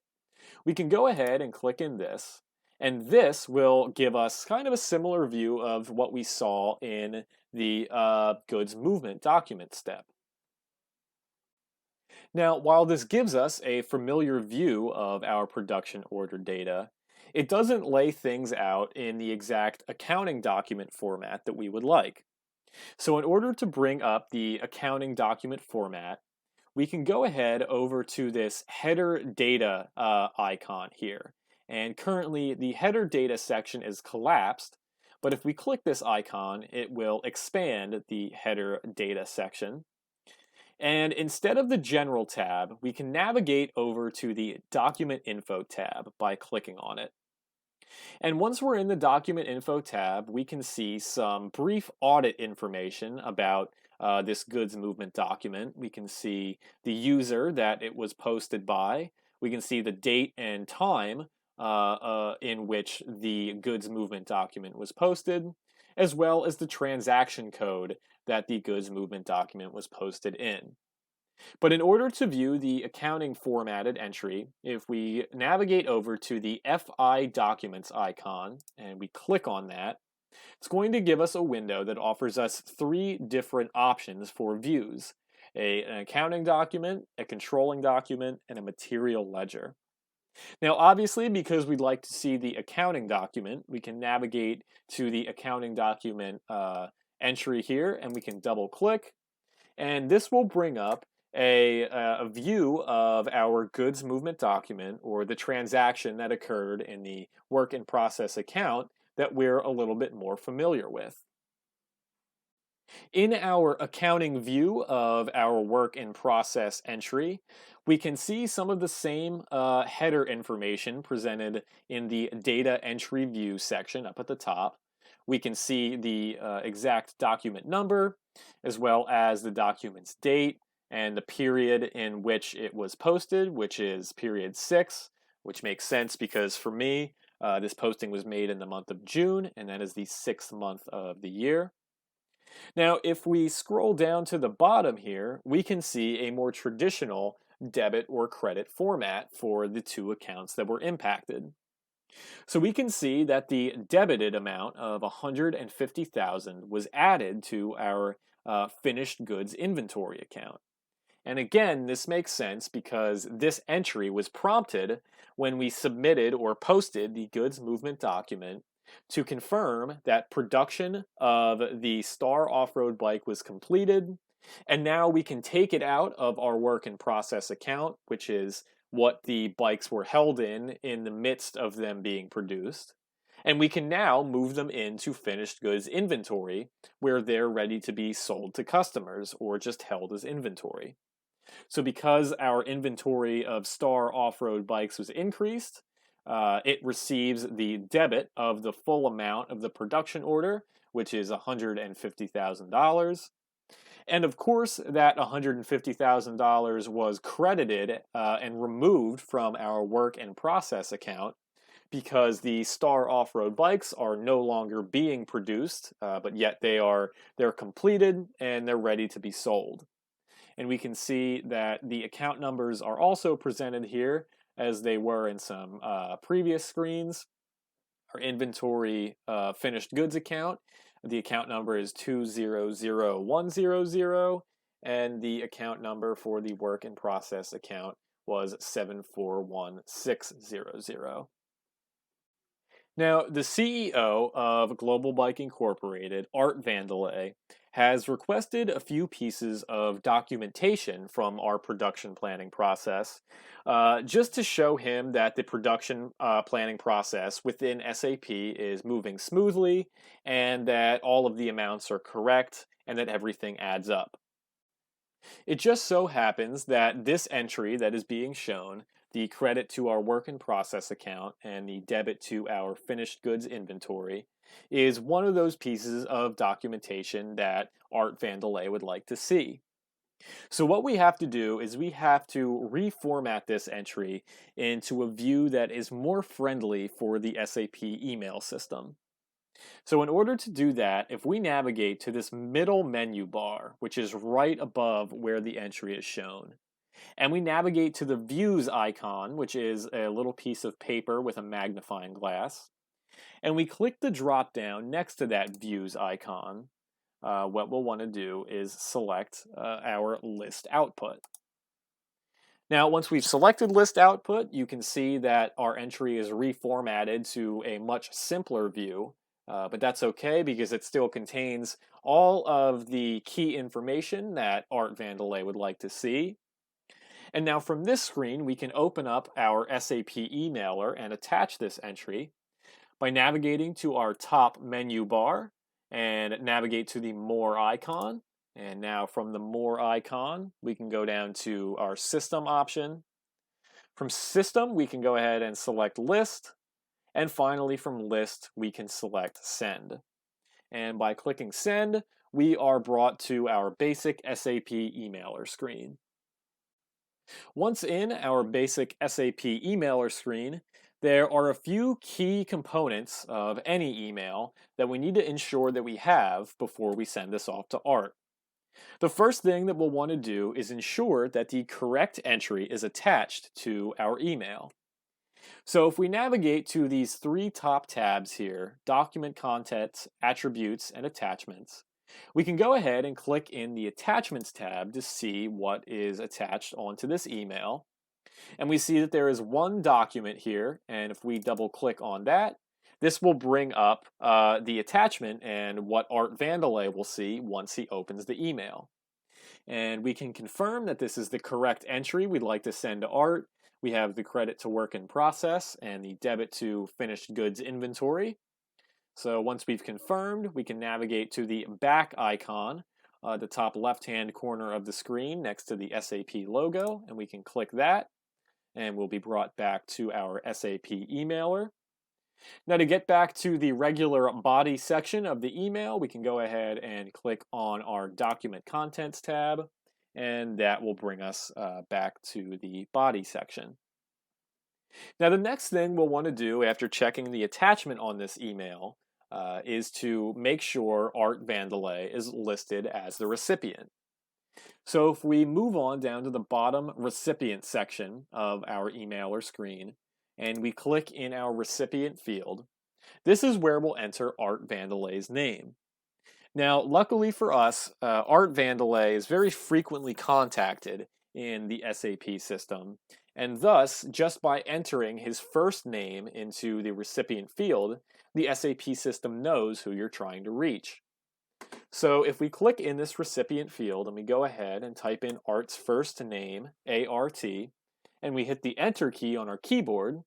we can go ahead and click in this. And this will give us kind of a similar view of what we saw in the goods movement document step. Now, while this gives us a familiar view of our production order data, it doesn't lay things out in the exact accounting document format that we would like. So in order to bring up the accounting document format, we can go ahead over to this header data icon here. And currently the header data section is collapsed, but if we click this icon, it will expand the header data section. And instead of the General tab, we can navigate over to the Document Info tab by clicking on it. And once we're in the Document Info tab, we can see some brief audit information about this goods movement document. We can see the user that it was posted by. We can see the date and time in which the goods movement document was posted, as well as the transaction code that the goods movement document was posted in. But in order to view the accounting formatted entry, if we navigate over to the FI Documents icon and we click on that, it's going to give us a window that offers us three different options for views: an accounting document, a controlling document, and a material ledger. Now, obviously, because we'd like to see the accounting document, we can navigate to the accounting document entry here, and we can double click, and this will bring up a view of our goods movement document, or the transaction that occurred in the work in process account that we're a little bit more familiar with. In our accounting view of our work in process entry, we can see some of the same header information presented in the data entry view section up at the top. We can see the exact document number, as well as the document's date and the period in which it was posted, which is period 6, which makes sense because for me, this posting was made in the month of June, and that is the 6th month of the year. Now, if we scroll down to the bottom here, we can see a more traditional debit or credit format for the two accounts that were impacted. So we can see that the debited amount of $150,000 was added to our finished goods inventory account. And again, this makes sense because this entry was prompted when we submitted or posted the goods movement document to confirm that production of the Star off-road bike was completed, and now we can take it out of our work in process account, which is what the bikes were held in the midst of them being produced. And we can now move them into finished goods inventory where they're ready to be sold to customers or just held as inventory. So because our inventory of Star off-road bikes was increased, it receives the debit of the full amount of the production order, which is $150,000. And of course, that $150,000 was credited and removed from our work in process account because the Star off-road bikes are no longer being produced, but yet they're completed and they're ready to be sold. And we can see that the account numbers are also presented here as they were in some previous screens. Our inventory finished goods account, the account number is 200100, and the account number for the work in process account was 741600. Now, the CEO of Global Bike Incorporated, Art Vandelay, has requested a few pieces of documentation from our production planning process, just to show him that the production planning process within SAP is moving smoothly and that all of the amounts are correct and that everything adds up. It just so happens that this entry that is being shown, the credit to our work in process account and the debit to our finished goods inventory, is one of those pieces of documentation that Art Vandelay would like to see. So what we have to do is we have to reformat this entry into a view that is more friendly for the SAP email system. So in order to do that, if we navigate to this middle menu bar, which is right above where the entry is shown, and we navigate to the Views icon, which is a little piece of paper with a magnifying glass, and we click the drop down next to that Views icon, what we'll want to do is select our list output. Now, once we've selected list output, you can see that our entry is reformatted to a much simpler view, but that's okay because it still contains all of the key information that Art Vandelay would like to see. And now from this screen, we can open up our SAP emailer and attach this entry by navigating to our top menu bar and navigate to the More icon. And now from the More icon, we can go down to our System option. From System, we can go ahead and select List. And finally, from List, we can select Send. And by clicking Send, we are brought to our basic SAP emailer screen. Once in our basic SAP emailer screen, there are a few key components of any email that we need to ensure that we have before we send this off to Art. The first thing that we'll want to do is ensure that the correct entry is attached to our email. So if we navigate to these three top tabs here, Document Contents, Attributes, and Attachments, we can go ahead and click in the Attachments tab to see what is attached onto this email. And we see that there is one document here, and if we double click on that, this will bring up the attachment and what Art Vandelay will see once he opens the email. And we can confirm that this is the correct entry we'd like to send to Art. We have the credit to work in process and the debit to finished goods inventory. So once we've confirmed, we can navigate to the back icon, the top left-hand corner of the screen next to the SAP logo, and we can click that, and we'll be brought back to our SAP emailer. Now to get back to the regular body section of the email, we can go ahead and click on our Document Contents tab, and that will bring us back to the body section. Now the next thing we'll want to do after checking the attachment on this email is to make sure Art Vandelay is listed as the recipient. So if we move on down to the bottom recipient section of our emailer screen, and we click in our recipient field, this is where we'll enter Art Vandelay's name. Now, luckily for us, Art Vandelay is very frequently contacted in the SAP system, and thus, just by entering his first name into the recipient field, the SAP system knows who you're trying to reach. So if we click in this recipient field and we go ahead and type in Art's first name, A-R-T, and we hit the Enter key on our keyboard,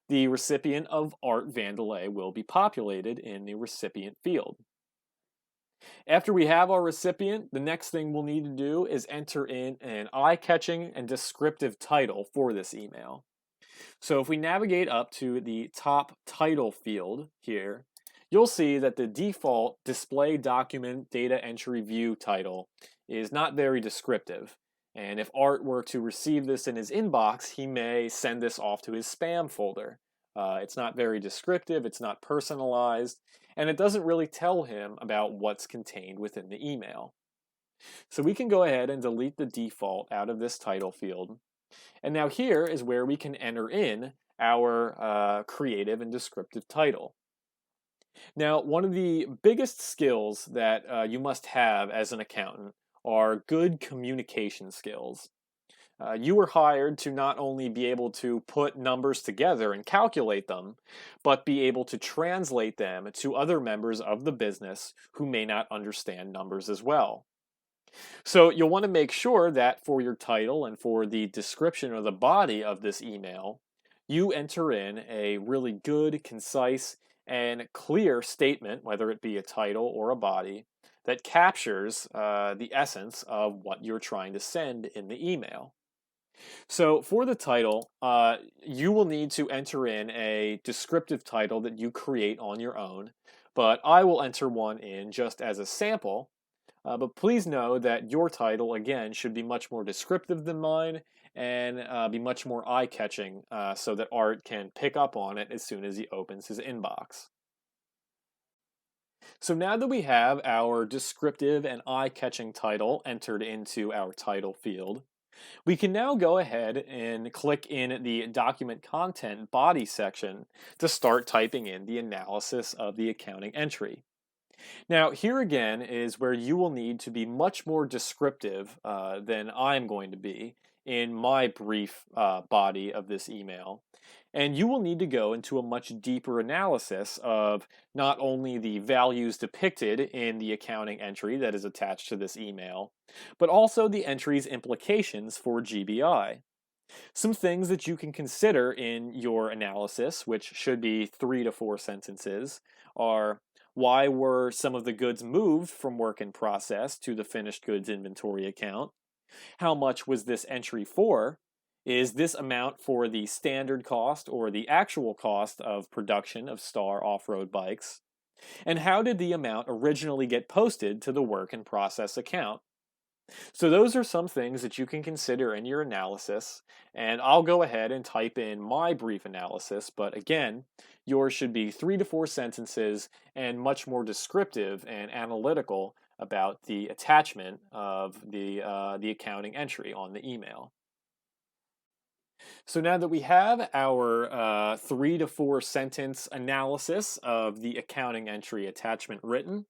the recipient of Art Vandelay will be populated in the recipient field. After we have our recipient, the next thing we'll need to do is enter in an eye-catching and descriptive title for this email. So if we navigate up to the top title field here, you'll see that the default display document data entry view title is not very descriptive. And if Art were to receive this in his inbox, he may send this off to his spam folder. It's not very descriptive, it's not personalized, and it doesn't really tell him about what's contained within the email. So we can go ahead and delete the default out of this title field. And now here is where we can enter in our creative and descriptive title. Now, one of the biggest skills that you must have as an accountant are good communication skills. You were hired to not only be able to put numbers together and calculate them, but be able to translate them to other members of the business who may not understand numbers as well. So you'll want to make sure that for your title and for the description or the body of this email, you enter in a really good, concise, and clear statement, whether it be a title or a body, that captures the essence of what you're trying to send in the email. So for the title, you will need to enter in a descriptive title that you create on your own, but I will enter one in just as a sample. But please know that your title, again, should be much more descriptive than mine and be much more eye-catching so that Art can pick up on it as soon as he opens his inbox. So now that we have our descriptive and eye-catching title entered into our title field, we can now go ahead and click in the document content body section to start typing in the analysis of the accounting entry. Now, here again is where you will need to be much more descriptive than I'm going to be in my brief body of this email. And you will need to go into a much deeper analysis of not only the values depicted in the accounting entry that is attached to this email, but also the entry's implications for GBI. Some things that you can consider in your analysis, which should be 3 to 4 sentences, are why were some of the goods moved from work in process to the finished goods inventory account? How much was this entry for? Is this amount for the standard cost or the actual cost of production of Star off-road bikes? And how did the amount originally get posted to the work in process account? So those are some things that you can consider in your analysis, and I'll go ahead and type in my brief analysis, but again, yours should be 3 to 4 sentences and much more descriptive and analytical about the attachment of the accounting entry on the email. So now that we have our 3 to 4 sentence analysis of the accounting entry attachment written,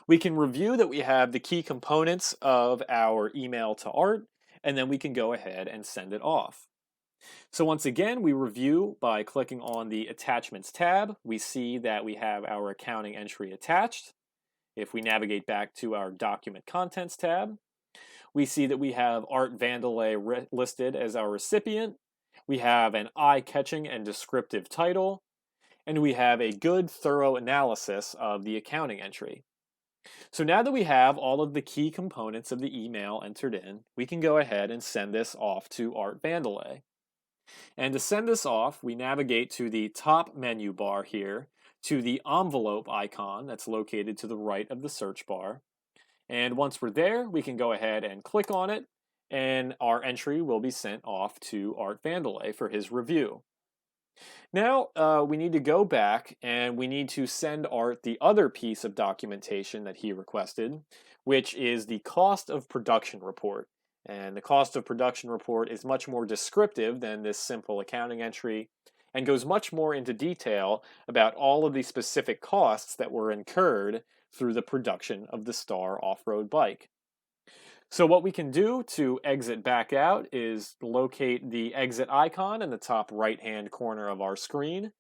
we can review that we have the key components of our email to Art, and then we can go ahead and send it off. So once again, we review by clicking on the Attachments tab. We see that we have our accounting entry attached. If we navigate back to our Document Contents tab, we see that we have Art Vandelay listed as our recipient. We have an eye-catching and descriptive title, and we have a good, thorough analysis of the accounting entry. So now that we have all of the key components of the email entered in, we can go ahead and send this off to Art Vandelay. And to send this off, we navigate to the top menu bar here to the envelope icon that's located to the right of the search bar. And once we're there, we can go ahead and click on it, and our entry will be sent off to Art Vandelay for his review. Now we need to go back and we need to send Art the other piece of documentation that he requested, which is the cost of production report. And the cost of production report is much more descriptive than this simple accounting entry and goes much more into detail about all of the specific costs that were incurred through the production of the Star off-road bike. So what we can do to exit back out is locate the exit icon in the top right-hand corner of our screen,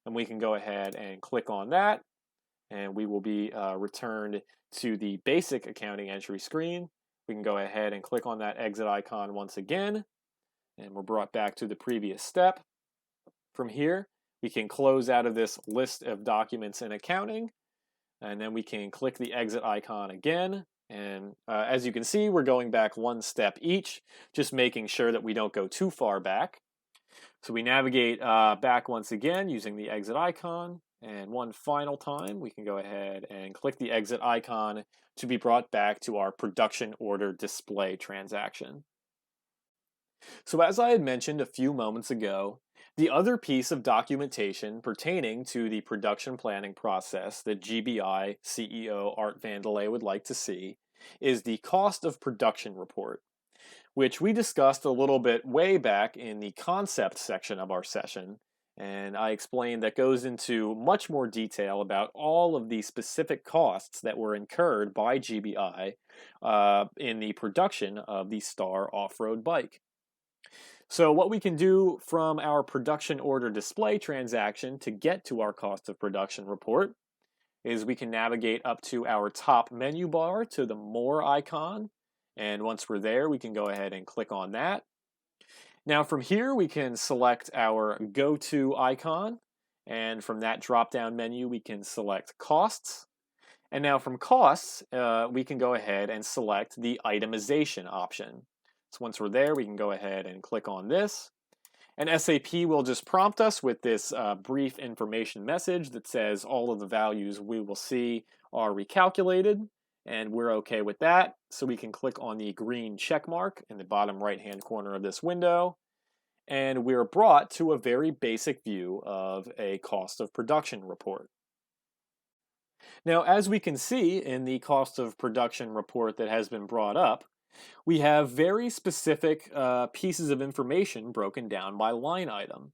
and we can go ahead and click on that, and we will be returned to the basic accounting entry screen. We can go ahead and click on that exit icon once again, and we're brought back to the previous step. From here, we can close out of this list of documents in accounting, and then we can click the exit icon again. And as you can see, we're going back one step each, just making sure that we don't go too far back. So we navigate back once again using the exit icon. And one final time, we can go ahead and click the exit icon to be brought back to our production order display transaction. So as I had mentioned a few moments ago, the other piece of documentation pertaining to the production planning process that GBI CEO Art Vandelay would like to see is the cost of production report, which we discussed a little bit way back in the concept section of our session. And I explained that goes into much more detail about all of the specific costs that were incurred by GBI in the production of the Star off-road bike. So what we can do from our production order display transaction to get to our cost of production report is we can navigate up to our top menu bar to the More icon. And once we're there, we can go ahead and click on that. Now from here, we can select our Go To icon. And from that drop-down menu, we can select Costs. And now from Costs, we can go ahead and select the Itemization option. So once we're there, we can go ahead and click on this. And SAP will just prompt us with this brief information message that says all of the values we will see are recalculated, and we're okay with that. So we can click on the green check mark in the bottom right-hand corner of this window, and we're brought to a very basic view of a cost of production report. Now, as we can see in the cost of production report that has been brought up, we have very specific pieces of information broken down by line item.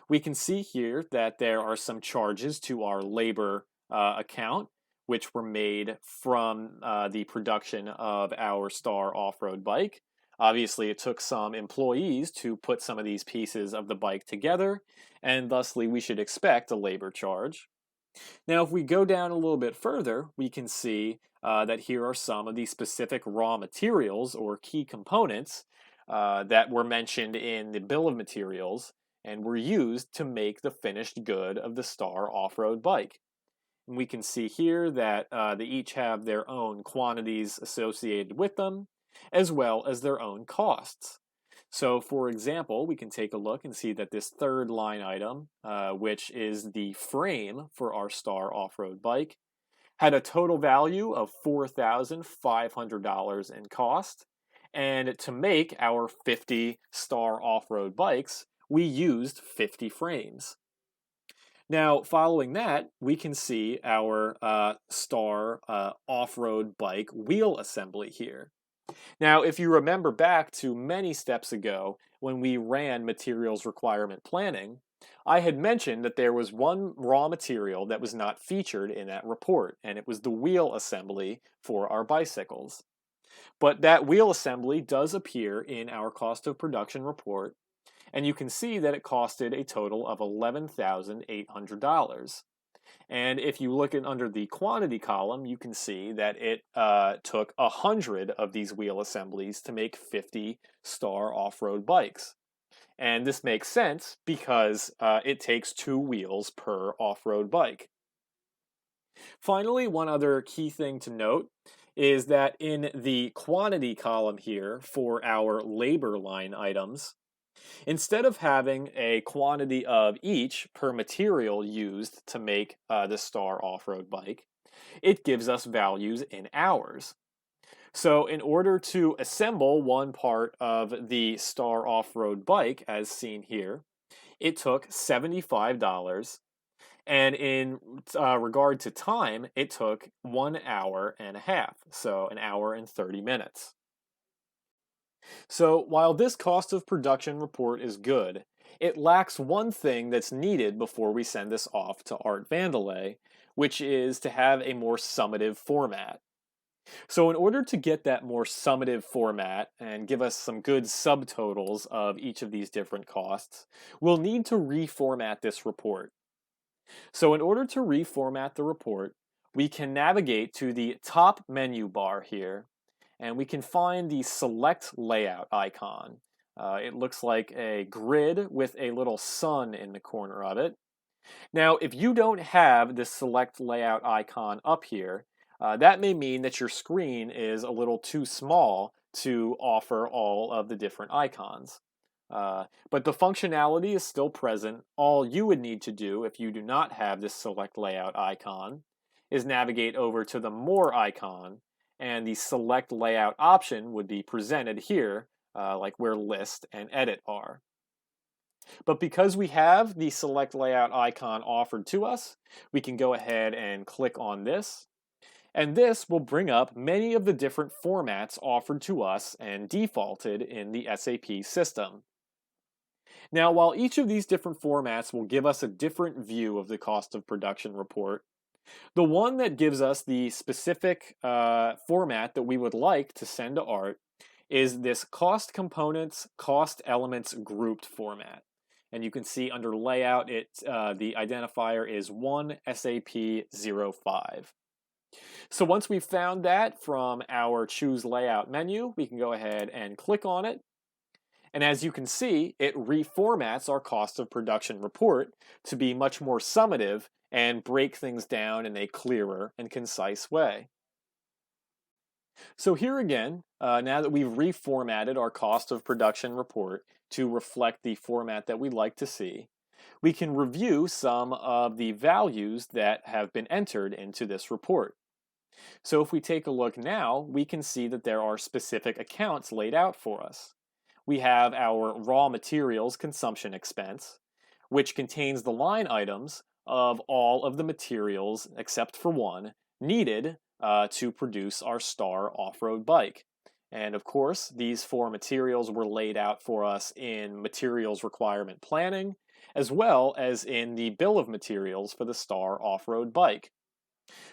We can see here that there are some charges to our labor account, which were made from the production of our Star off-road bike. Obviously, it took some employees to put some of these pieces of the bike together, and thusly we should expect a labor charge. Now, if we go down a little bit further, we can see that here are some of the specific raw materials or key components that were mentioned in the bill of materials and were used to make the finished good of the Star off-road bike. And we can see here that they each have their own quantities associated with them, as well as their own costs. So for example, we can take a look and see that this third line item, which is the frame for our Star off-road bike, had a total value of $4,500 in cost. And to make our 50 Star off-road bikes, we used 50 frames. Now, following that, we can see our Star off-road bike wheel assembly here. Now, if you remember back to many steps ago when we ran materials requirement planning, I had mentioned that there was one raw material that was not featured in that report, and it was the wheel assembly for our bicycles. But that wheel assembly does appear in our cost of production report, and you can see that it costed a total of $11,800. And if you look under the quantity column, you can see that it took 100 of these wheel assemblies to make 50 Star off-road bikes. And this makes sense because it takes 2 wheels per off-road bike. Finally, one other key thing to note is that in the quantity column here for our labor line items, instead of having a quantity of each per material used to make the Star off-road bike, it gives us values in hours. So in order to assemble one part of the Star off-road bike, as seen here, it took $75. And in regard to time, it took 1 hour and a half, so 1 hour and 30 minutes. So while this cost of production report is good, it lacks one thing that's needed before we send this off to Art Vandelay, which is to have a more summative format. So in order to get that more summative format and give us some good subtotals of each of these different costs, we'll need to reformat this report. So in order to reformat the report, we can navigate to the top menu bar here, and we can find the Select Layout icon. It looks like a grid with a little sun in the corner of it. Now, if you don't have this Select Layout icon up here, that may mean that your screen is a little too small to offer all of the different icons. But the functionality is still present. All you would need to do if you do not have this Select Layout icon is navigate over to the More icon, and the Select Layout option would be presented here, like where List and Edit are. But because we have the Select Layout icon offered to us, we can go ahead and click on this. And this will bring up many of the different formats offered to us and defaulted in the SAP system. Now, while each of these different formats will give us a different view of the cost of production report, the one that gives us the specific format that we would like to send to ART is this cost components, cost elements grouped format. And you can see under layout, the identifier is 1SAP05. So once we've found that from our Choose Layout menu, we can go ahead and click on it. And as you can see, it reformats our cost of production report to be much more summative and break things down in a clearer and concise way. So here again, now that we've reformatted our cost of production report to reflect the format that we'd like to see, we can review some of the values that have been entered into this report. So if we take a look now, we can see that there are specific accounts laid out for us. We have our raw materials consumption expense, which contains the line items of all of the materials, except for one, needed to produce our Star off-road bike. And of course, these four materials were laid out for us in materials requirement planning, as well as in the bill of materials for the Star off-road bike.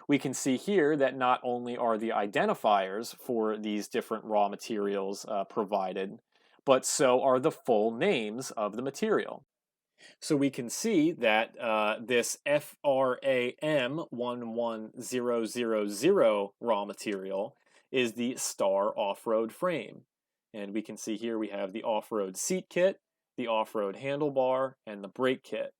We can see here that not only are the identifiers for these different raw materials provided, but so are the full names of the material. So we can see that this FRAM11000 raw material is the Star off-road frame. And we can see here we have the off-road seat kit, the off-road handlebar, and the brake kit.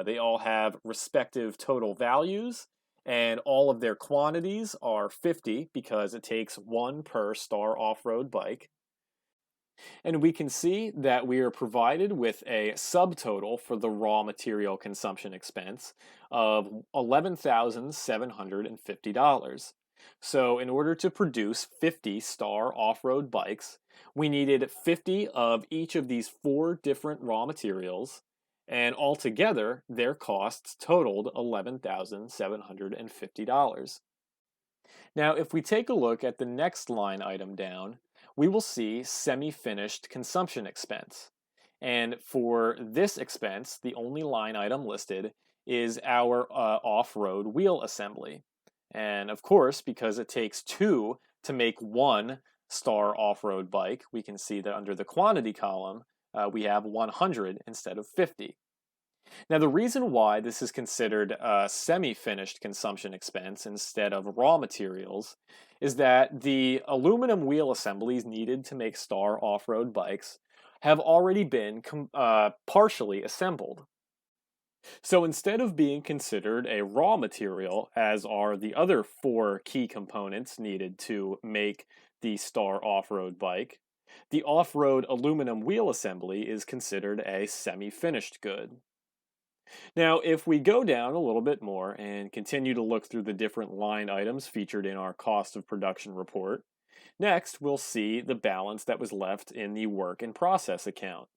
They all have respective total values, and all of their quantities are 50 because it takes one per Star off-road bike. And we can see that we are provided with a subtotal for the raw material consumption expense of $11,750. So in order to produce 50 Star off-road bikes, we needed 50 of each of these four different raw materials, and altogether their costs totaled $11,750. Now, if we take a look at the next line item down, we will see semi-finished consumption expense. And for this expense, the only line item listed is our off-road wheel assembly. And of course, because it takes two to make one Star off-road bike, we can see that under the quantity column, we have 100 instead of 50. Now, the reason why this is considered a semi-finished consumption expense instead of raw materials is that the aluminum wheel assemblies needed to make Star off-road bikes have already been partially assembled. So instead of being considered a raw material, as are the other four key components needed to make the Star off-road bike, the off-road aluminum wheel assembly is considered a semi-finished good. Now, if we go down a little bit more and continue to look through the different line items featured in our cost of production report, next we'll see the balance that was left in the work in process account.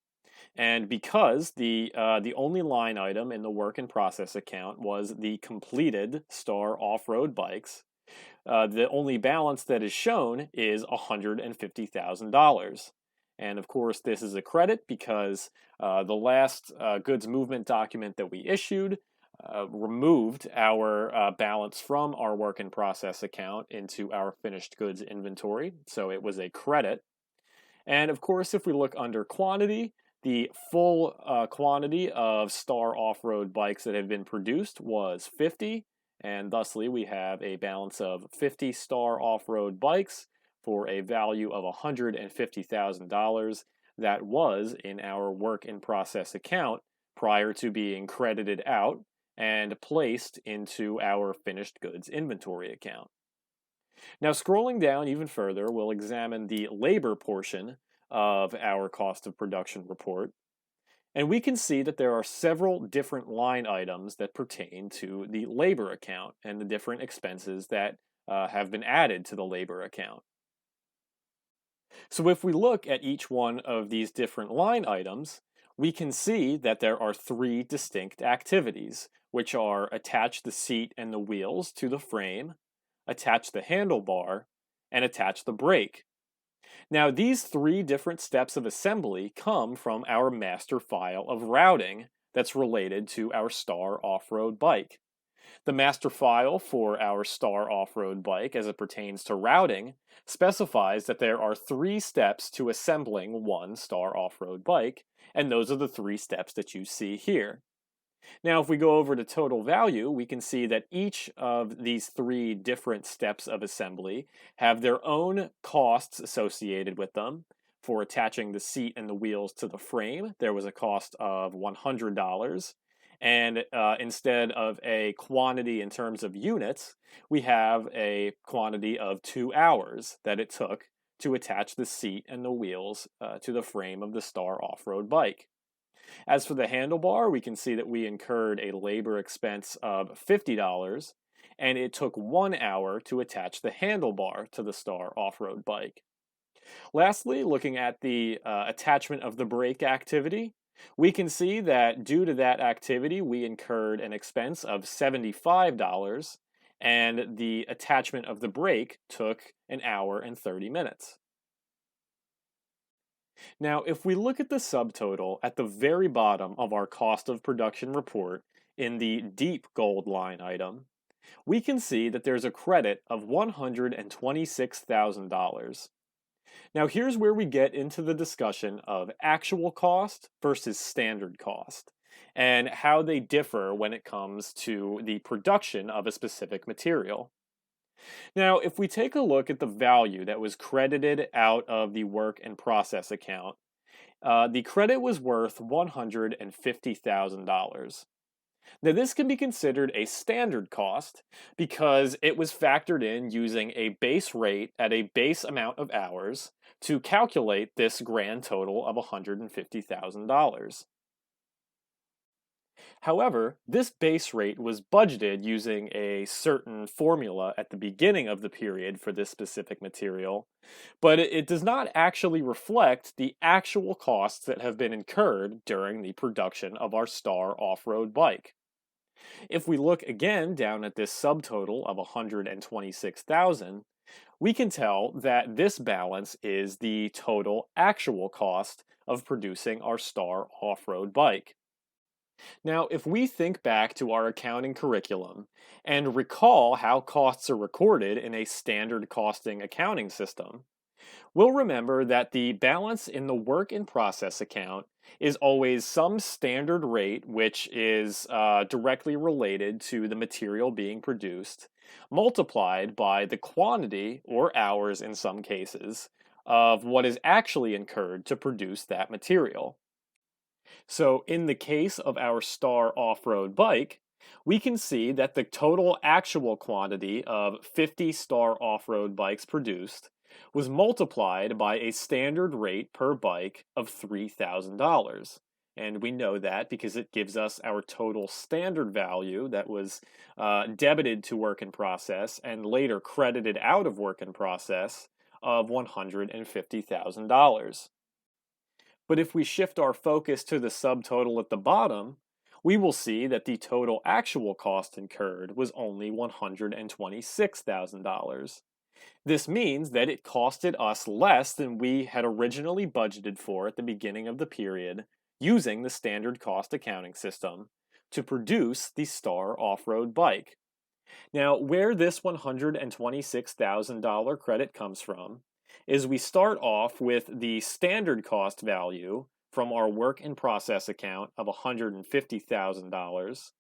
And because the only line item in the work in process account was the completed Star off-road bikes, the only balance that is shown is $150,000. And of course, this is a credit because the last goods movement document that we issued removed our balance from our work in process account into our finished goods inventory, so it was a credit. And of course, if we look under quantity, the full quantity of Star off-road bikes that have been produced was 50, and thusly we have a balance of 50 Star off-road bikes for a value of $150,000 that was in our work in process account prior to being credited out and placed into our finished goods inventory account. Now, scrolling down even further, we'll examine the labor portion of our cost of production report. And we can see that there are several different line items that pertain to the labor account and the different expenses that have been added to the labor account. So if we look at each one of these different line items, we can see that there are three distinct activities, which are attach the seat and the wheels to the frame, attach the handlebar, and attach the brake. Now, these three different steps of assembly come from our master file of routing that's related to our Star off-road bike. The master file for our Star off-road bike, as it pertains to routing, specifies that there are three steps to assembling one Star off-road bike, and those are the three steps that you see here. Now, if we go over to total value, we can see that each of these three different steps of assembly have their own costs associated with them. For attaching the seat and the wheels to the frame, there was a cost of $100. And instead of a quantity in terms of units, we have a quantity of 2 hours that it took to attach the seat and the wheels to the frame of the Star off-road bike. As for the handlebar, we can see that we incurred a labor expense of $50, and it took 1 hour to attach the handlebar to the Star off-road bike. Lastly, looking at the attachment of the brake activity, we can see that due to that activity, we incurred an expense of $75, and the attachment of the brake took 1 hour and 30 minutes. Now, if we look at the subtotal at the very bottom of our cost of production report in the deep gold line item, we can see that there's a credit of $126,000. Now, here's where we get into the discussion of actual cost versus standard cost and how they differ when it comes to the production of a specific material. Now, if we take a look at the value that was credited out of the work in process account, the credit was worth $150,000. Now, this can be considered a standard cost because it was factored in using a base rate at a base amount of hours to calculate this grand total of $150,000. However, this base rate was budgeted using a certain formula at the beginning of the period for this specific material, but it does not actually reflect the actual costs that have been incurred during the production of our Star off-road bike. If we look again down at this subtotal of 126,000, we can tell that this balance is the total actual cost of producing our Star off-road bike. Now, if we think back to our accounting curriculum and recall how costs are recorded in a standard costing accounting system, we'll remember that the balance in the work in process account is always some standard rate which is directly related to the material being produced, multiplied by the quantity, or hours in some cases, of what is actually incurred to produce that material. So in the case of our Star off-road bike, we can see that the total actual quantity of 50 Star off-road bikes produced was multiplied by a standard rate per bike of $3,000. And we know that because it gives us our total standard value that was debited to work in process and later credited out of work in process of $150,000. But if we shift our focus to the subtotal at the bottom, we will see that the total actual cost incurred was only $126,000. This means that it costed us less than we had originally budgeted for at the beginning of the period using the standard cost accounting system to produce the Star off-road bike. Now, where this $126,000 credit comes from is we start off with the standard cost value from our work in process account of $150,000,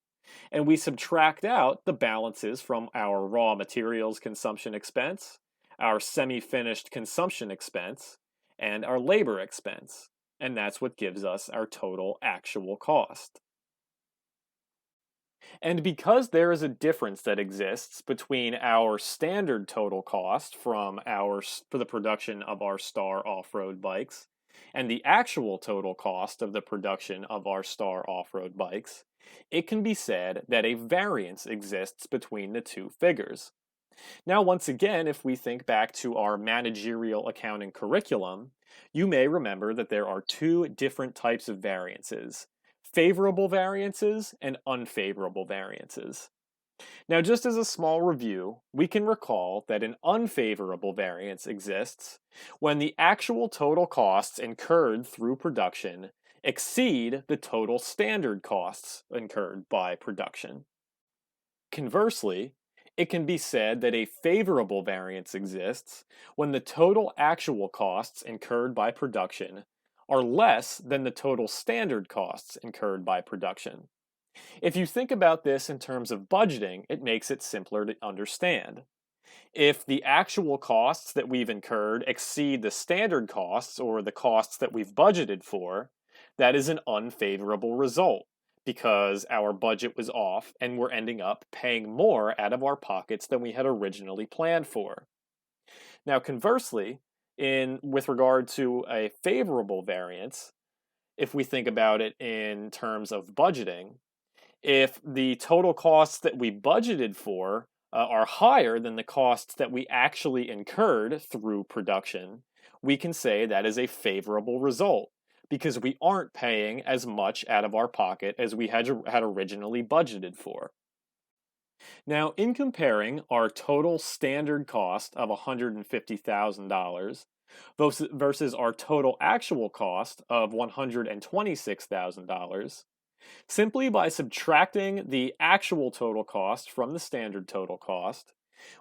and we subtract out the balances from our raw materials consumption expense, our semi-finished consumption expense, and our labor expense. And that's what gives us our total actual cost. And because there is a difference that exists between our standard total cost for the production of our Star off-road bikes and the actual total cost of the production of our Star off-road bikes, it can be said that a variance exists between the two figures. Now, once again, if we think back to our managerial accounting curriculum, you may remember that there are two different types of variances: favorable variances and unfavorable variances. Now, just as a small review, we can recall that an unfavorable variance exists when the actual total costs incurred through production exceed the total standard costs incurred by production. Conversely, it can be said that a favorable variance exists when the total actual costs incurred by production are less than the total standard costs incurred by production. If you think about this in terms of budgeting, it makes it simpler to understand. If the actual costs that we've incurred exceed the standard costs or the costs that we've budgeted for, that is an unfavorable result because our budget was off and we're ending up paying more out of our pockets than we had originally planned for. Now, conversely, with regard to a favorable variance, if we think about it in terms of budgeting, if the total costs that we budgeted for are higher than the costs that we actually incurred through production, we can say that is a favorable result because we aren't paying as much out of our pocket as we had originally budgeted for. Now, in comparing our total standard cost of $150,000 versus our total actual cost of $126,000, simply by subtracting the actual total cost from the standard total cost,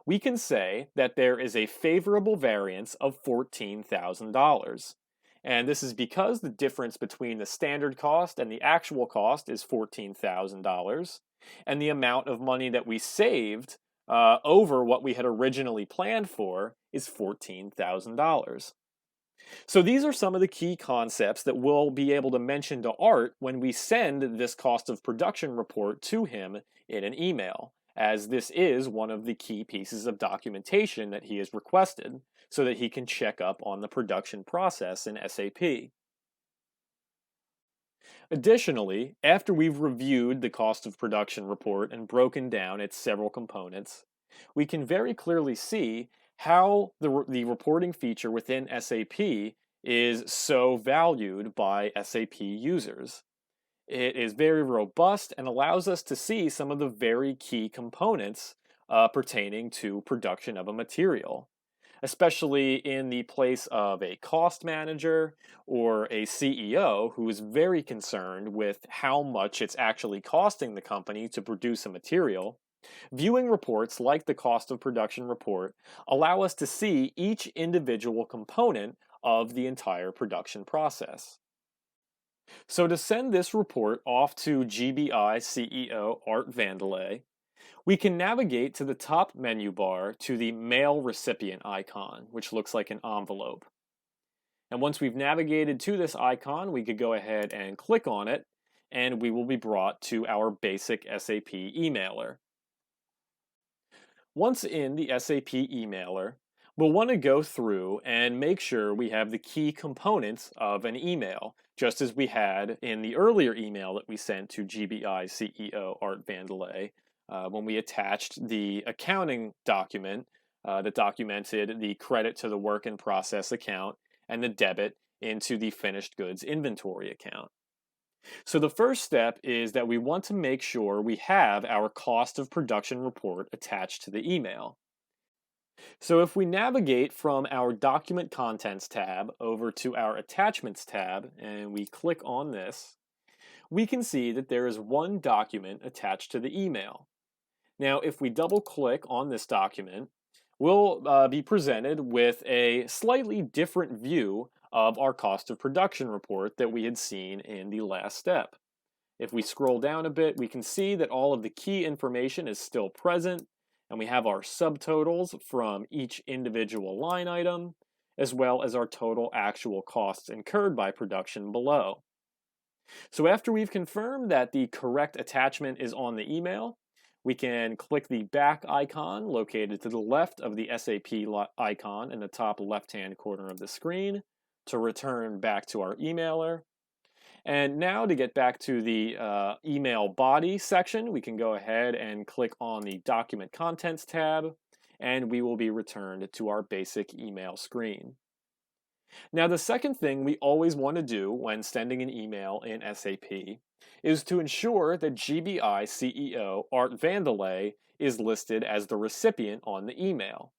we can say that there is a favorable variance of $14,000. And this is because the difference between the standard cost and the actual cost is $14,000, and the amount of money that we saved over what we had originally planned for is $14,000. So these are some of the key concepts that we'll be able to mention to Art when we send this cost of production report to him in an email, as this is one of the key pieces of documentation that he has requested so that he can check up on the production process in SAP. Additionally, after we've reviewed the cost of production report and broken down its several components, we can very clearly see how the reporting feature within SAP is so valued by SAP users. It is very robust and allows us to see some of the very key components pertaining to production of a material, especially in the place of a cost manager or a CEO who is very concerned with how much it's actually costing the company to produce a material. Viewing reports like the cost of production report allow us to see each individual component of the entire production process. So to send this report off to GBI CEO Art Vandelay, we can navigate to the top menu bar to the Mail Recipient icon, which looks like an envelope. And once we've navigated to this icon, we could go ahead and click on it, and we will be brought to our basic SAP emailer. Once in the SAP emailer, we'll want to go through and make sure we have the key components of an email, just as we had in the earlier email that we sent to GBI CEO Art Vandelay when we attached the accounting document that documented the credit to the work in process account and the debit into the finished goods inventory account. So the first step is that we want to make sure we have our cost of production report attached to the email. So if we navigate from our Document Contents tab over to our Attachments tab, and we click on this, we can see that there is one document attached to the email. Now, if we double click on this document, we'll be presented with a slightly different view of our cost of production report that we had seen in the last step. If we scroll down a bit, we can see that all of the key information is still present, and we have our subtotals from each individual line item, as well as our total actual costs incurred by production below. So after we've confirmed that the correct attachment is on the email, we can click the back icon located to the left of the SAP icon in the top left-hand corner of the screen to return back to our emailer. And now to get back to the email body section, we can go ahead and click on the Document Contents tab, and we will be returned to our basic email screen. Now, the second thing we always want to do when sending an email in SAP is to ensure that GBI CEO Art Vandelay is listed as the recipient on the email.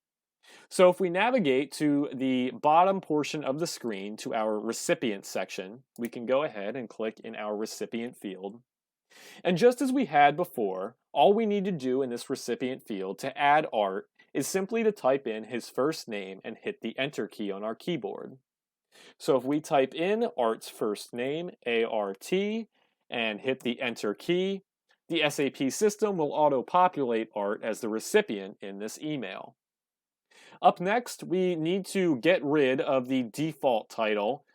So if we navigate to the bottom portion of the screen to our recipient section, we can go ahead and click in our recipient field. And just as we had before, all we need to do in this recipient field to add Art is simply to type in his first name and hit the Enter key on our keyboard. So if we type in Art's first name, A-R-T, and hit the Enter key, the SAP system will auto-populate Art as the recipient in this email. Up next, we need to get rid of the default title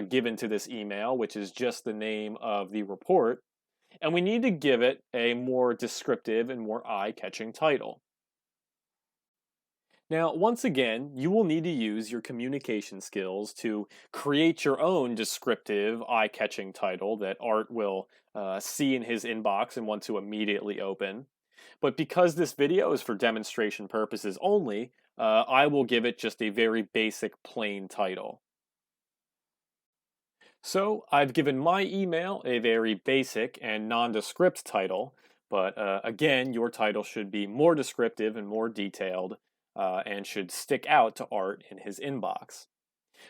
given to this email, which is just the name of the report, and we need to give it a more descriptive and more eye-catching title. Now, once again, you will need to use your communication skills to create your own descriptive, eye-catching title that Art will see in his inbox and want to immediately open. But because this video is for demonstration purposes only, I will give it just a very basic plain title. So I've given my email a very basic and nondescript title, but again, your title should be more descriptive and more detailed and should stick out to Art in his inbox.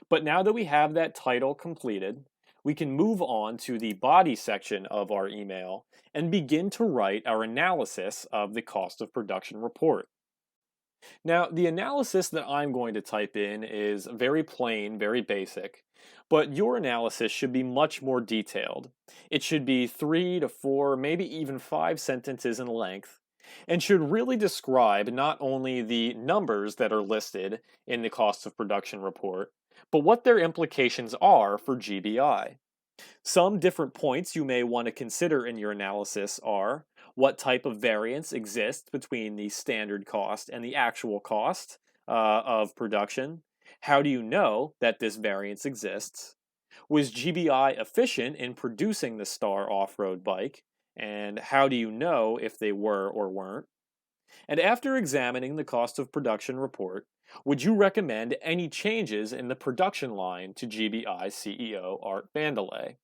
But now that we have that title completed, we can move on to the body section of our email and begin to write our analysis of the cost of production report. Now, the analysis that I'm going to type in is very plain, very basic, but your analysis should be much more detailed. It should be 3 to 4, maybe even 5 sentences in length, and should really describe not only the numbers that are listed in the cost of production report, but what their implications are for GBI. Some different points you may want to consider in your analysis are what type of variance exists between the standard cost and the actual cost of production. How do you know that this variance exists? Was GBI efficient in producing the Star off-road bike? And how do you know if they were or weren't? And after examining the cost of production report, would you recommend any changes in the production line to GBI CEO Art Vandelay?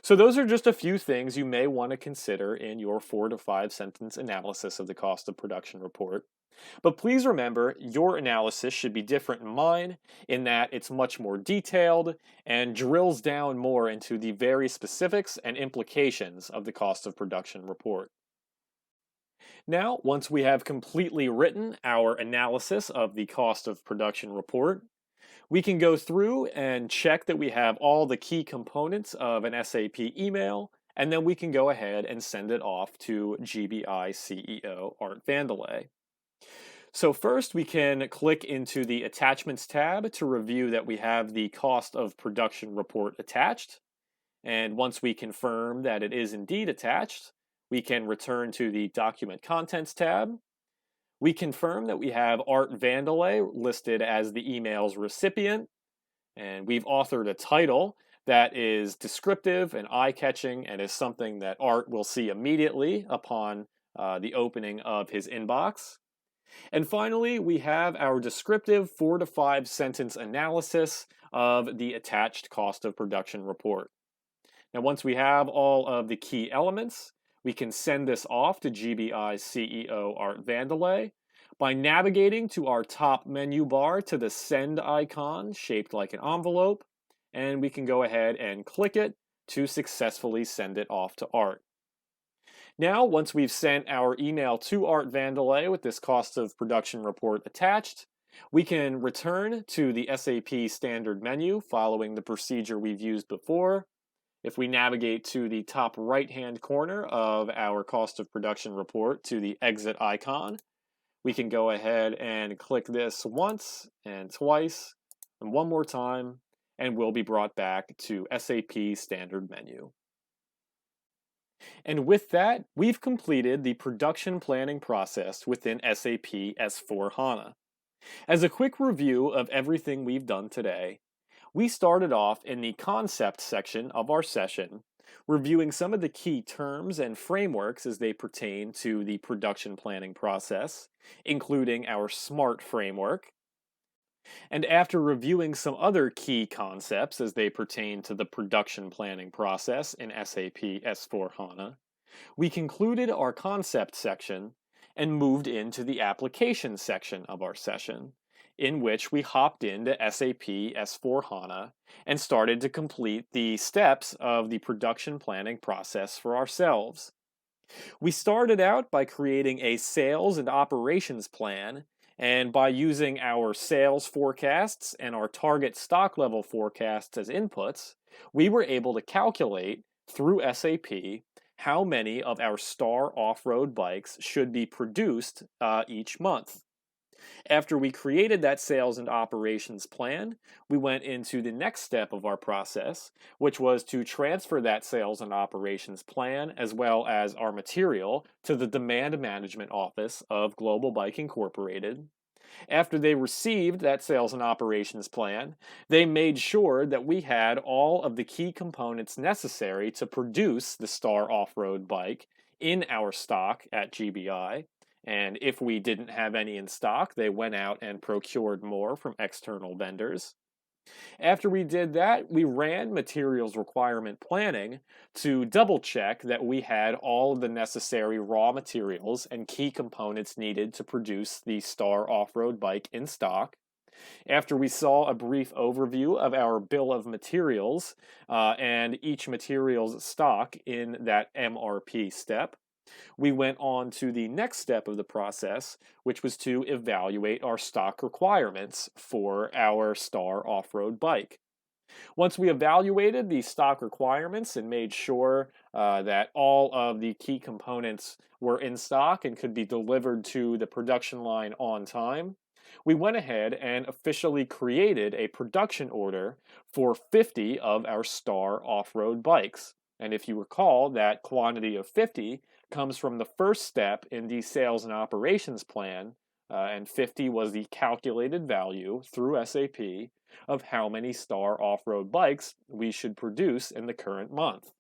So those are just a few things you may want to consider in your 4 to 5 sentence analysis of the cost of production report. But please remember, your analysis should be different than mine in that it's much more detailed and drills down more into the very specifics and implications of the cost of production report. Now, once we have completely written our analysis of the cost of production report, we can go through and check that we have all the key components of an SAP email, and then we can go ahead and send it off to GBI CEO Art Vandelay. So first, we can click into the Attachments tab to review that we have the cost of production report attached. And once we confirm that it is indeed attached, we can return to the Document Contents tab. We confirm that we have Art Vandelay listed as the email's recipient, and we've authored a title that is descriptive and eye-catching and is something that Art will see immediately upon the opening of his inbox. And finally, we have our descriptive 4 to 5 sentence analysis of the attached cost of production report. Now, once we have all of the key elements, we can send this off to GBI CEO Art Vandelay by navigating to our top menu bar to the send icon shaped like an envelope, and we can go ahead and click it to successfully send it off to Art. Now, once we've sent our email to Art Vandelay with this cost of production report attached, we can return to the SAP standard menu following the procedure we've used before. If we navigate to the top right-hand corner of our cost of production report to the exit icon, we can go ahead and click this once and twice and one more time, and we'll be brought back to SAP standard menu. And with that, we've completed the production planning process within SAP S/4HANA. As a quick review of everything we've done today, we started off in the concept section of our session, reviewing some of the key terms and frameworks as they pertain to the production planning process, including our SMART framework. And after reviewing some other key concepts as they pertain to the production planning process in SAP S/4HANA, we concluded our concept section and moved into the application section of our session, in which we hopped into SAP S/4HANA and started to complete the steps of the production planning process for ourselves. We started out by creating a sales and operations plan, and by using our sales forecasts and our target stock level forecasts as inputs, we were able to calculate through SAP how many of our Star off-road bikes should be produced each month. After we created that sales and operations plan, we went into the next step of our process, which was to transfer that sales and operations plan as well as our material to the demand management office of Global Bike Incorporated. After they received that sales and operations plan, they made sure that we had all of the key components necessary to produce the Star off-road bike in our stock at GBI. And if we didn't have any in stock, they went out and procured more from external vendors. After we did that, we ran materials requirement planning to double check that we had all of the necessary raw materials and key components needed to produce the Star off-road bike in stock. After we saw a brief overview of our bill of materials and each material's stock in that MRP step, we went on to the next step of the process, which was to evaluate our stock requirements for our Star off-road bike. Once we evaluated the stock requirements and made sure that all of the key components were in stock and could be delivered to the production line on time, we went ahead and officially created a production order for 50 of our Star off-road bikes. And if you recall, that quantity of 50 comes from the first step in the sales and operations plan, and 50 was the calculated value through SAP of how many Star off-road bikes we should produce in the current month.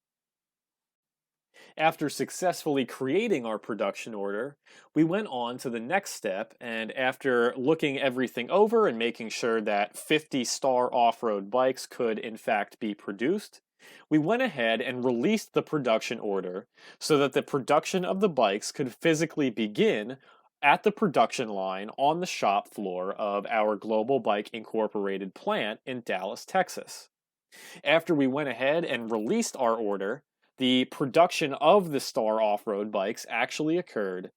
After successfully creating our production order, we went on to the next step, and after looking everything over and making sure that 50 Star off-road bikes could in fact be produced, we went ahead and released the production order so that the production of the bikes could physically begin at the production line on the shop floor of our Global Bike Incorporated plant in Dallas, Texas. After we went ahead and released our order, the production of the Star off-road bikes actually occurred,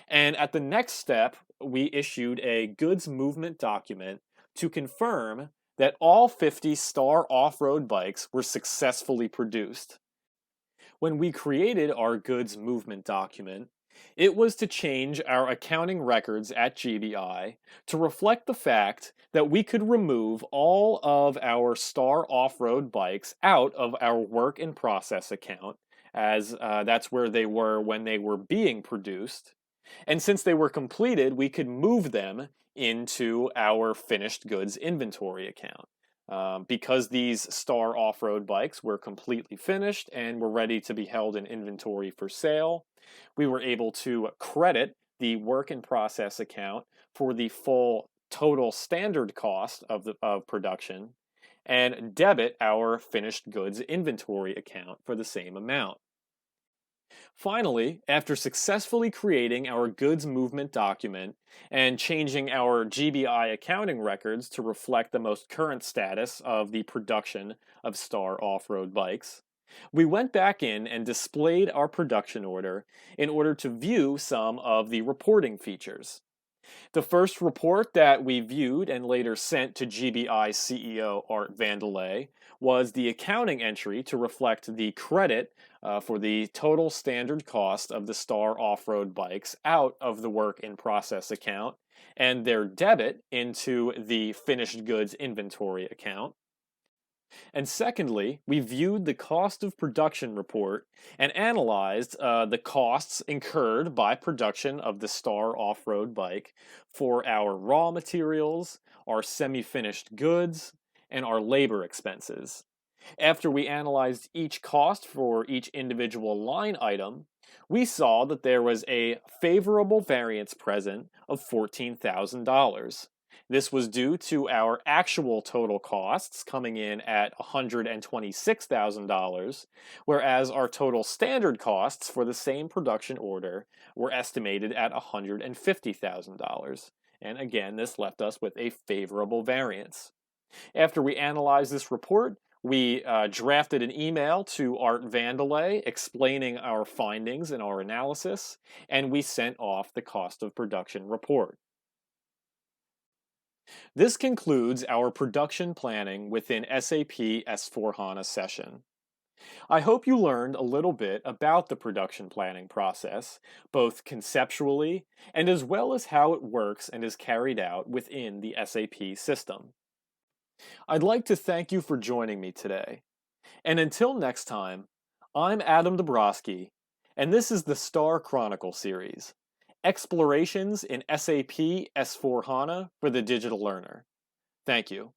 and at the next step, we issued a goods movement document to confirm that all 50 Star off-road bikes were successfully produced. When we created our goods movement document, it was to change our accounting records at GBI to reflect the fact that we could remove all of our Star off-road bikes out of our work in process account, as that's where they were when they were being produced. And since they were completed, we could move them into our finished goods inventory account. Because these Star off-road bikes were completely finished and were ready to be held in inventory for sale, we were able to credit the work in process account for the full total standard cost of production and debit our finished goods inventory account for the same amount. Finally, after successfully creating our goods movement document and changing our GBI accounting records to reflect the most current status of the production of Star off-road bikes, We went back in and displayed our production order in order to view some of the reporting features. The first report that we viewed and later sent to GBI CEO Art Vandelay was the accounting entry to reflect the credit for the total standard cost of the Star off-road bikes out of the work in process account and their debit into the finished goods inventory account. And secondly, we viewed the cost of production report and analyzed the costs incurred by production of the Star off-road bike for our raw materials, our semi-finished goods, and our labor expenses. After we analyzed each cost for each individual line item, we saw that there was a favorable variance present of $14,000. This was due to our actual total costs coming in at $126,000, whereas our total standard costs for the same production order were estimated at $150,000. And again, this left us with a favorable variance. After we analyzed this report, we drafted an email to Art Vandelay explaining our findings and our analysis, and we sent off the cost of production report. This concludes our production planning within SAP S/4HANA session. I hope you learned a little bit about the production planning process, both conceptually and as well as how it works and is carried out within the SAP system. I'd like to thank you for joining me today. And until next time, I'm Adam Dabrowski, and this is the STARChronicle Series, Explorations in SAP S/4HANA for the Digital Learner. Thank you.